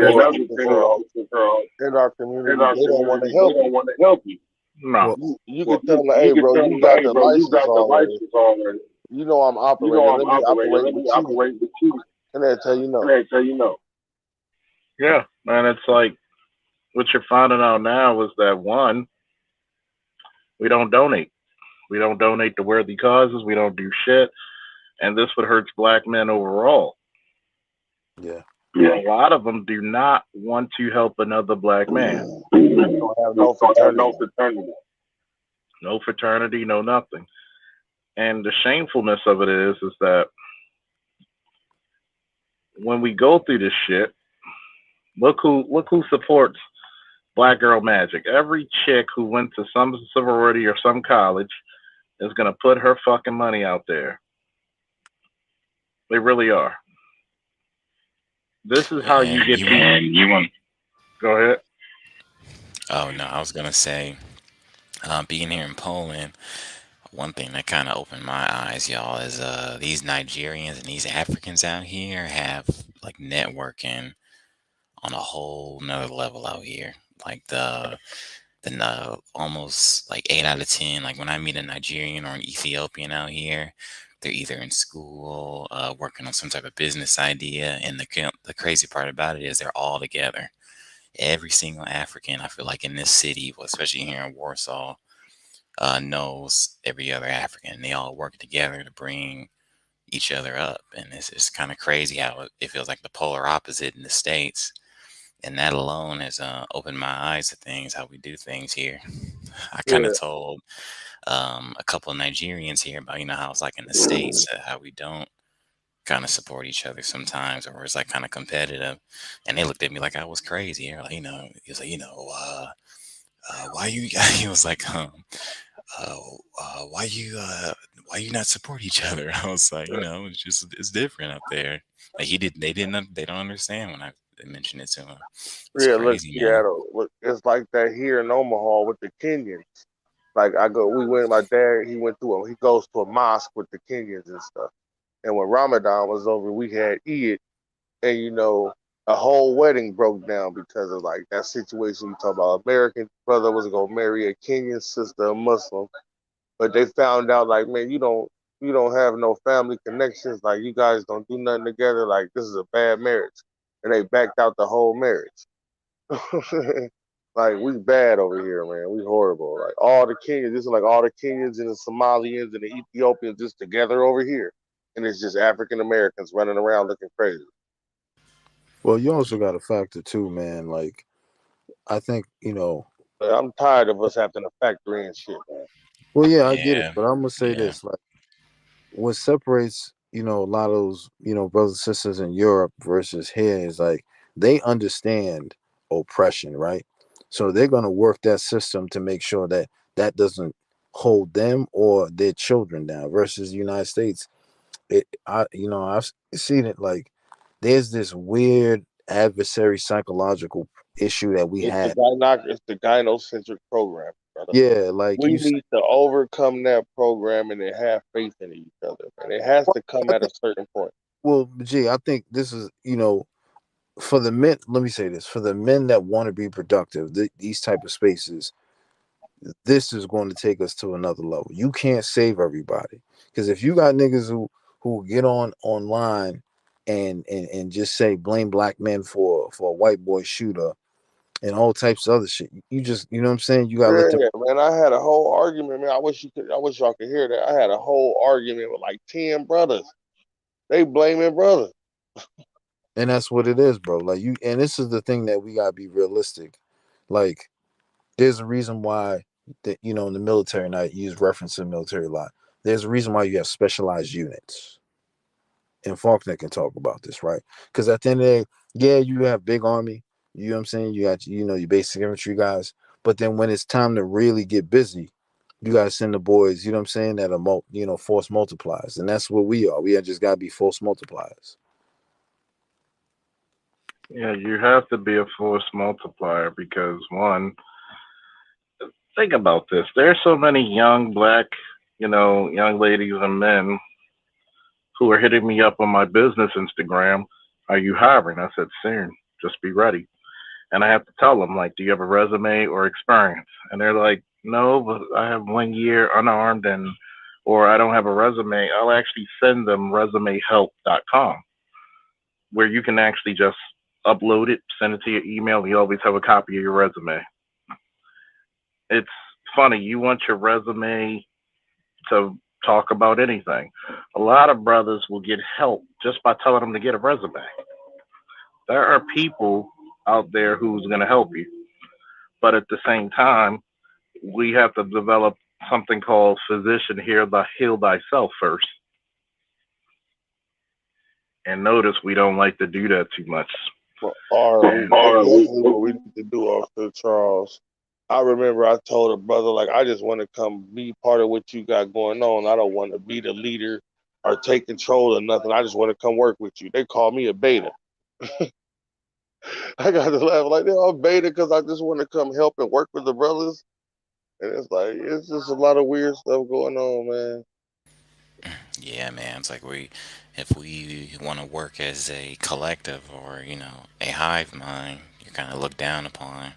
[SPEAKER 8] our community, they don't want to help you.
[SPEAKER 1] No.
[SPEAKER 8] You can tell them, hey, bro, you got the license already. You know I'm operating. Let me operate with you. And they'll tell you no.
[SPEAKER 1] Yeah, and it's like what you're finding out now is that one, we don't donate. We don't donate to worthy causes. We don't do shit. And this would hurt black men overall.
[SPEAKER 7] Yeah.
[SPEAKER 1] A lot of them do not want to help another black man.
[SPEAKER 8] They don't have no fraternity.
[SPEAKER 1] No fraternity, no nothing. And the shamefulness of it is that when we go through this shit, look who supports Black Girl Magic. Every chick who went to some sorority or some college is gonna put her fucking money out there. They really are. This is how you get people. Go ahead.
[SPEAKER 10] Oh no, I was gonna say, being here in Poland, one thing that kind of opened my eyes, y'all, is these Nigerians and these Africans out here have like networking on a whole nother level out here. Like the almost like 8 out of 10. Like when I meet a Nigerian or an Ethiopian out here, they're either in school, working on some type of business idea, and the crazy part about it is they're all together. Every single African, I feel like in this city, well, especially here in Warsaw, knows every other African. They all work together to bring each other up, and it's just kind of crazy how it feels like the polar opposite in the States. And that alone has opened my eyes to things, how we do things here. I kind of told a couple of Nigerians here about, how it's like in the States, how we don't kind of support each other sometimes, or it's like kind of competitive. And they looked at me like I was crazy. They're like, he was like, why you, he was like, why you not support each other? I was like, it's different up there. Like they don't understand when I mentioned it to him. It's crazy, man.
[SPEAKER 8] Look, it's like that here in Omaha with the Kenyans. Like my dad, he goes to a mosque with the Kenyans and stuff. And when Ramadan was over, we had Eid, and a whole wedding broke down because of like that situation. You talk about American brother was gonna marry a Kenyan sister, a Muslim, but they found out like, man, you don't have no family connections, like you guys don't do nothing together, like this is a bad marriage, and they backed out the whole marriage. Like we bad over here, man. We horrible. Like all the Kenyans, this is like all the Kenyans and the Somalians and the Ethiopians just together over here, and it's just African Americans running around looking crazy.
[SPEAKER 7] Well, you also got a factor too, man. Like I think
[SPEAKER 8] I'm tired of us having to factor in shit, man.
[SPEAKER 7] Well, yeah, I get it,
[SPEAKER 10] Yeah,
[SPEAKER 7] but I'm gonna say
[SPEAKER 10] yeah,
[SPEAKER 7] this: like, what separates a lot of those brothers and sisters in Europe versus here is like they understand oppression, right? So they're gonna work that system to make sure that that doesn't hold them or their children down. Versus the United States, I've seen it like there's this weird adversary psychological issue that we had.
[SPEAKER 8] It's the gynocentric program, brother.
[SPEAKER 7] Yeah, like
[SPEAKER 8] We need to overcome that program and then have faith in each other, and it has to come
[SPEAKER 7] I
[SPEAKER 8] at a
[SPEAKER 7] think,
[SPEAKER 8] certain point.
[SPEAKER 7] well, gee, I think this is for the men. Let me say this: for the men that want to be productive, these type of spaces, this is going to take us to another level. You can't save everybody, because if you got niggas who get on online and just say blame black men for a white boy shooter and all types of other shit, you just know what I'm saying. You gotta let them.
[SPEAKER 8] Yeah, man. I had a whole argument, man. I wish y'all could hear that. I had a whole argument with like 10 brothers. They blaming brothers.
[SPEAKER 7] And that's what it is, bro. Like you, and this is the thing that we gotta be realistic. Like, there's a reason why that in the military, and I use reference to the military a lot. There's a reason why you have specialized units, and Faulkner can talk about this, right? Because at the end of the day, yeah, you have big army. You know what I'm saying? You got your basic infantry guys, but then when it's time to really get busy, you gotta send the boys. You know what I'm saying? That are force multipliers, and that's what we are. We are just gotta be force multipliers.
[SPEAKER 1] Yeah, you have to be a force multiplier because one, think about this. There's so many young black, young ladies and men who are hitting me up on my business Instagram. Are you hiring? I said, soon. Just be ready. And I have to tell them, like, do you have a resume or experience? And they're like, no, but I have 1 year unarmed or I don't have a resume. I'll actually send them resumehelp.com where you can actually just upload it, send it to your email. You always have a copy of your resume. It's funny. You want your resume to talk about anything. A lot of brothers will get help just by telling them to get a resume. There are people out there who's going to help you, but at the same time, we have to develop something called physician heal thyself first. And notice we don't like to do that too much.
[SPEAKER 8] Well, that's exactly what we need to do, Officer Charles. I remember I told a brother, like, I just want to come be part of what you got going on. I don't want to be the leader or take control of nothing. I just want to come work with you. They call me a beta. I got to laugh like, I'm beta because I just want to come help and work with the brothers. And it's like, it's just a lot of weird stuff going on, man.
[SPEAKER 10] yeah, man. It's like if we want to work as a collective or a hive mind, you're kind of looked down upon,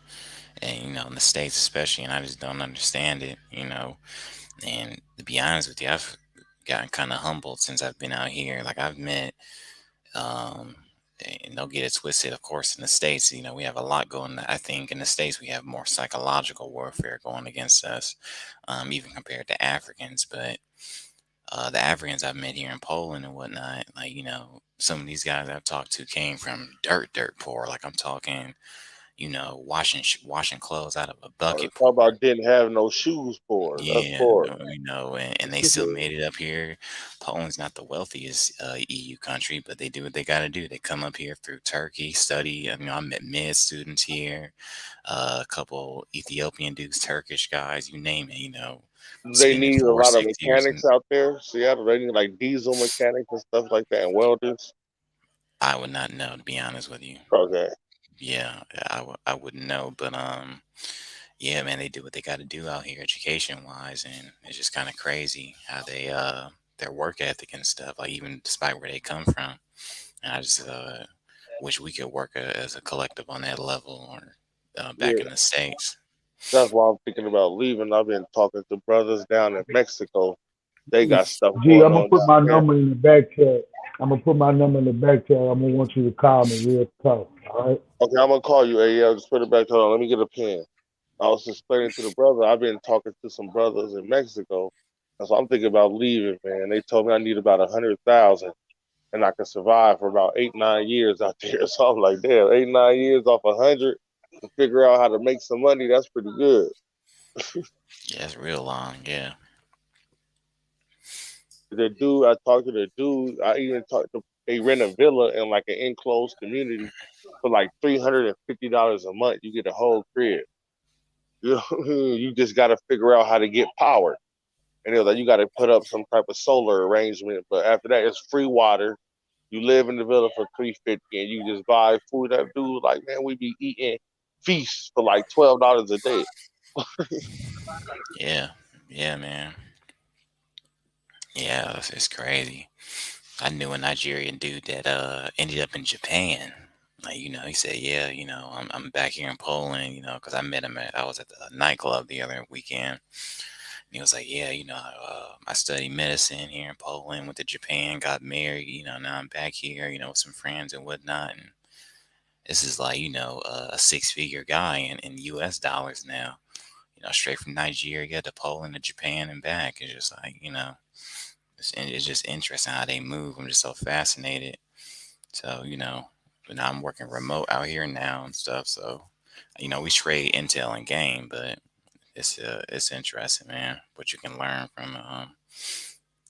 [SPEAKER 10] and in the states especially, and I just don't understand it. And to be honest with you, I've gotten kind of humbled since I've been out here. Like I've met, um, and don't get it twisted. Of course, in the states, we have a lot going. I think in the states we have more psychological warfare going against us, even compared to Africans. But the Africans I've met here in Poland and whatnot, like some of these guys I've talked to came from dirt poor. Like I'm talking, washing clothes out of a bucket
[SPEAKER 8] Talk
[SPEAKER 10] poor.
[SPEAKER 8] about didn't have no shoes for. That's
[SPEAKER 10] Yeah,
[SPEAKER 8] poor.
[SPEAKER 10] and they still made it up here. Poland's not the wealthiest EU country, but they do what they got to do. They come up here through Turkey, study. I met med students here, a couple Ethiopian dudes, Turkish guys, you name it.
[SPEAKER 8] They
[SPEAKER 10] Spending
[SPEAKER 8] need a
[SPEAKER 10] four,
[SPEAKER 8] lot of
[SPEAKER 10] 6 years
[SPEAKER 8] mechanics out there. Seattle, they need like diesel mechanics and stuff like that and welders.
[SPEAKER 10] I would not know, to be honest with you.
[SPEAKER 8] Okay.
[SPEAKER 10] Yeah, I wouldn't know, but yeah, man, they do what they got to do out here, education wise, and it's just kind of crazy how their work ethic and stuff, like even despite where they come from. And I just wish we could work as a collective on that level, or back
[SPEAKER 8] Yeah,
[SPEAKER 10] in the States.
[SPEAKER 8] that's why I'm thinking about leaving. I've been talking to brothers down in Mexico. They got stuff
[SPEAKER 9] G,
[SPEAKER 8] going
[SPEAKER 9] I'm gonna
[SPEAKER 8] on
[SPEAKER 9] put
[SPEAKER 8] down
[SPEAKER 9] my
[SPEAKER 8] there.
[SPEAKER 9] number in the back chat. I'm gonna put my number in the back chat. I'm gonna want you to call me real talk. All right.
[SPEAKER 8] Okay, I'm gonna call you. Hey, yeah, just put it back. Hold on, let me get a pen. I was explaining to the brother. I've been talking to some brothers in Mexico, and so I'm thinking about leaving. Man, they told me I need about 100,000, and I can survive for about 8-9 years out there. So I'm like, damn, 8-9 years off 100 to figure out how to make some money. That's pretty good.
[SPEAKER 10] Yeah, it's real long. Yeah.
[SPEAKER 8] The dude, I talked to the dude. I even talked to. They rent a villa in like an enclosed community for like $350 a month. You get a whole crib. You you just got to figure out how to get power. And it was like you got to put up some type of solar arrangement. But after that, it's free water. You live in the villa for $350, and you just buy food. That dude, like, man, we be eating feasts for like $12 a day.
[SPEAKER 10] Yeah. Yeah, man. Yeah, it's crazy. I knew a Nigerian dude that ended up in Japan. Like, he said, yeah, I'm back here in Poland, because I met him I was at the nightclub the other weekend. And he was like, yeah, I studied medicine here in Poland, went to Japan, got married, now I'm back here, with some friends and whatnot. And this is like, a six-figure guy in US dollars now, straight from Nigeria to Poland to Japan and back. It's just like, it's just interesting how they move. I'm just so fascinated. So, but now I'm working remote out here now and stuff. So, we trade intel and game, but it's interesting, man, what you can learn from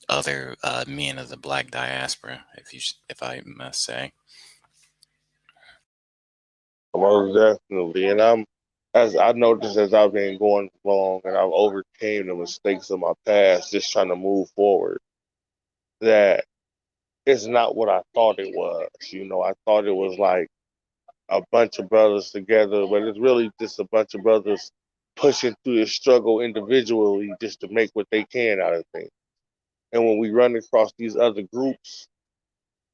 [SPEAKER 10] other men of the Black diaspora, if I must say.
[SPEAKER 8] Most definitely. And as I noticed as I've been going along and I've overcame the mistakes of my past, just trying to move forward, that it's not what I thought it was. I thought it was like a bunch of brothers together, but it's really just a bunch of brothers pushing through the struggle individually just to make what they can out of things. And when we run across these other groups,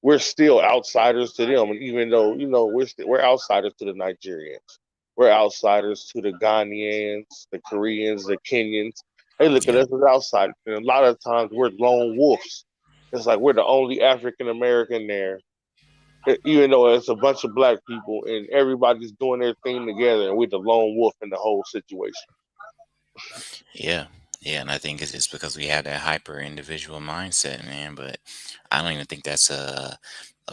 [SPEAKER 8] we're still outsiders to them. And even though, we're outsiders to the Nigerians, we're outsiders to the Ghanaians, the Koreans, the Kenyans. They look at
[SPEAKER 10] Yeah.
[SPEAKER 8] us as outsiders. And a lot of times we're lone wolves. It's like we're the only African American there, even though it's a bunch of black people and everybody's doing their thing together, and we're the lone wolf in the whole situation.
[SPEAKER 10] Yeah. Yeah, and I think it's because we have that hyper individual mindset, man. But I don't even think that's a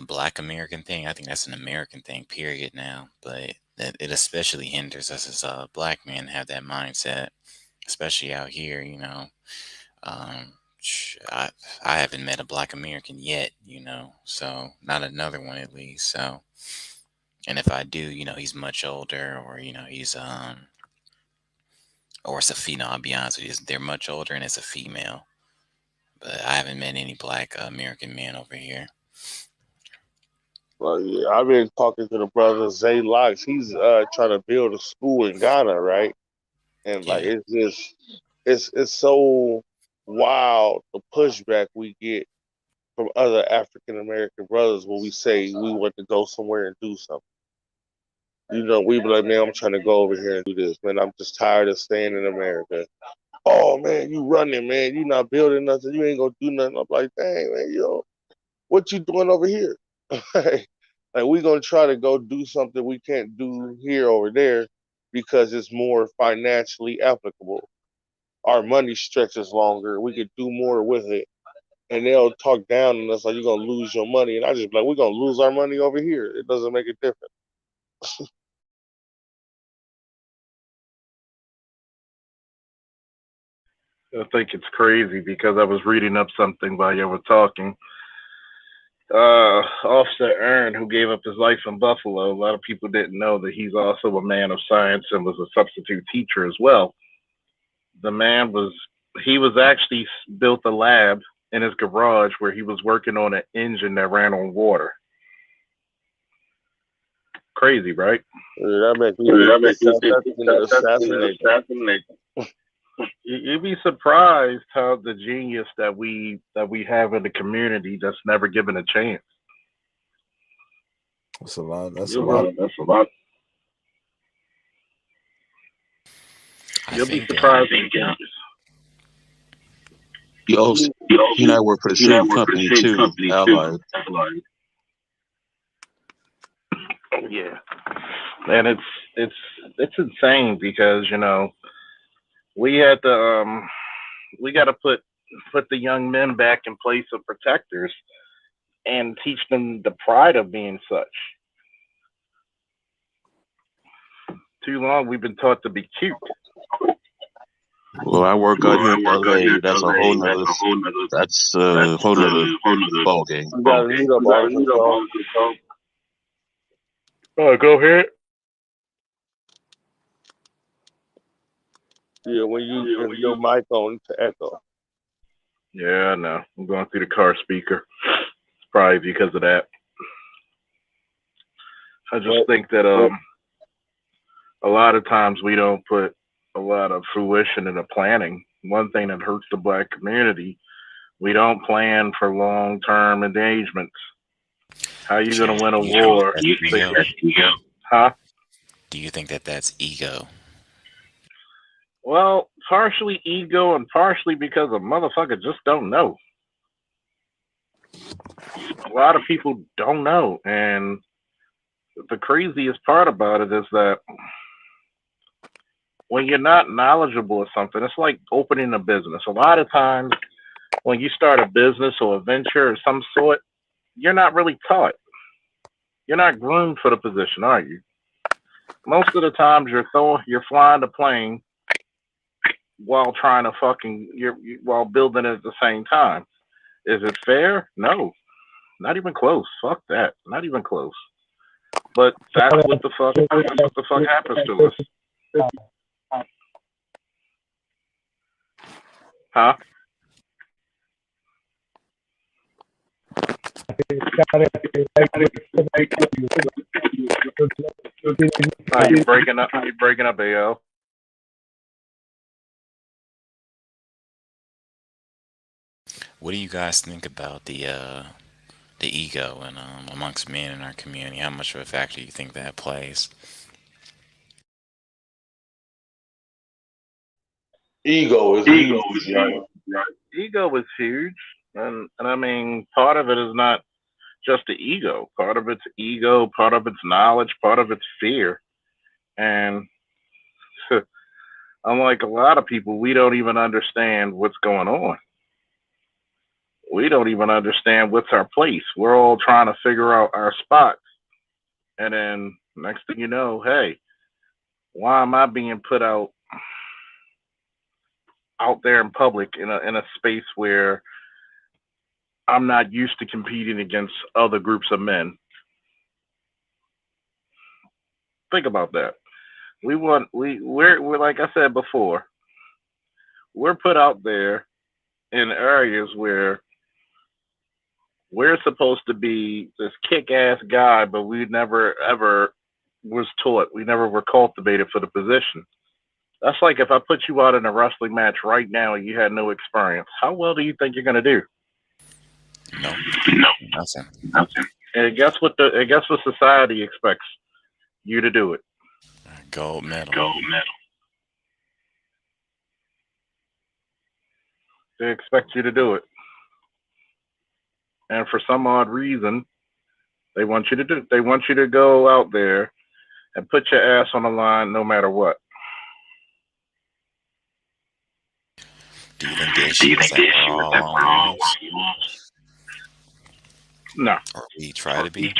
[SPEAKER 10] Black American thing. I think that's an American thing, period. Now, but it especially hinders us as Black men have that mindset, especially out here. I haven't met a Black American yet. So not another one at least. So, and if I do, he's much older, or he's or it's a female. I'll be honest with you, they're much older and it's a female. But I haven't met any Black American men over here.
[SPEAKER 8] Well, yeah, I've been talking to the brother Zay Locks. He's trying to build a school in Ghana, right? And like
[SPEAKER 10] Yeah,
[SPEAKER 8] it's just it's so wild the pushback we get from other African American brothers when we say we want to go somewhere and do something. We be like, man, I'm trying to go over here and do this, man. I'm just tired of staying in America. Oh man, you running, man. You not building nothing. You ain't gonna do nothing. I'm like, dang, man, what you doing over here? Like we gonna try to go do something we can't do here over there because it's more financially applicable. Our money stretches longer. We could do more with it. And they'll talk down on us like you're gonna lose your money. And I just be like, we're gonna lose our money over here. It doesn't make a difference.
[SPEAKER 1] I think it's crazy because I was reading up something while you were talking. Officer Ern, who gave up his life in Buffalo, a lot of people didn't know that he's also a man of science and was a substitute teacher as well. The man he was actually built a lab in his garage where he was working on an engine that ran on water. Crazy, right?
[SPEAKER 8] That makes me think he's self-assassinated.
[SPEAKER 1] You'd be surprised how the genius that we have in the community that's never given a chance.
[SPEAKER 7] That's a lot. That's a lot.
[SPEAKER 1] You'll be surprised.
[SPEAKER 11] You also, he and I work for the same company too, Allied.
[SPEAKER 1] Yeah, and it's insane because we had to we got to put the young men back in place of protectors and teach them the pride of being such. Too long we've been taught to be cute.
[SPEAKER 11] Well, I work out here in LA. That's a whole nother. That's a whole nother ball game.
[SPEAKER 8] You gotta read up all this,
[SPEAKER 1] Oh, go ahead.
[SPEAKER 8] Yeah, when you have your mic on to echo.
[SPEAKER 1] Yeah, I know. I'm going through the car speaker. It's probably because of that. I just think that a lot of times we don't put a lot of fruition into planning. One thing that hurts the black community, we don't plan for long-term engagements. How are you going to win a war? Huh?
[SPEAKER 10] Do you think that that's ego?
[SPEAKER 1] Well, partially ego and partially because a motherfucker just don't know. A lot of people don't know. And the craziest part about it is that when you're not knowledgeable of something, it's like opening a business. A lot of times when you start a business or a venture of some sort, you're not really taught. You're not groomed for the position, are you? Most of the times you're flying the plane while trying to while building it at the same time. Is it fair? No, not even close. Fuck that. Not even close. But that's what the fuck happens to us. Huh? You breaking up? You breaking up, AO?
[SPEAKER 10] What do you guys think about the ego and amongst men in our community? How much of a factor do you think that plays?
[SPEAKER 8] Ego is huge, right?
[SPEAKER 1] Ego is huge, and I mean, part of it is not just the ego. Part of it's ego, part of it's knowledge, part of it's fear. And unlike a lot of people, we don't even understand what's going on. We don't even understand what's our place. We're all trying to figure out our spots. And then next thing you know, hey, why am I being put out there in public in a space where I'm not used to competing against other groups of men? Think about that. We're like I said before, we're put out there in areas where we're supposed to be this kick-ass guy, but we never ever was taught. We never were cultivated for the position. That's like if I put you out in a wrestling match right now and you had no experience. How well do you think you're gonna do?
[SPEAKER 10] No, nothing.
[SPEAKER 1] And guess what society expects you to do it?
[SPEAKER 10] Gold medal.
[SPEAKER 1] They expect you to do it. And for some odd reason, they want you to go out there and put your ass on the line no matter what.
[SPEAKER 10] Do you think the issue is that we're all on rules?
[SPEAKER 1] No.
[SPEAKER 10] Or we try to be?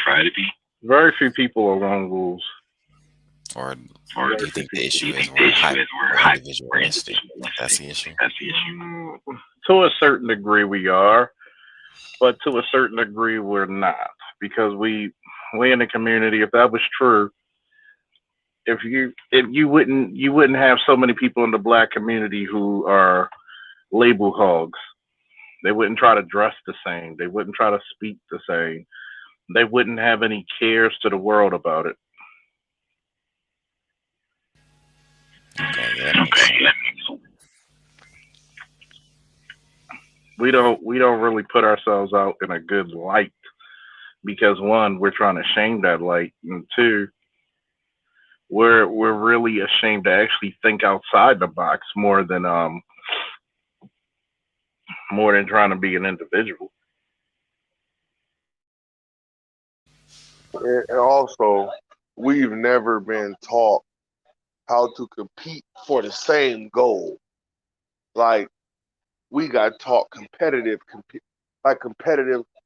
[SPEAKER 1] Very few people are on rules.
[SPEAKER 10] Or do you think the issue is we're individualistic? That's the issue?
[SPEAKER 1] To a certain degree we are, but to a certain degree we're not. Because we in the community, if that was true, if you wouldn't have so many people in the black community who are label hogs. They wouldn't try to dress the same. They wouldn't try to speak the same. They wouldn't have any cares to the world about it.
[SPEAKER 10] Okay, yeah, that makes sense.
[SPEAKER 1] We don't really put ourselves out in a good light because one, we're trying to shame that light, and two, we're really ashamed to actually think outside the box more than trying to be an individual.
[SPEAKER 8] And also, we've never been taught how to compete for the same goal. Like we got taught competitive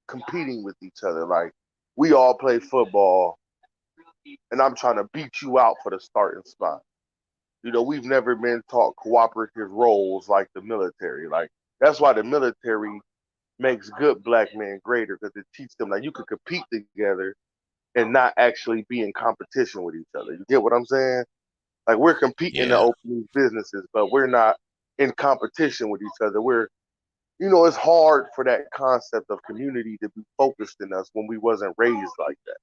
[SPEAKER 8] competing with each other. Like we all play football, and I'm trying to beat you out for the starting spot. You know, we've never been taught cooperative roles like the military. Like that's why the military makes good black men greater because it teaches them that you could compete together and not actually be in competition with each other. You get what I'm saying? Like we're competing to
[SPEAKER 10] Yeah.
[SPEAKER 8] open these businesses, but we're not in competition with each other. It's hard for that concept of community to be focused in us when we wasn't raised like that.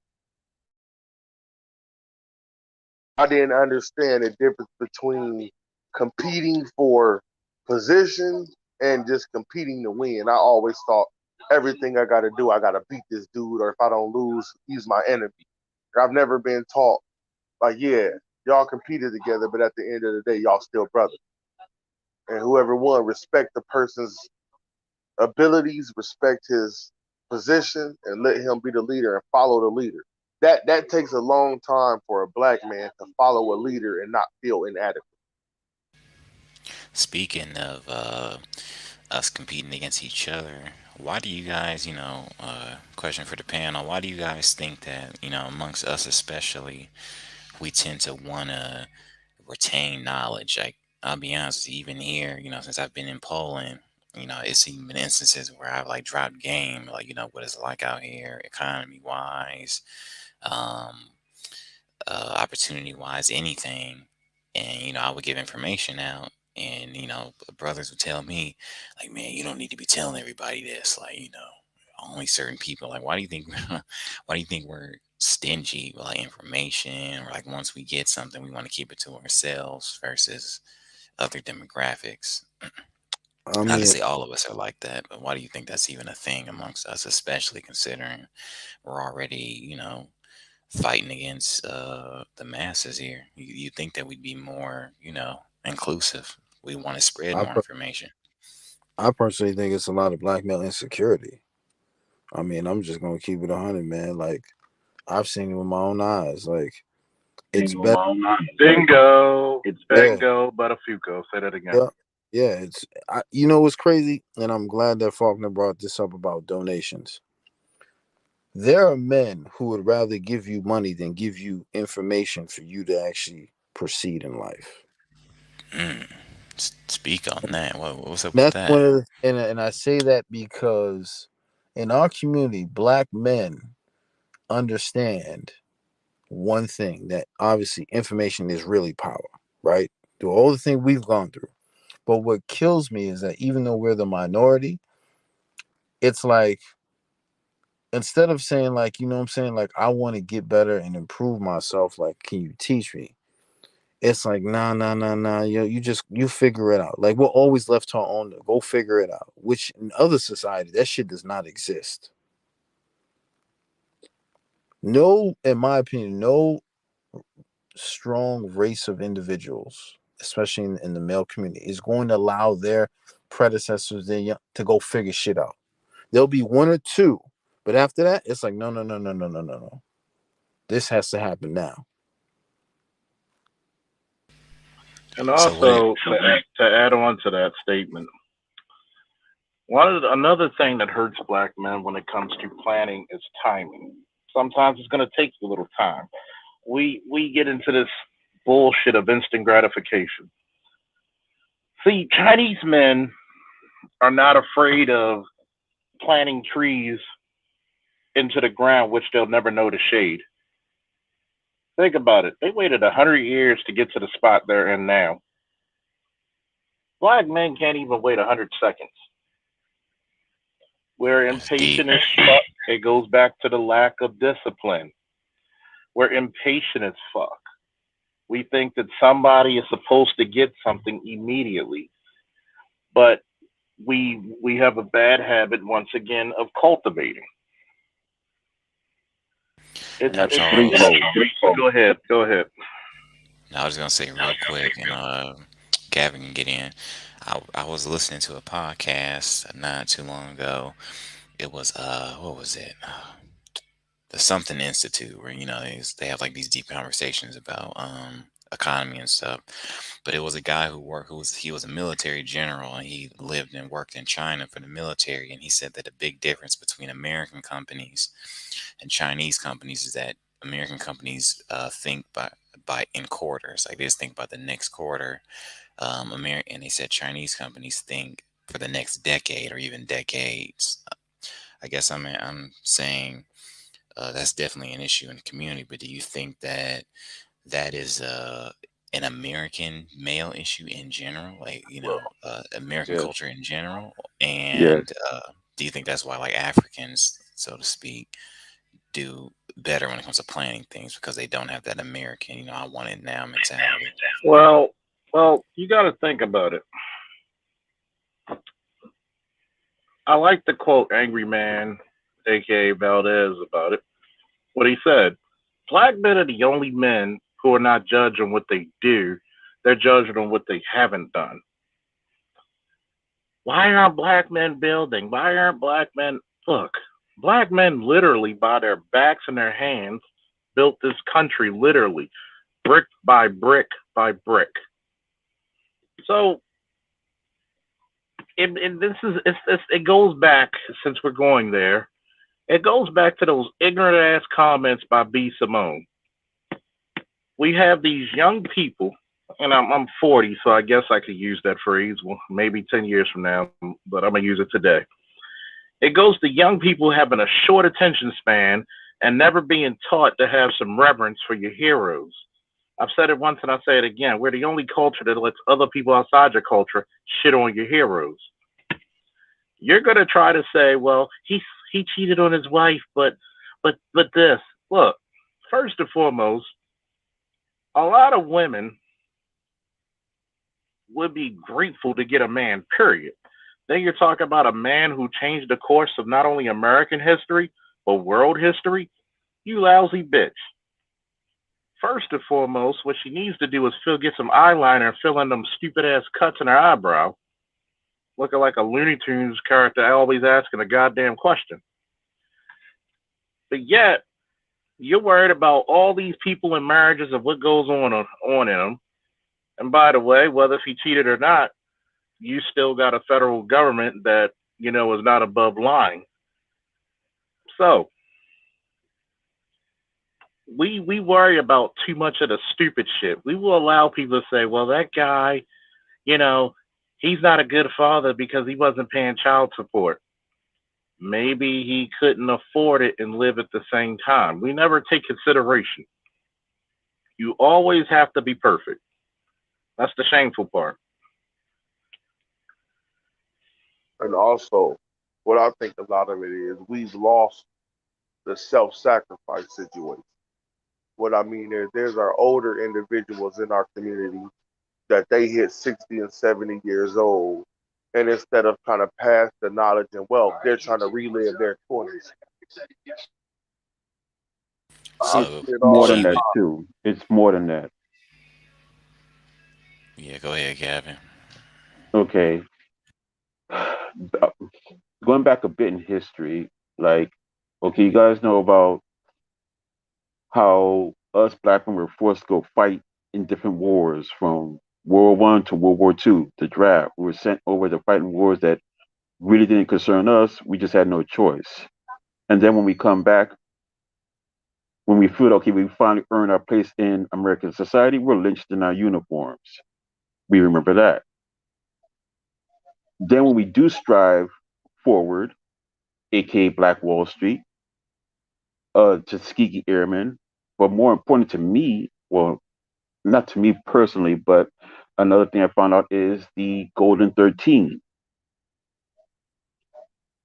[SPEAKER 8] I didn't understand the difference between competing for positions and just competing to win. I always thought everything I got to do, I got to beat this dude, or if I don't lose, he's my enemy. I've never been taught, like, yeah, y'all competed together, but at the end of the day, y'all still brothers. And whoever won, respect the person's abilities, respect his position, and let him be the leader and follow the leader. That takes a long time for a black man to follow a leader and not feel inadequate.
[SPEAKER 10] Speaking of us competing against each other, why do you guys, question for the panel, why do you guys think that, amongst us especially, we tend to want to retain knowledge? Like, I'll be honest with you, even here, since I've been in Poland, it's even been instances where I've like dropped game, like, what it's like out here, economy wise, um, opportunity wise, anything. And, I would give information out. And, brothers would tell me, like, man, you don't need to be telling everybody this. Like, only certain people. Like, why do you think, why do you think we're stingy with like information? Or like once we get something, we want to keep it to ourselves versus other demographics?
[SPEAKER 7] I
[SPEAKER 10] Not to
[SPEAKER 7] mean,
[SPEAKER 10] say all of us are like that, but why do you think that's even a thing amongst us, especially considering we're already, fighting against the masses here? You think that we'd be more, inclusive? We want to spread
[SPEAKER 7] I
[SPEAKER 10] more
[SPEAKER 7] per-
[SPEAKER 10] information.
[SPEAKER 7] I personally think it's a lot of black male insecurity. I mean, I'm just gonna keep it 100, man. Like I've seen it with my own eyes. Like it's better.
[SPEAKER 1] Bingo.
[SPEAKER 7] Yeah,
[SPEAKER 1] Bingo, Buttafuoco. Say that again.
[SPEAKER 7] yeah, yeah. You know what's crazy, and I'm glad that Faulkner brought this up about donations. There are men who would rather give you money than give you information for you to actually proceed in life.
[SPEAKER 10] Mm. Speak on that. What's up with
[SPEAKER 7] That's
[SPEAKER 10] that?
[SPEAKER 7] one of and I say that because in our community, black men understand one thing, that obviously information is really power, right? Through all the things we've gone through. But what kills me is that even though we're the minority, it's like instead of saying like, you know what I'm saying, like I want to get better and improve myself, like can you teach me? It's like nah. You figure it out. Like we're always left to our own to go figure it out. Which in other society, that shit does not exist. No, in my opinion, no strong race of individuals, especially in the male community, is going to allow their predecessors to go figure shit out. There'll be one or two, but after that, it's like no. This has to happen now.
[SPEAKER 1] And
[SPEAKER 10] So what it
[SPEAKER 1] also, to add on to that statement, another thing that hurts black men when it comes to planning is timing. Sometimes it's going to take a little time. We get into this bullshit of instant gratification. See, Chinese men are not afraid of planting trees into the ground, which they'll never know the shade. Think about it. They waited 100 years to get to the spot they're in now. Black men can't even wait 100 seconds. We're
[SPEAKER 10] was deep.
[SPEAKER 1] impatient as fuck. It goes back to the lack of discipline. We're impatient as fuck. We think that somebody is supposed to get something immediately, but we have a bad habit once again of cultivating. It's
[SPEAKER 10] That's all.
[SPEAKER 1] threefold. Go ahead. Go ahead.
[SPEAKER 10] I was gonna say real quick, and Gavin can get in. I was listening to a podcast not too long ago. It was what was it? The Something Institute, where they have like these deep conversations about economy and stuff. But it was a guy he was a military general, and he lived and worked in China for the military, and he said that the big difference between American companies and Chinese companies is that American companies think by in quarters, like they just think about the next quarter. And they said Chinese companies think for the next decade or even decades. I guess I'm saying that's definitely an issue in the community. But do you think that that is an American male issue in general, like American
[SPEAKER 12] Yes.
[SPEAKER 10] culture in general?
[SPEAKER 12] Yes.
[SPEAKER 10] And do you think that's why like Africans, so to speak, do better when it comes to planning things because they don't have that American, I want it now mentality?
[SPEAKER 1] Well, you got to think about it. I like the quote Angry Man, aka Valdez, about it. What he said: Black men are the only men who are not judged on what they do; they're judged on what they haven't done. Why aren't black men building? Why aren't black men? Look, black men literally, by their backs and their hands, built this country literally, brick by brick by brick. So, it goes back, since we're going there. It goes back to those ignorant ass comments by B. Simone. We have these young people, and I'm 40, so I guess I could use that phrase. Well, maybe 10 years from now, but I'm gonna use it today. It goes to young people having a short attention span and never being taught to have some reverence for your heroes. I've said it once and I say it again. We're the only culture that lets other people outside your culture shit on your heroes. You're gonna try to say, well, he cheated on his wife, but this. Look, first and foremost, a lot of women would be grateful to get a man, period. Then you're talking about a man who changed the course of not only American history, but world history. You lousy bitch. First and foremost, what she needs to do is get some eyeliner and fill in them stupid ass cuts in her eyebrow, looking like a Looney Tunes character always asking a goddamn question. But yet, you're worried about all these people in marriages and what goes on in them. And by the way, whether if he cheated or not, you still got a federal government that, is not above lying. So we worry about too much of the stupid shit. We will allow people to say, well, that guy, he's not a good father because he wasn't paying child support. Maybe he couldn't afford it and live at the same time. We never take consideration. You always have to be perfect. That's the shameful part.
[SPEAKER 8] And also, what I think a lot of it is, we've lost the self-sacrifice situation. What I mean is, there's our older individuals in our community that they hit 60 and 70 years old, and instead of kind of pass the knowledge and wealth, they're trying to relive their 20s.
[SPEAKER 10] So
[SPEAKER 12] More than that too. It's more than that.
[SPEAKER 10] Yeah, go ahead, Gavin.
[SPEAKER 12] Okay. Going back a bit in history, like, okay, you guys know about how us black men were forced to go fight in different wars from World War I to World War II, the draft. We were sent over to fight in wars that really didn't concern us. We just had no choice. And then when we come back, when we feel okay, we finally earn our place in American society, we're lynched in our uniforms. We remember that. Then when we do strive forward, aka Black Wall Street, Tuskegee Airmen, but more important to me, well, not to me personally, but another thing I found out is the Golden 13.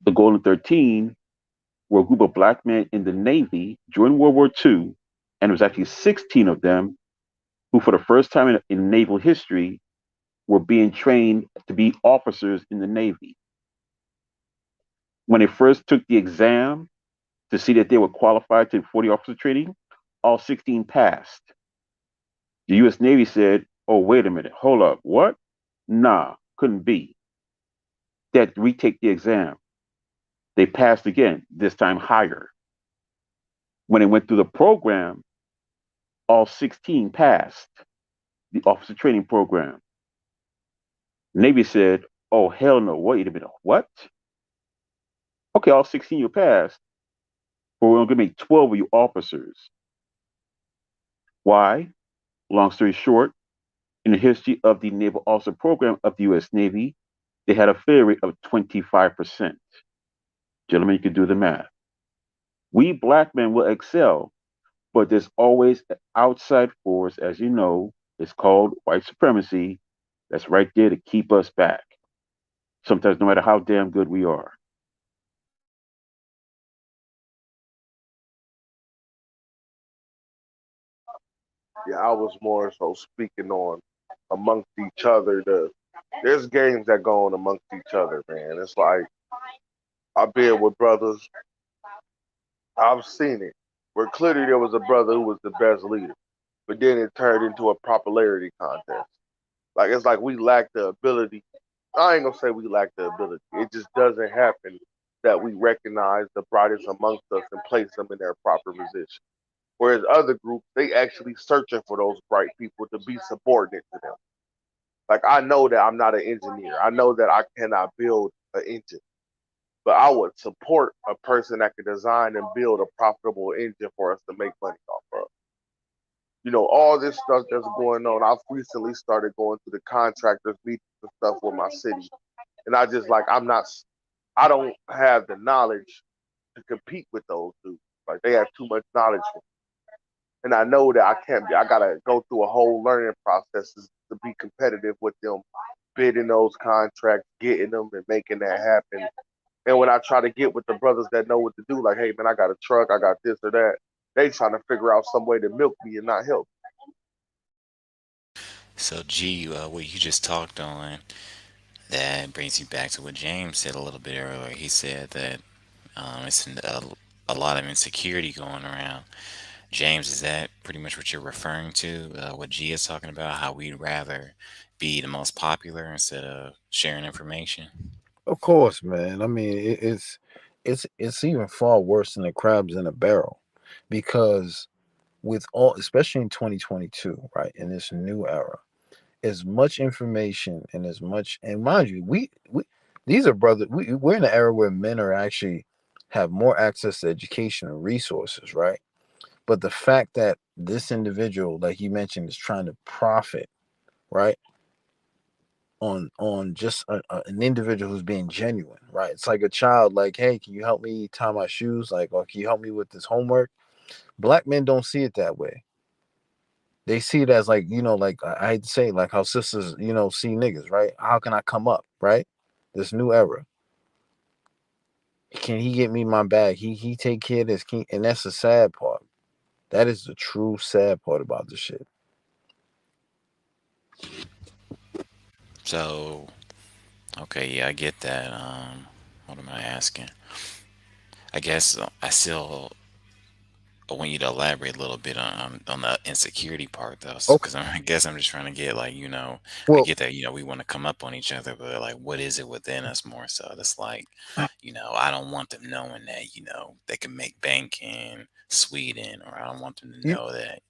[SPEAKER 12] The Golden 13 were a group of black men in the Navy during World War II, and it was actually 16 of them who, for the first time in naval history, were being trained to be officers in the Navy. When they first took the exam to see that they were qualified to 40 officer training. All 16 passed. The U.S. Navy said, "Oh, wait a minute, hold up, what? Nah, couldn't be." They had to retake the exam. They passed again, this time higher. When they went through the program, all 16 passed the officer training program. Navy said, "Oh, hell no, wait a minute, what? Okay, all 16 you passed, but we're going to make 12 of you officers." Why? Long story short, in the history of the Naval Officer Program of the U.S. Navy, they had a failure rate of 25%. Gentlemen, you can do the math. We black men will excel, but there's always an outside force, as you know, it's called white supremacy, that's right there to keep us back. Sometimes, no matter how damn good we are.
[SPEAKER 8] Yeah, I was more so speaking on amongst each other. There's games that go on amongst each other, man. It's like I've been with brothers. I've seen it where clearly there was a brother who was the best leader, but then it turned into a popularity contest. Like it's like we lack the ability. I ain't gonna say we lack the ability. It just doesn't happen that we recognize the brightest amongst us and place them in their proper position. Whereas other groups, they actually searching for those bright people to be subordinate to them. Like I know that I'm not an engineer. I know that I cannot build an engine, but I would support a person that could design and build a profitable engine for us to make money off of. All this stuff that's going on. I've recently started going to the contractors meetings and stuff with my city, and I just like I don't have the knowledge to compete with those dudes. Like they have too much knowledge for me. And I know that I can't be. I gotta go through a whole learning process to be competitive with them, bidding those contracts, getting them, and making that happen. And when I try to get with the brothers that know what to do, like, hey man, I got a truck, I got this or that, they trying to figure out some way to milk me and not help.
[SPEAKER 10] So, G, what you just talked on, that brings you back to what James said a little bit earlier. He said that a lot of insecurity going around. James, is that pretty much what you're referring to? What G is talking about? How we'd rather be the most popular instead of sharing information?
[SPEAKER 7] Of course, man. I mean, it's even far worse than the crabs in a barrel, because with all, especially in 2022, right, in this new era, as much information and as much, and mind you, we these are brothers. We're in an era where men are actually have more access to education and resources, right? But the fact that this individual, like you mentioned, is trying to profit, right, on just an individual who's being genuine, right? It's like a child, like, hey, can you help me tie my shoes? Like, or can you help me with this homework? Black men don't see it that way. They see it as like, like I hate to say, like how sisters, see niggas, right? How can I come up, right? This new era. Can he get me my bag? He take care of this, and that's the sad part. That is the true sad part about this shit.
[SPEAKER 10] So, okay, yeah, I get that. What am I asking? I guess I still I want you to elaborate a little bit on the insecurity part though,
[SPEAKER 7] Okay.
[SPEAKER 10] because I guess I'm just trying to get like I
[SPEAKER 7] Well,
[SPEAKER 10] get that we want to come up on each other, but like what is it within us more so that's like I don't want them knowing that they can make bank in Sweden, or I don't want them to
[SPEAKER 7] you,
[SPEAKER 10] know that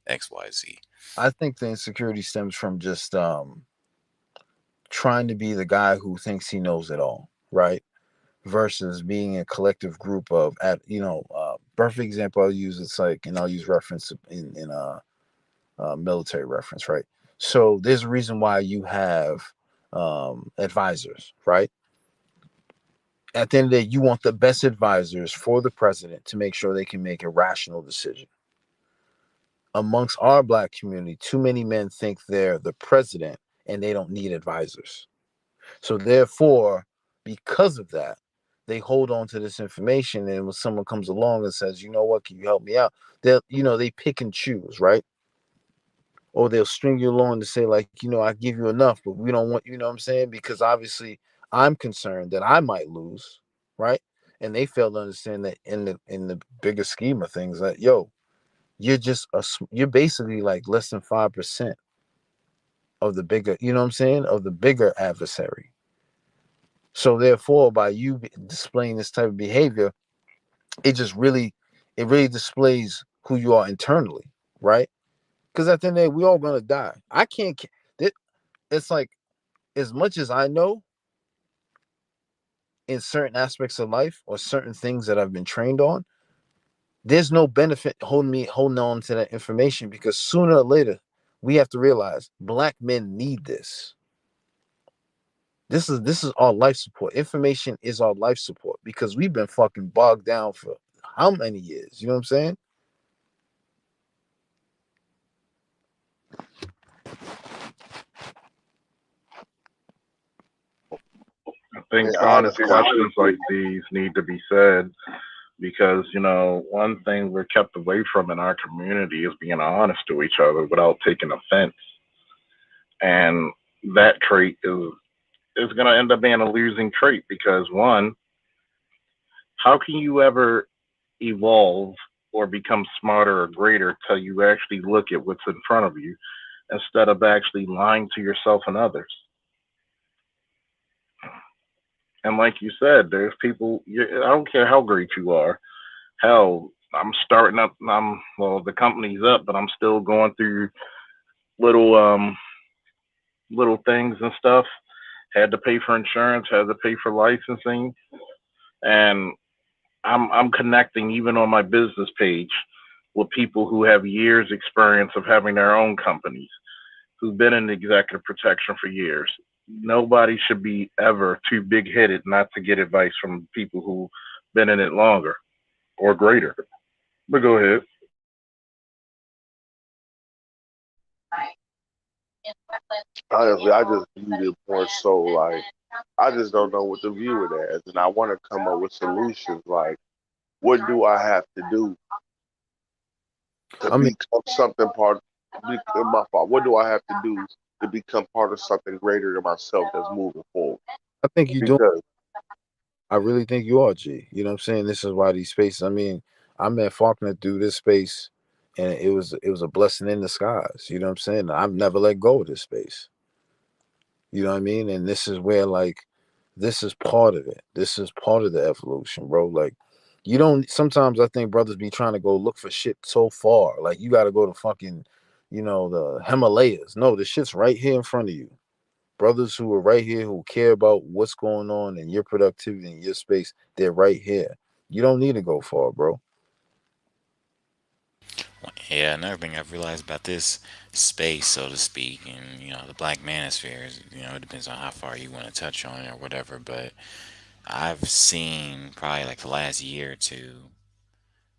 [SPEAKER 10] XYZ.
[SPEAKER 7] I think the insecurity stems from just trying to be the guy who thinks he knows it all, right? Versus being a collective group of, at perfect example I'll use, it's like, and I'll use reference in military reference, right? So there's a reason why you have advisors, right? At the end of the day, you want the best advisors for the president to make sure they can make a rational decision. Amongst our black community, too many men think they're the president and they don't need advisors. So therefore, because of that, they hold on to this information. And when someone comes along and says, you know what, can you help me out? They pick and choose, right? Or they'll string you along to say, like, I give you enough, but we don't want, what I'm saying? Because obviously I'm concerned that I might lose, right? and they fail to understand that in the bigger scheme of things, that yo, you're basically like less than 5% of the bigger, you know what I'm saying, of the bigger adversary. So therefore, by you displaying this type of behavior, it really displays who you are internally, right? Because at the end of the day, we all gonna die. I can't. It's like, as much as I know in certain aspects of life or certain things that I've been trained on, there's no benefit holding on to that information, because sooner or later we have to realize black men need this. This is our life support. Information is our life support, because we've been fucking bogged down for how many years? You know what I'm saying?
[SPEAKER 1] I think
[SPEAKER 8] And
[SPEAKER 1] honest
[SPEAKER 8] honestly,
[SPEAKER 1] questions like these need to be said because, one thing we're kept away from in our community is being honest to each other without taking offense. And that trait is going to end up being a losing trait because, one, how can you ever evolve or become smarter or greater till you actually look at what's in front of you instead of actually lying to yourself and others? And like you said, there's people, I don't care how great you are. Hell, I'm starting up, well, the company's up, but I'm still going through little, little things and stuff. Had to pay for insurance, had to pay for licensing, and I'm connecting even on my business page with people who have years experience of having their own companies, who've been in executive protection for years. Nobody should be ever too big headed not to get advice from people who've been in it longer or greater. But go ahead.
[SPEAKER 8] honestly, I just view it more so like I just don't know what to view it as, and I want to come up with solutions. Like, what do I have to do to
[SPEAKER 7] I mean,
[SPEAKER 8] become something part? My fault. What do I have to do to become part of something greater than myself that's moving forward?
[SPEAKER 7] I think you do.
[SPEAKER 8] Because
[SPEAKER 7] I really think you are, G. You know what I'm saying? This is why these spaces. I mean, I met Faulkner through this space, and it was a blessing in disguise. You know what I'm saying? I've never let go of this space. You know what I mean? And this is where, like, this is part of it. This is part of the evolution, bro. Like, you don't. Sometimes I think brothers be trying to go look for shit so far. Like, you got to go to fucking, the Himalayas. No, the shit's right here in front of you. Brothers who are right here, who care about what's going on in your productivity in your space, they're right here. You don't need to go far, bro.
[SPEAKER 10] Yeah, another thing I've realized about this space, so to speak, and the black manosphere is, it depends on how far you want to touch on it or whatever. But I've seen probably like the last year or two,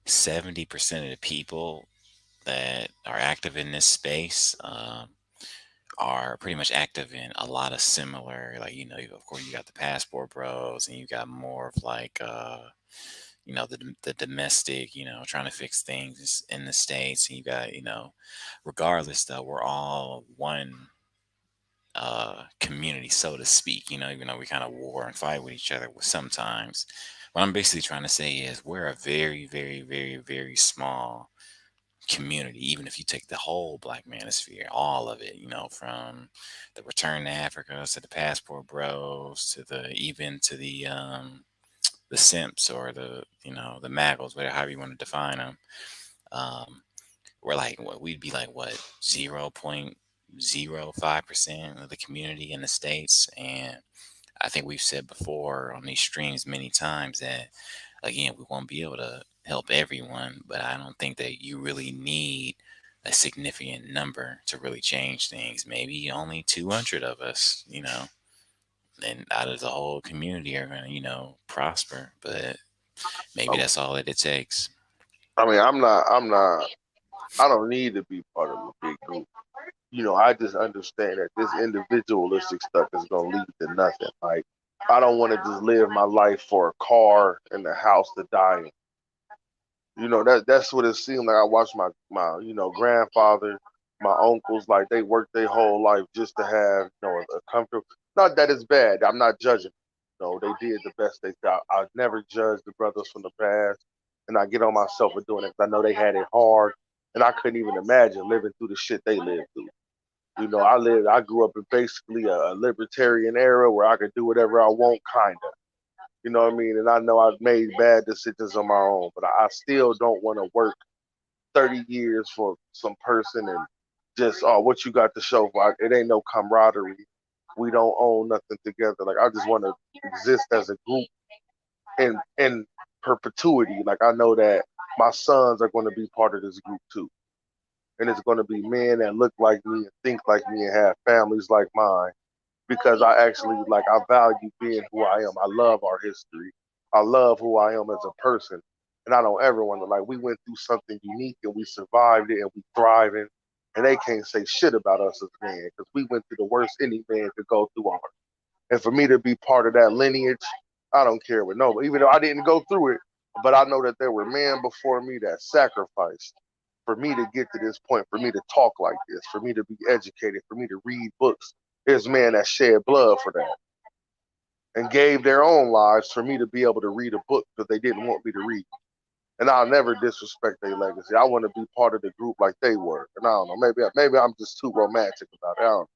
[SPEAKER 10] 70% of the people that are active in this space are pretty much active in a lot of similar, like, of course, you got the passport bros, and you got more of like, the domestic, trying to fix things in the States. And you got, regardless though, we're all one community, so to speak, even though we kind of war and fight with each other sometimes. What I'm basically trying to say is we're a very, very, very, very small community, even if you take the whole black manosphere, all of it, from the return to Africa to the passport bros to the simps, or the maggles, whatever, however you want to define them. um we're like, we'd be like, what, 0.05% of the community in the States. And I think we've said before on these streams many times that, again, we won't be able to help everyone, but I don't think that you really need a significant number to really change things. Maybe only 200 of us, and out of the whole community are going to, prosper. But maybe
[SPEAKER 8] um,
[SPEAKER 10] that's all that it takes.
[SPEAKER 8] I mean, I'm not. I don't need to be part of a big group. I just understand that this individualistic stuff is gonna lead to nothing. Like, I don't want to just live my life for a car and a house to die in. That's what it seemed like. I watched my grandfather, my uncles, like they worked their whole life just to have a comfortable. Not that it's bad. I'm not judging. No, they did the best they could. I never judge the brothers from the past, and I get on myself for doing it because I know they had it hard, and I couldn't even imagine living through the shit they lived through. I grew up in basically a libertarian era where I could do whatever I want, kinda. You know what I mean? And I know I've made bad decisions on my own, but I still don't want to work 30 years for some person and just, oh, what you got to show for it? It ain't no camaraderie. We don't own nothing together. Like, I just want to exist as a group in perpetuity. Like, I know that my sons are going to be part of this group too. And it's going to be men that look like me and think like me and have families like mine because I actually I value being who I am. I love our history. I love who I am as a person. And I don't ever want to we went through something unique and we survived it and we thriving and they can't say shit about us as men because we went through the worst any man could go through on. And for me to be part of that lineage, I don't care what nobody, even though I didn't go through it, but I know that there were men before me that sacrificed for me to get to this point, for me to talk like this, for me to be educated, for me to read books. There's men that shed blood for that and gave their own lives for me to be able to read a book because they didn't want me to read. And I'll never disrespect their legacy. I want to be part of the group like they were. And I don't know, maybe I'm just too romantic about it. I don't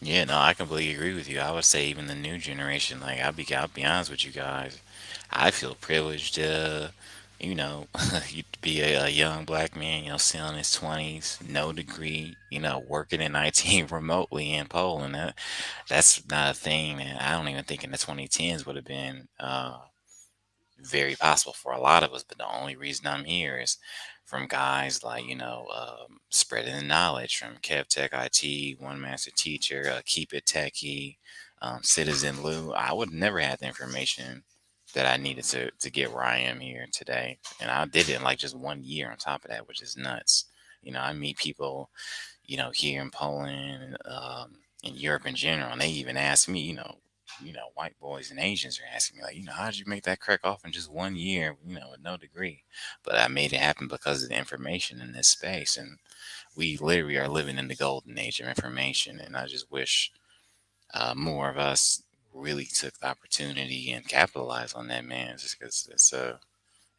[SPEAKER 10] Yeah, no, I completely agree with you. I would say even the new generation, like I'll be honest with you guys, I feel privileged to, you know, you be a young black man, still in his 20s, no degree, working in IT remotely in Poland. That's not a thing that I don't even think in the 2010s would have been very possible for a lot of us. But the only reason I'm here is from guys like, spreading the knowledge from Kev Tech IT, One Master Teacher, Keep It Techie, Citizen Lou. I would never had the information that I needed to get where I am here today. And I did it in like just 1 year on top of that, which is nuts. I meet people, here in Poland, in Europe in general, and they even ask me, white boys and Asians are asking me, like, how did you make that crack off in just 1 year, with no degree? But I made it happen because of the information in this space. And we literally are living in the golden age of information. And I just wish more of us really took the opportunity and capitalized on that, man, just because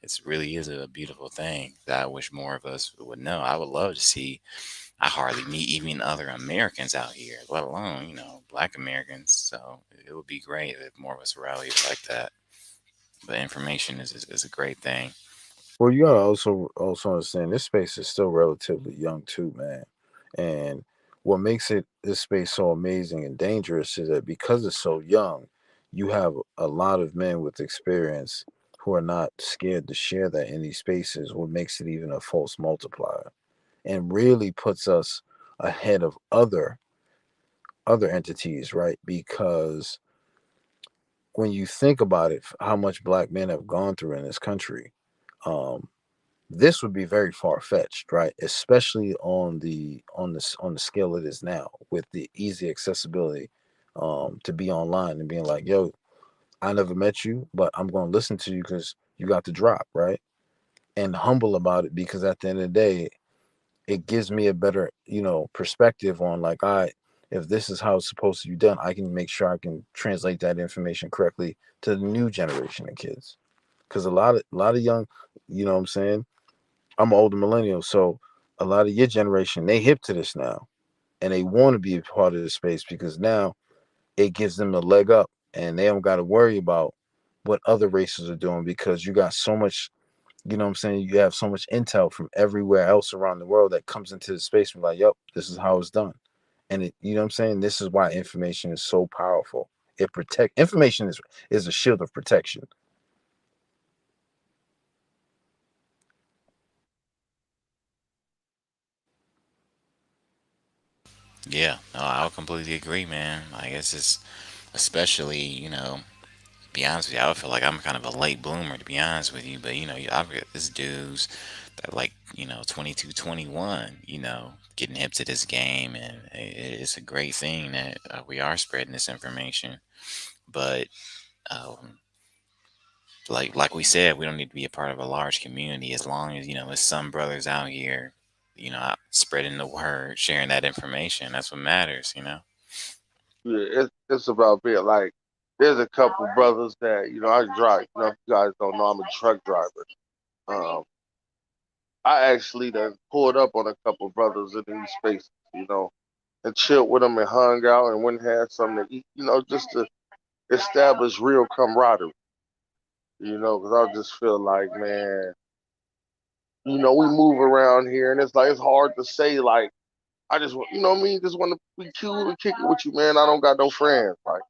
[SPEAKER 10] it really is a beautiful thing that I wish more of us would know. I would love to see. I hardly meet even other Americans out here, let alone, black Americans. So it would be great if more of us rallied like that. But information is a great thing.
[SPEAKER 7] Well, you gotta also understand this space is still relatively young too, man. And what makes this space so amazing and dangerous is that because it's so young, you have a lot of men with experience who are not scared to share that in these spaces, what makes it even a false multiplier and really puts us ahead of other entities, right? Because when you think about it, how much black men have gone through in this country, um, this would be very far fetched, right? Especially on the scale it is now, with the easy accessibility to be online and being like, "Yo, I never met you, but I'm going to listen to you because you got the drop," right? And humble about it because at the end of the day, it gives me a better, perspective on like, all right, if this is how it's supposed to be done, I can make sure I can translate that information correctly to the new generation of kids. Because a lot of young, what I'm saying, I'm an older millennial, so a lot of your generation, they hip to this now, and they want to be a part of this space because now it gives them a leg up, and they don't got to worry about what other races are doing because you got so much. What I'm saying? You have so much intel from everywhere else around the world that comes into the space and like, yep, this is how it's done. And what I'm saying? This is why information is so powerful. Information is a shield of protection.
[SPEAKER 10] Yeah, no, I'll completely agree, man. I guess it's especially, be honest with you, I would feel like I'm kind of a late bloomer, to be honest with you. But, I've got this dudes that like, 22, 21, getting hip to this game. And it's a great thing that we are spreading this information. But, um, like we said, we don't need to be a part of a large community as long as, there's some brothers out here, spreading the word, sharing that information. That's what matters.
[SPEAKER 8] Yeah, it's about being like. There's a couple brothers that I drive. If you guys don't know, I'm a truck driver. Um, I actually done pulled up on a couple brothers in these spaces, and chilled with them and hung out and went and had something to eat, just to establish real camaraderie, because I just feel like, man, we move around here and it's like, it's hard to say, like, I just want, me, just want to be cool and kick it with you, man. I don't got no friends. Like,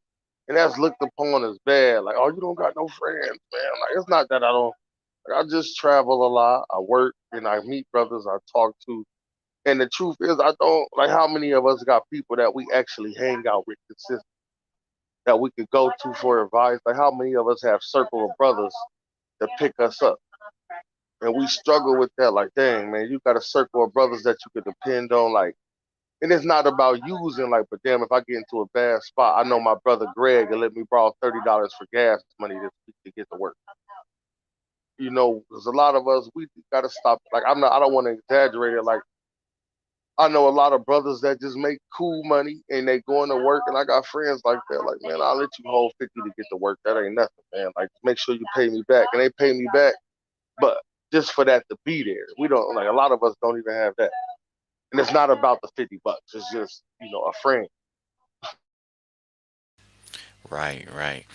[SPEAKER 8] and that's looked upon as bad. Like, oh, you don't got no friends, man. Like, it's not that I don't, like, I just travel a lot. I work and I meet brothers I talk to. And the truth is, I don't like how many of us got people that we actually hang out with consistently, that we could go to for advice. Like how many of us have circle of brothers that pick us up, and we struggle with that. Like, dang man, you got a circle of brothers that you could depend on. Like, and it's not about using. Like, but damn, if I get into a bad spot, I know my brother Greg will let me borrow $30 for gas money this week to get to work. Because a lot of us we gotta stop. Like, I don't want to exaggerate it. Like, I know a lot of brothers that just make cool money and they going to work, and I got friends like that. Like, man, I'll let you hold 50 to get to work. That ain't nothing, man. Like, make sure you pay me back, and they pay me back, but just for that to be there, we don't like. A lot of us don't even have that, and it's not about the $50. It's just a friend.
[SPEAKER 10] Right, right.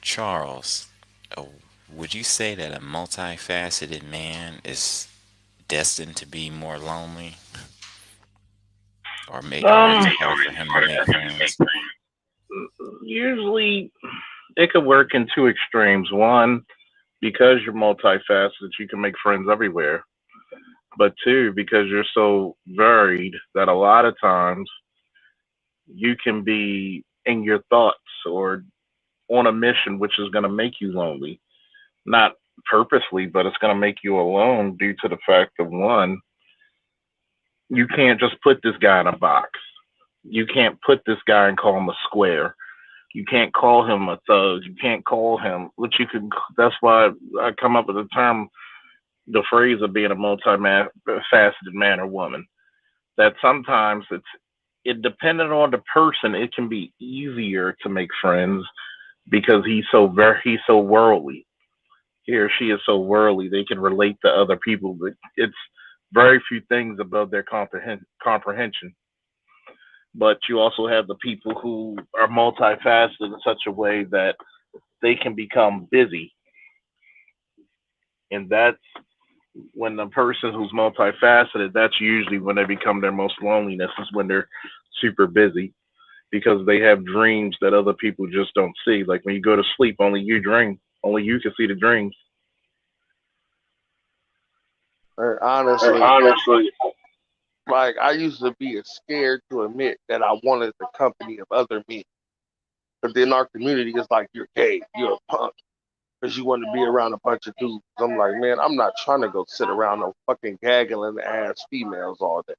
[SPEAKER 10] Charles, uh, would you say that a multifaceted man is destined to be more lonely, or is
[SPEAKER 1] Um,
[SPEAKER 10] it hard for him to make friends?
[SPEAKER 1] Usually it could work in two extremes. One, because you're multifaceted, you can make friends everywhere. But two, because you're so varied that a lot of times you can be in your thoughts or on a mission, which is going to make you lonely. Not purposely, but it's going to make you alone due to the fact of one, you can't just put this guy in a box. You can't put this guy and call him a square. You can't call him a thug. You can't call him, which you can. That's why I come up with the term, the phrase of being a multi-faceted man or woman. That sometimes it depending on the person, it can be easier to make friends because he's so worldly. He or she is so worldly they can relate to other people, but it's very few things above their comprehension. But you also have the people who are multifaceted in such a way that they can become busy, and that's when the person who's multifaceted, that's usually when they become their most loneliness, is when they're super busy because they have dreams that other people just don't see. Like when you go to sleep, only you dream, only you can see the dreams.
[SPEAKER 8] And honestly,
[SPEAKER 1] Honestly,
[SPEAKER 8] like I used to be scared to admit that I wanted the company of other men. But then our community is like, you're gay, you're a punk, because you want to be around a bunch of dudes. I'm like, man, I'm not trying to go sit around no fucking gaggling ass females all day.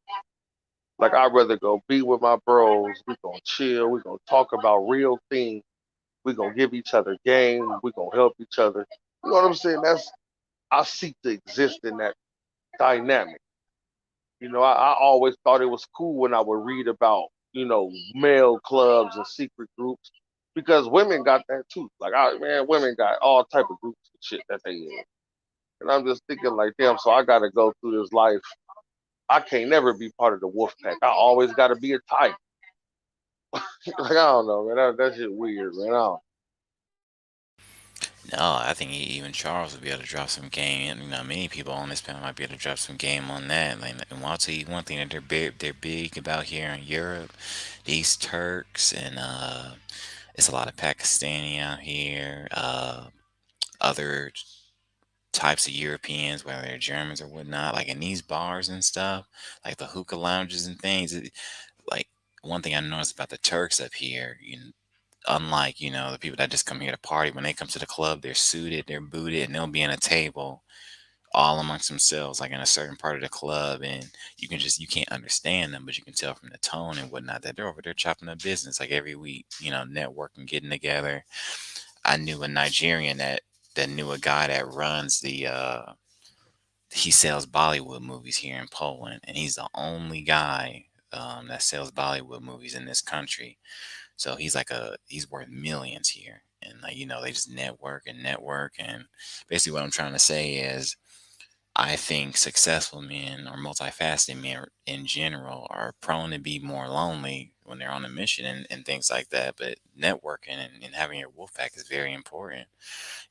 [SPEAKER 8] Like, I'd rather go be with my bros. We gonna chill. We gonna talk about real things. We gonna give each other game. We gonna help each other. You know what I'm saying? I seek to exist in that dynamic. I always thought it was cool when I would read about, male clubs and secret groups because women got that too. Like, man, women got all type of groups and shit that they in. And I'm just thinking like, damn, so I got to go through this life. I can't never be part of the wolf pack. I always got to be a type. Like, I don't know, man. That shit weird, man. I don't.
[SPEAKER 10] No, I think even Charles would be able to drop some game. And, many people on this panel might be able to drop some game on that. Like, and I'll tell you one thing that they're big about here in Europe. These Turks and it's a lot of Pakistani out here. Other types of Europeans, whether they're Germans or whatnot. Like in these bars and stuff, like the hookah lounges and things. Like one thing I noticed about the Turks up here, unlike the people that just come here to party, when they come to the club they're suited, they're booted, and they'll be in a table all amongst themselves like in a certain part of the club, and you can't understand them, but you can tell from the tone and whatnot that they're over there chopping up business like every week, networking, getting together. I knew a Nigerian that knew a guy that runs he sells Bollywood movies here in Poland, and he's the only guy that sells Bollywood movies in this country. So he's worth millions here. And like, they just network and network. And basically what I'm trying to say is I think successful men or multifaceted men in general are prone to be more lonely when they're on a mission and things like that. But networking and having your wolf pack is very important.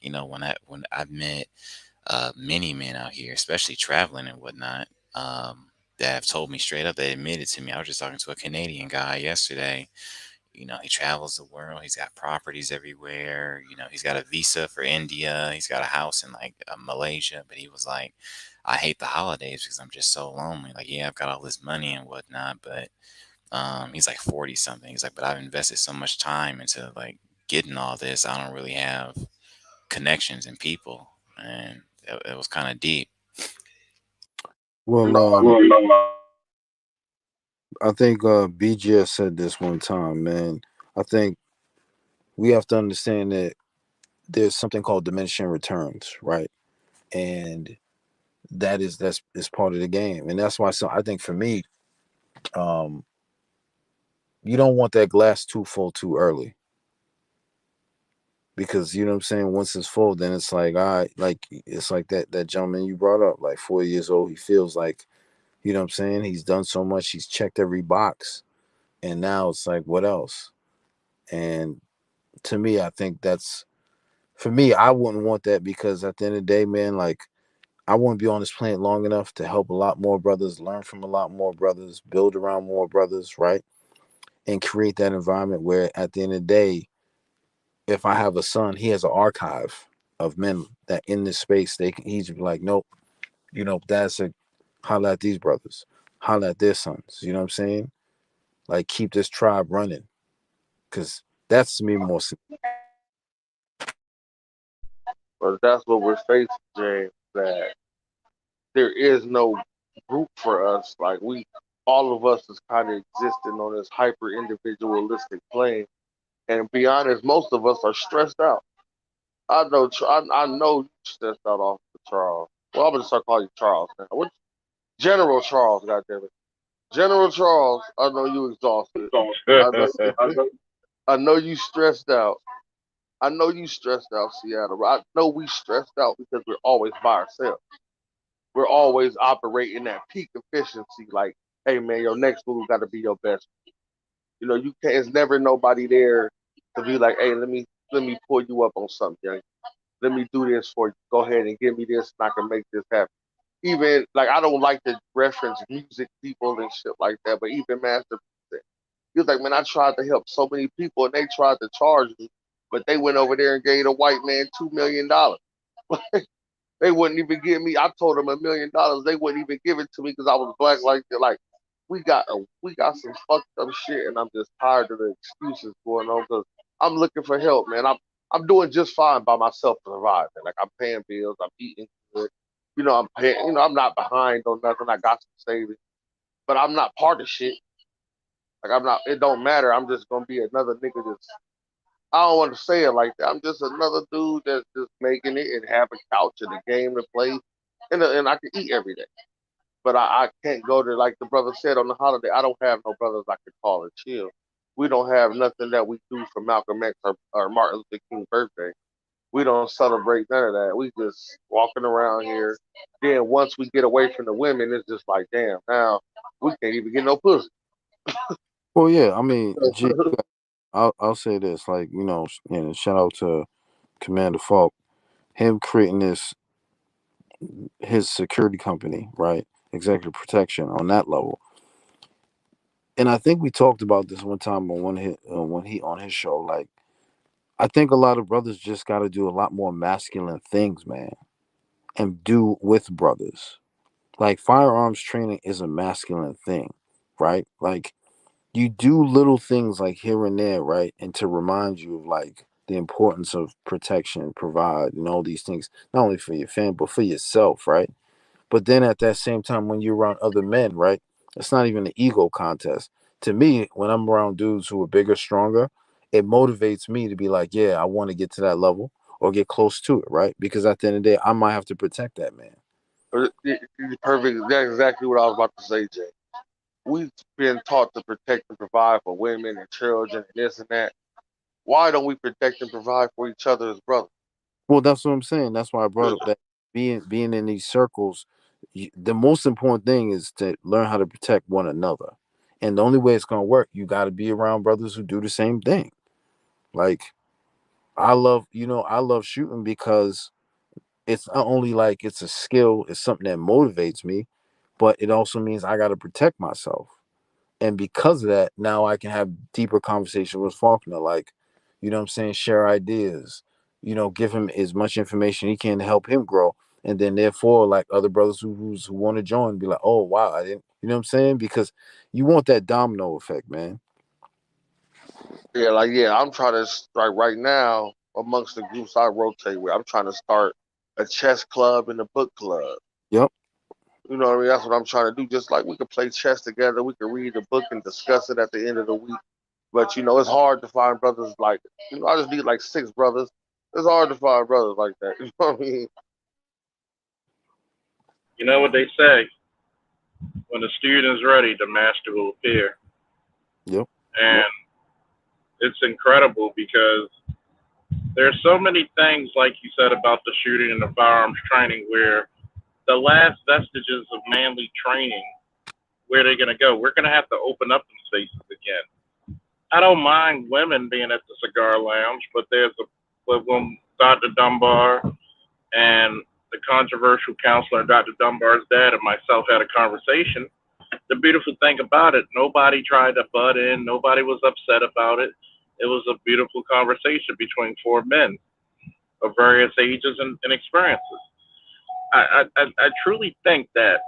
[SPEAKER 10] When I've met many men out here, especially traveling and whatnot, that have told me straight up, they admitted to me. I was just talking to a Canadian guy yesterday. He travels the world. He's got properties everywhere. He's got a visa for India. He's got a house in like Malaysia. But he was like, I hate the holidays because I'm just so lonely. Like, yeah, I've got all this money and whatnot, but he's like 40 something. He's like, but I've invested so much time into like getting all this. I don't really have connections and people, and it was kind of deep.
[SPEAKER 7] Well, I think BGS said this one time, man. I think we have to understand that there's something called diminishing returns, right? And that's part of the game, and that's why. So I think for me, you don't want that glass too full too early, because you know what I'm saying. Once it's full, then it's like, all right, like it's like that gentleman you brought up, like 40 years old. He feels like, you know what I'm saying. He's done so much. He's checked every box, and now it's like, what else? And to me, I think that's for me. I wouldn't want that, because at the end of the day, man, like I want to be on this planet long enough to help a lot more brothers, learn from a lot more brothers, build around more brothers, right? And create that environment where at the end of the day, if I have a son, he has an archive of men that in this space, he's like, nope, that's a holla at these brothers, holla at their sons. You know what I'm saying? Like keep this tribe running, because that's to me more.
[SPEAKER 8] But that's what we're facing, James. That there is no group for us. Like all of us is kind of existing on this hyper individualistic plane. And to be honest, most of us are stressed out. I know you stressed out off the Charles. Well, I'm gonna start calling you Charles now. What General Charles? Goddamn it, General Charles. I know you exhausted. I know, I know you stressed out. I know you stressed out, Seattle. I know we stressed out because we're always by ourselves. We're always operating at peak efficiency. Like, hey man, your next move got to be your best. You can't. There's never nobody there to be like, hey, let me pull you up on something, young. Let me do this for you. Go ahead and give me this, and I can make this happen. Even like I don't like to reference music people and shit like that, but even Master, he was like, man, I tried to help so many people, and they tried to charge me, but they went over there and gave a white man $2 million. They wouldn't even give me. I told them $1 million. They wouldn't even give it to me because I was black. Like we got some fucked up shit, and I'm just tired of the excuses going on because I'm looking for help, man. I'm doing just fine by myself to survive. Man. Like I'm paying bills, I'm eating good. I'm paying. I'm not behind on nothing. I got some savings, but I'm not part of shit. Like I'm not. It don't matter. I'm just gonna be another nigga that's. I don't want to say it like that. I'm just another dude that's just making it and have a couch and a game to play, and I can eat every day. But I can't go to, like the brother said, on the holiday. I don't have no brothers I could call and chill. We don't have nothing that we do for Malcolm X or Martin Luther King's birthday. We don't celebrate none of that. We just walking around here. Then once we get away from the women, it's just like, damn, now we can't even get no pussy.
[SPEAKER 7] Well, yeah, I mean, I'll say this, like, shout out to Commander Falk, him creating his security company, right? Executive protection on that level. And I think we talked about this one time on when he on his show. Like, I think a lot of brothers just got to do a lot more masculine things, man, and do with brothers. Like firearms training is a masculine thing, right? Like you do little things like here and there, right? And to remind you of like the importance of protection, provide, and all these things, not only for your family, but for yourself, right? But then at that same time, when you're around other men, right? It's not even an ego contest. To me, when I'm around dudes who are bigger, stronger, it motivates me to be like, yeah, I want to get to that level or get close to it, right? Because at the end of the day, I might have to protect that man.
[SPEAKER 8] Perfect. That's exactly what I was about to say, Jay. we've been taught to protect and provide for women and children and this and that. Why don't we protect and provide for each other as brothers?
[SPEAKER 7] Well, that's what I'm saying. That's why I brought up that being in these circles, the most important thing is to learn how to protect one another. And the only way it's gonna work, you got to be around brothers who do the same thing. Like I love shooting because it's not only like it's a skill, it's something that motivates me, but it also means I got to protect myself. And because of that, now I can have deeper conversation with Faulkner, like, what I'm saying, share ideas, give him as much information he can to help him grow. And then therefore, like other brothers who want to join, be like, oh wow, I didn't, what I'm saying? Because you want that domino effect, man.
[SPEAKER 8] Yeah, I'm trying to like right now amongst the groups I rotate with. I'm trying to start a chess club and a book club.
[SPEAKER 7] Yep.
[SPEAKER 8] You know what I mean? That's what I'm trying to do. Just like we could play chess together, we could read the book and discuss it at the end of the week. But it's hard to find brothers like I just need like 6 brothers. It's hard to find brothers like that. You know what I mean?
[SPEAKER 1] You know what they say? When the student is ready, the master will appear.
[SPEAKER 7] Yep.
[SPEAKER 1] And it's incredible because there's so many things, like you said, about the shooting and the firearms training, where the last vestiges of manly training, where they're going to go. We're going to have to open up them spaces again. I don't mind women being at the cigar lounge, but when Dr. Dunbar and the controversial counselor, Dr. Dunbar's dad, and myself had a conversation. The beautiful thing about it, nobody tried to butt in. Nobody was upset about it. It was a beautiful conversation between 4 men of various ages and experiences. I truly think that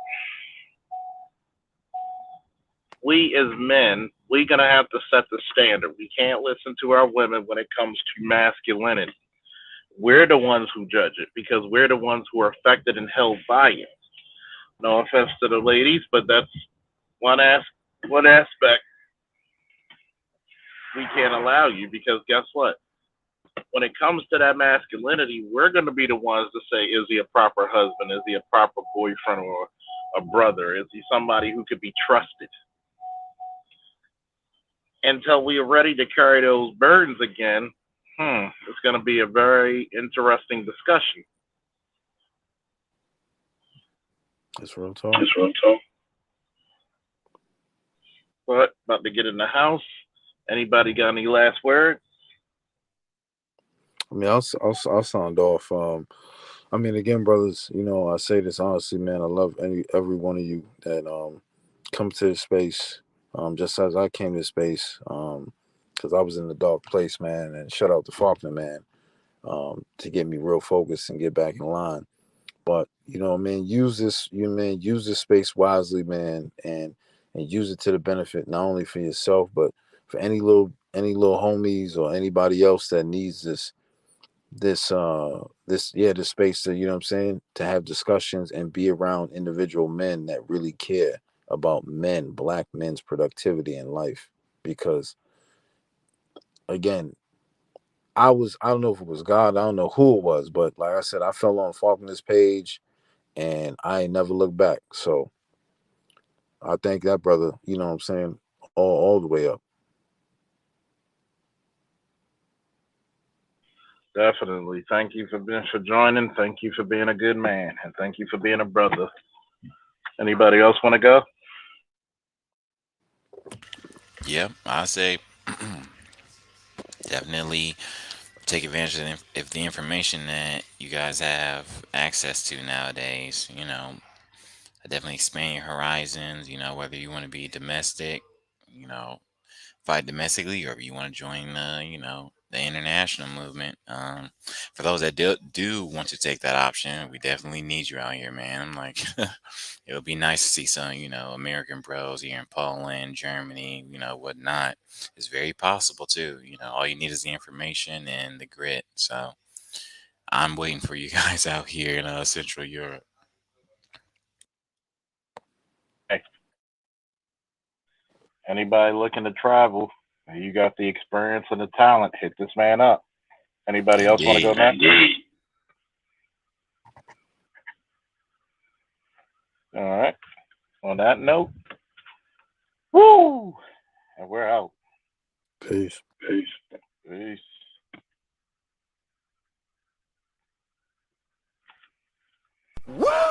[SPEAKER 1] we as men, we're going to have to set the standard. We can't listen to our women when it comes to masculinity. We're the ones who judge it because we're the ones who are affected and held by it. No offense to the ladies, but that's one aspect we can't allow you, because guess what? When it comes to that masculinity, we're going to be the ones to say, is he a proper husband? Is he a proper boyfriend or a brother? Is he somebody who could be trusted? Until we are ready to carry those burdens again, it's going to be a very interesting discussion.
[SPEAKER 7] That's real talk.
[SPEAKER 1] But about to get in the house. Anybody got any last words?
[SPEAKER 7] I mean, I'll sound off. I mean, again, brothers, I say this honestly, man. I love every one of you that come to this space, just as I came to this space, because I was in the dark place, man. And shout out to Faulkner, man, to get me real focused and get back in line. But man, use this space wisely, man, and use it to the benefit not only for yourself, but for any little homies or anybody else that needs this space to, what I'm saying, to have discussions and be around individual men that really care about black men's productivity in life. Because again, I don't know if it was God, I don't know who it was, but like I said, I fell on Faulkner's page and I ain't never looked back. So I thank that brother, you know what I'm saying, all the way up.
[SPEAKER 1] Definitely. Thank you for joining. Thank you for being a good man, and thank you for being a brother. Anybody else want to go?
[SPEAKER 10] Yep, I say definitely take advantage of the information that you guys have access to nowadays. Definitely expand your horizons. Whether you want to be domestic, you know, fight domestically, or if you want to join the international movement. For those that do want to take that option, we definitely need you out here, man. I'm like, it would be nice to see some, American bros here in Poland, Germany, whatnot. It's very possible too. All you need is the information and the grit. So I'm waiting for you guys out here in Central Europe.
[SPEAKER 1] Hey, anybody looking to travel? You got the experience and the talent. Hit this man up. Anybody else want to go
[SPEAKER 10] Indeed.
[SPEAKER 1] next? All right. On that note, Woo! And we're out.
[SPEAKER 7] Peace.
[SPEAKER 1] Peace.
[SPEAKER 6] Woo!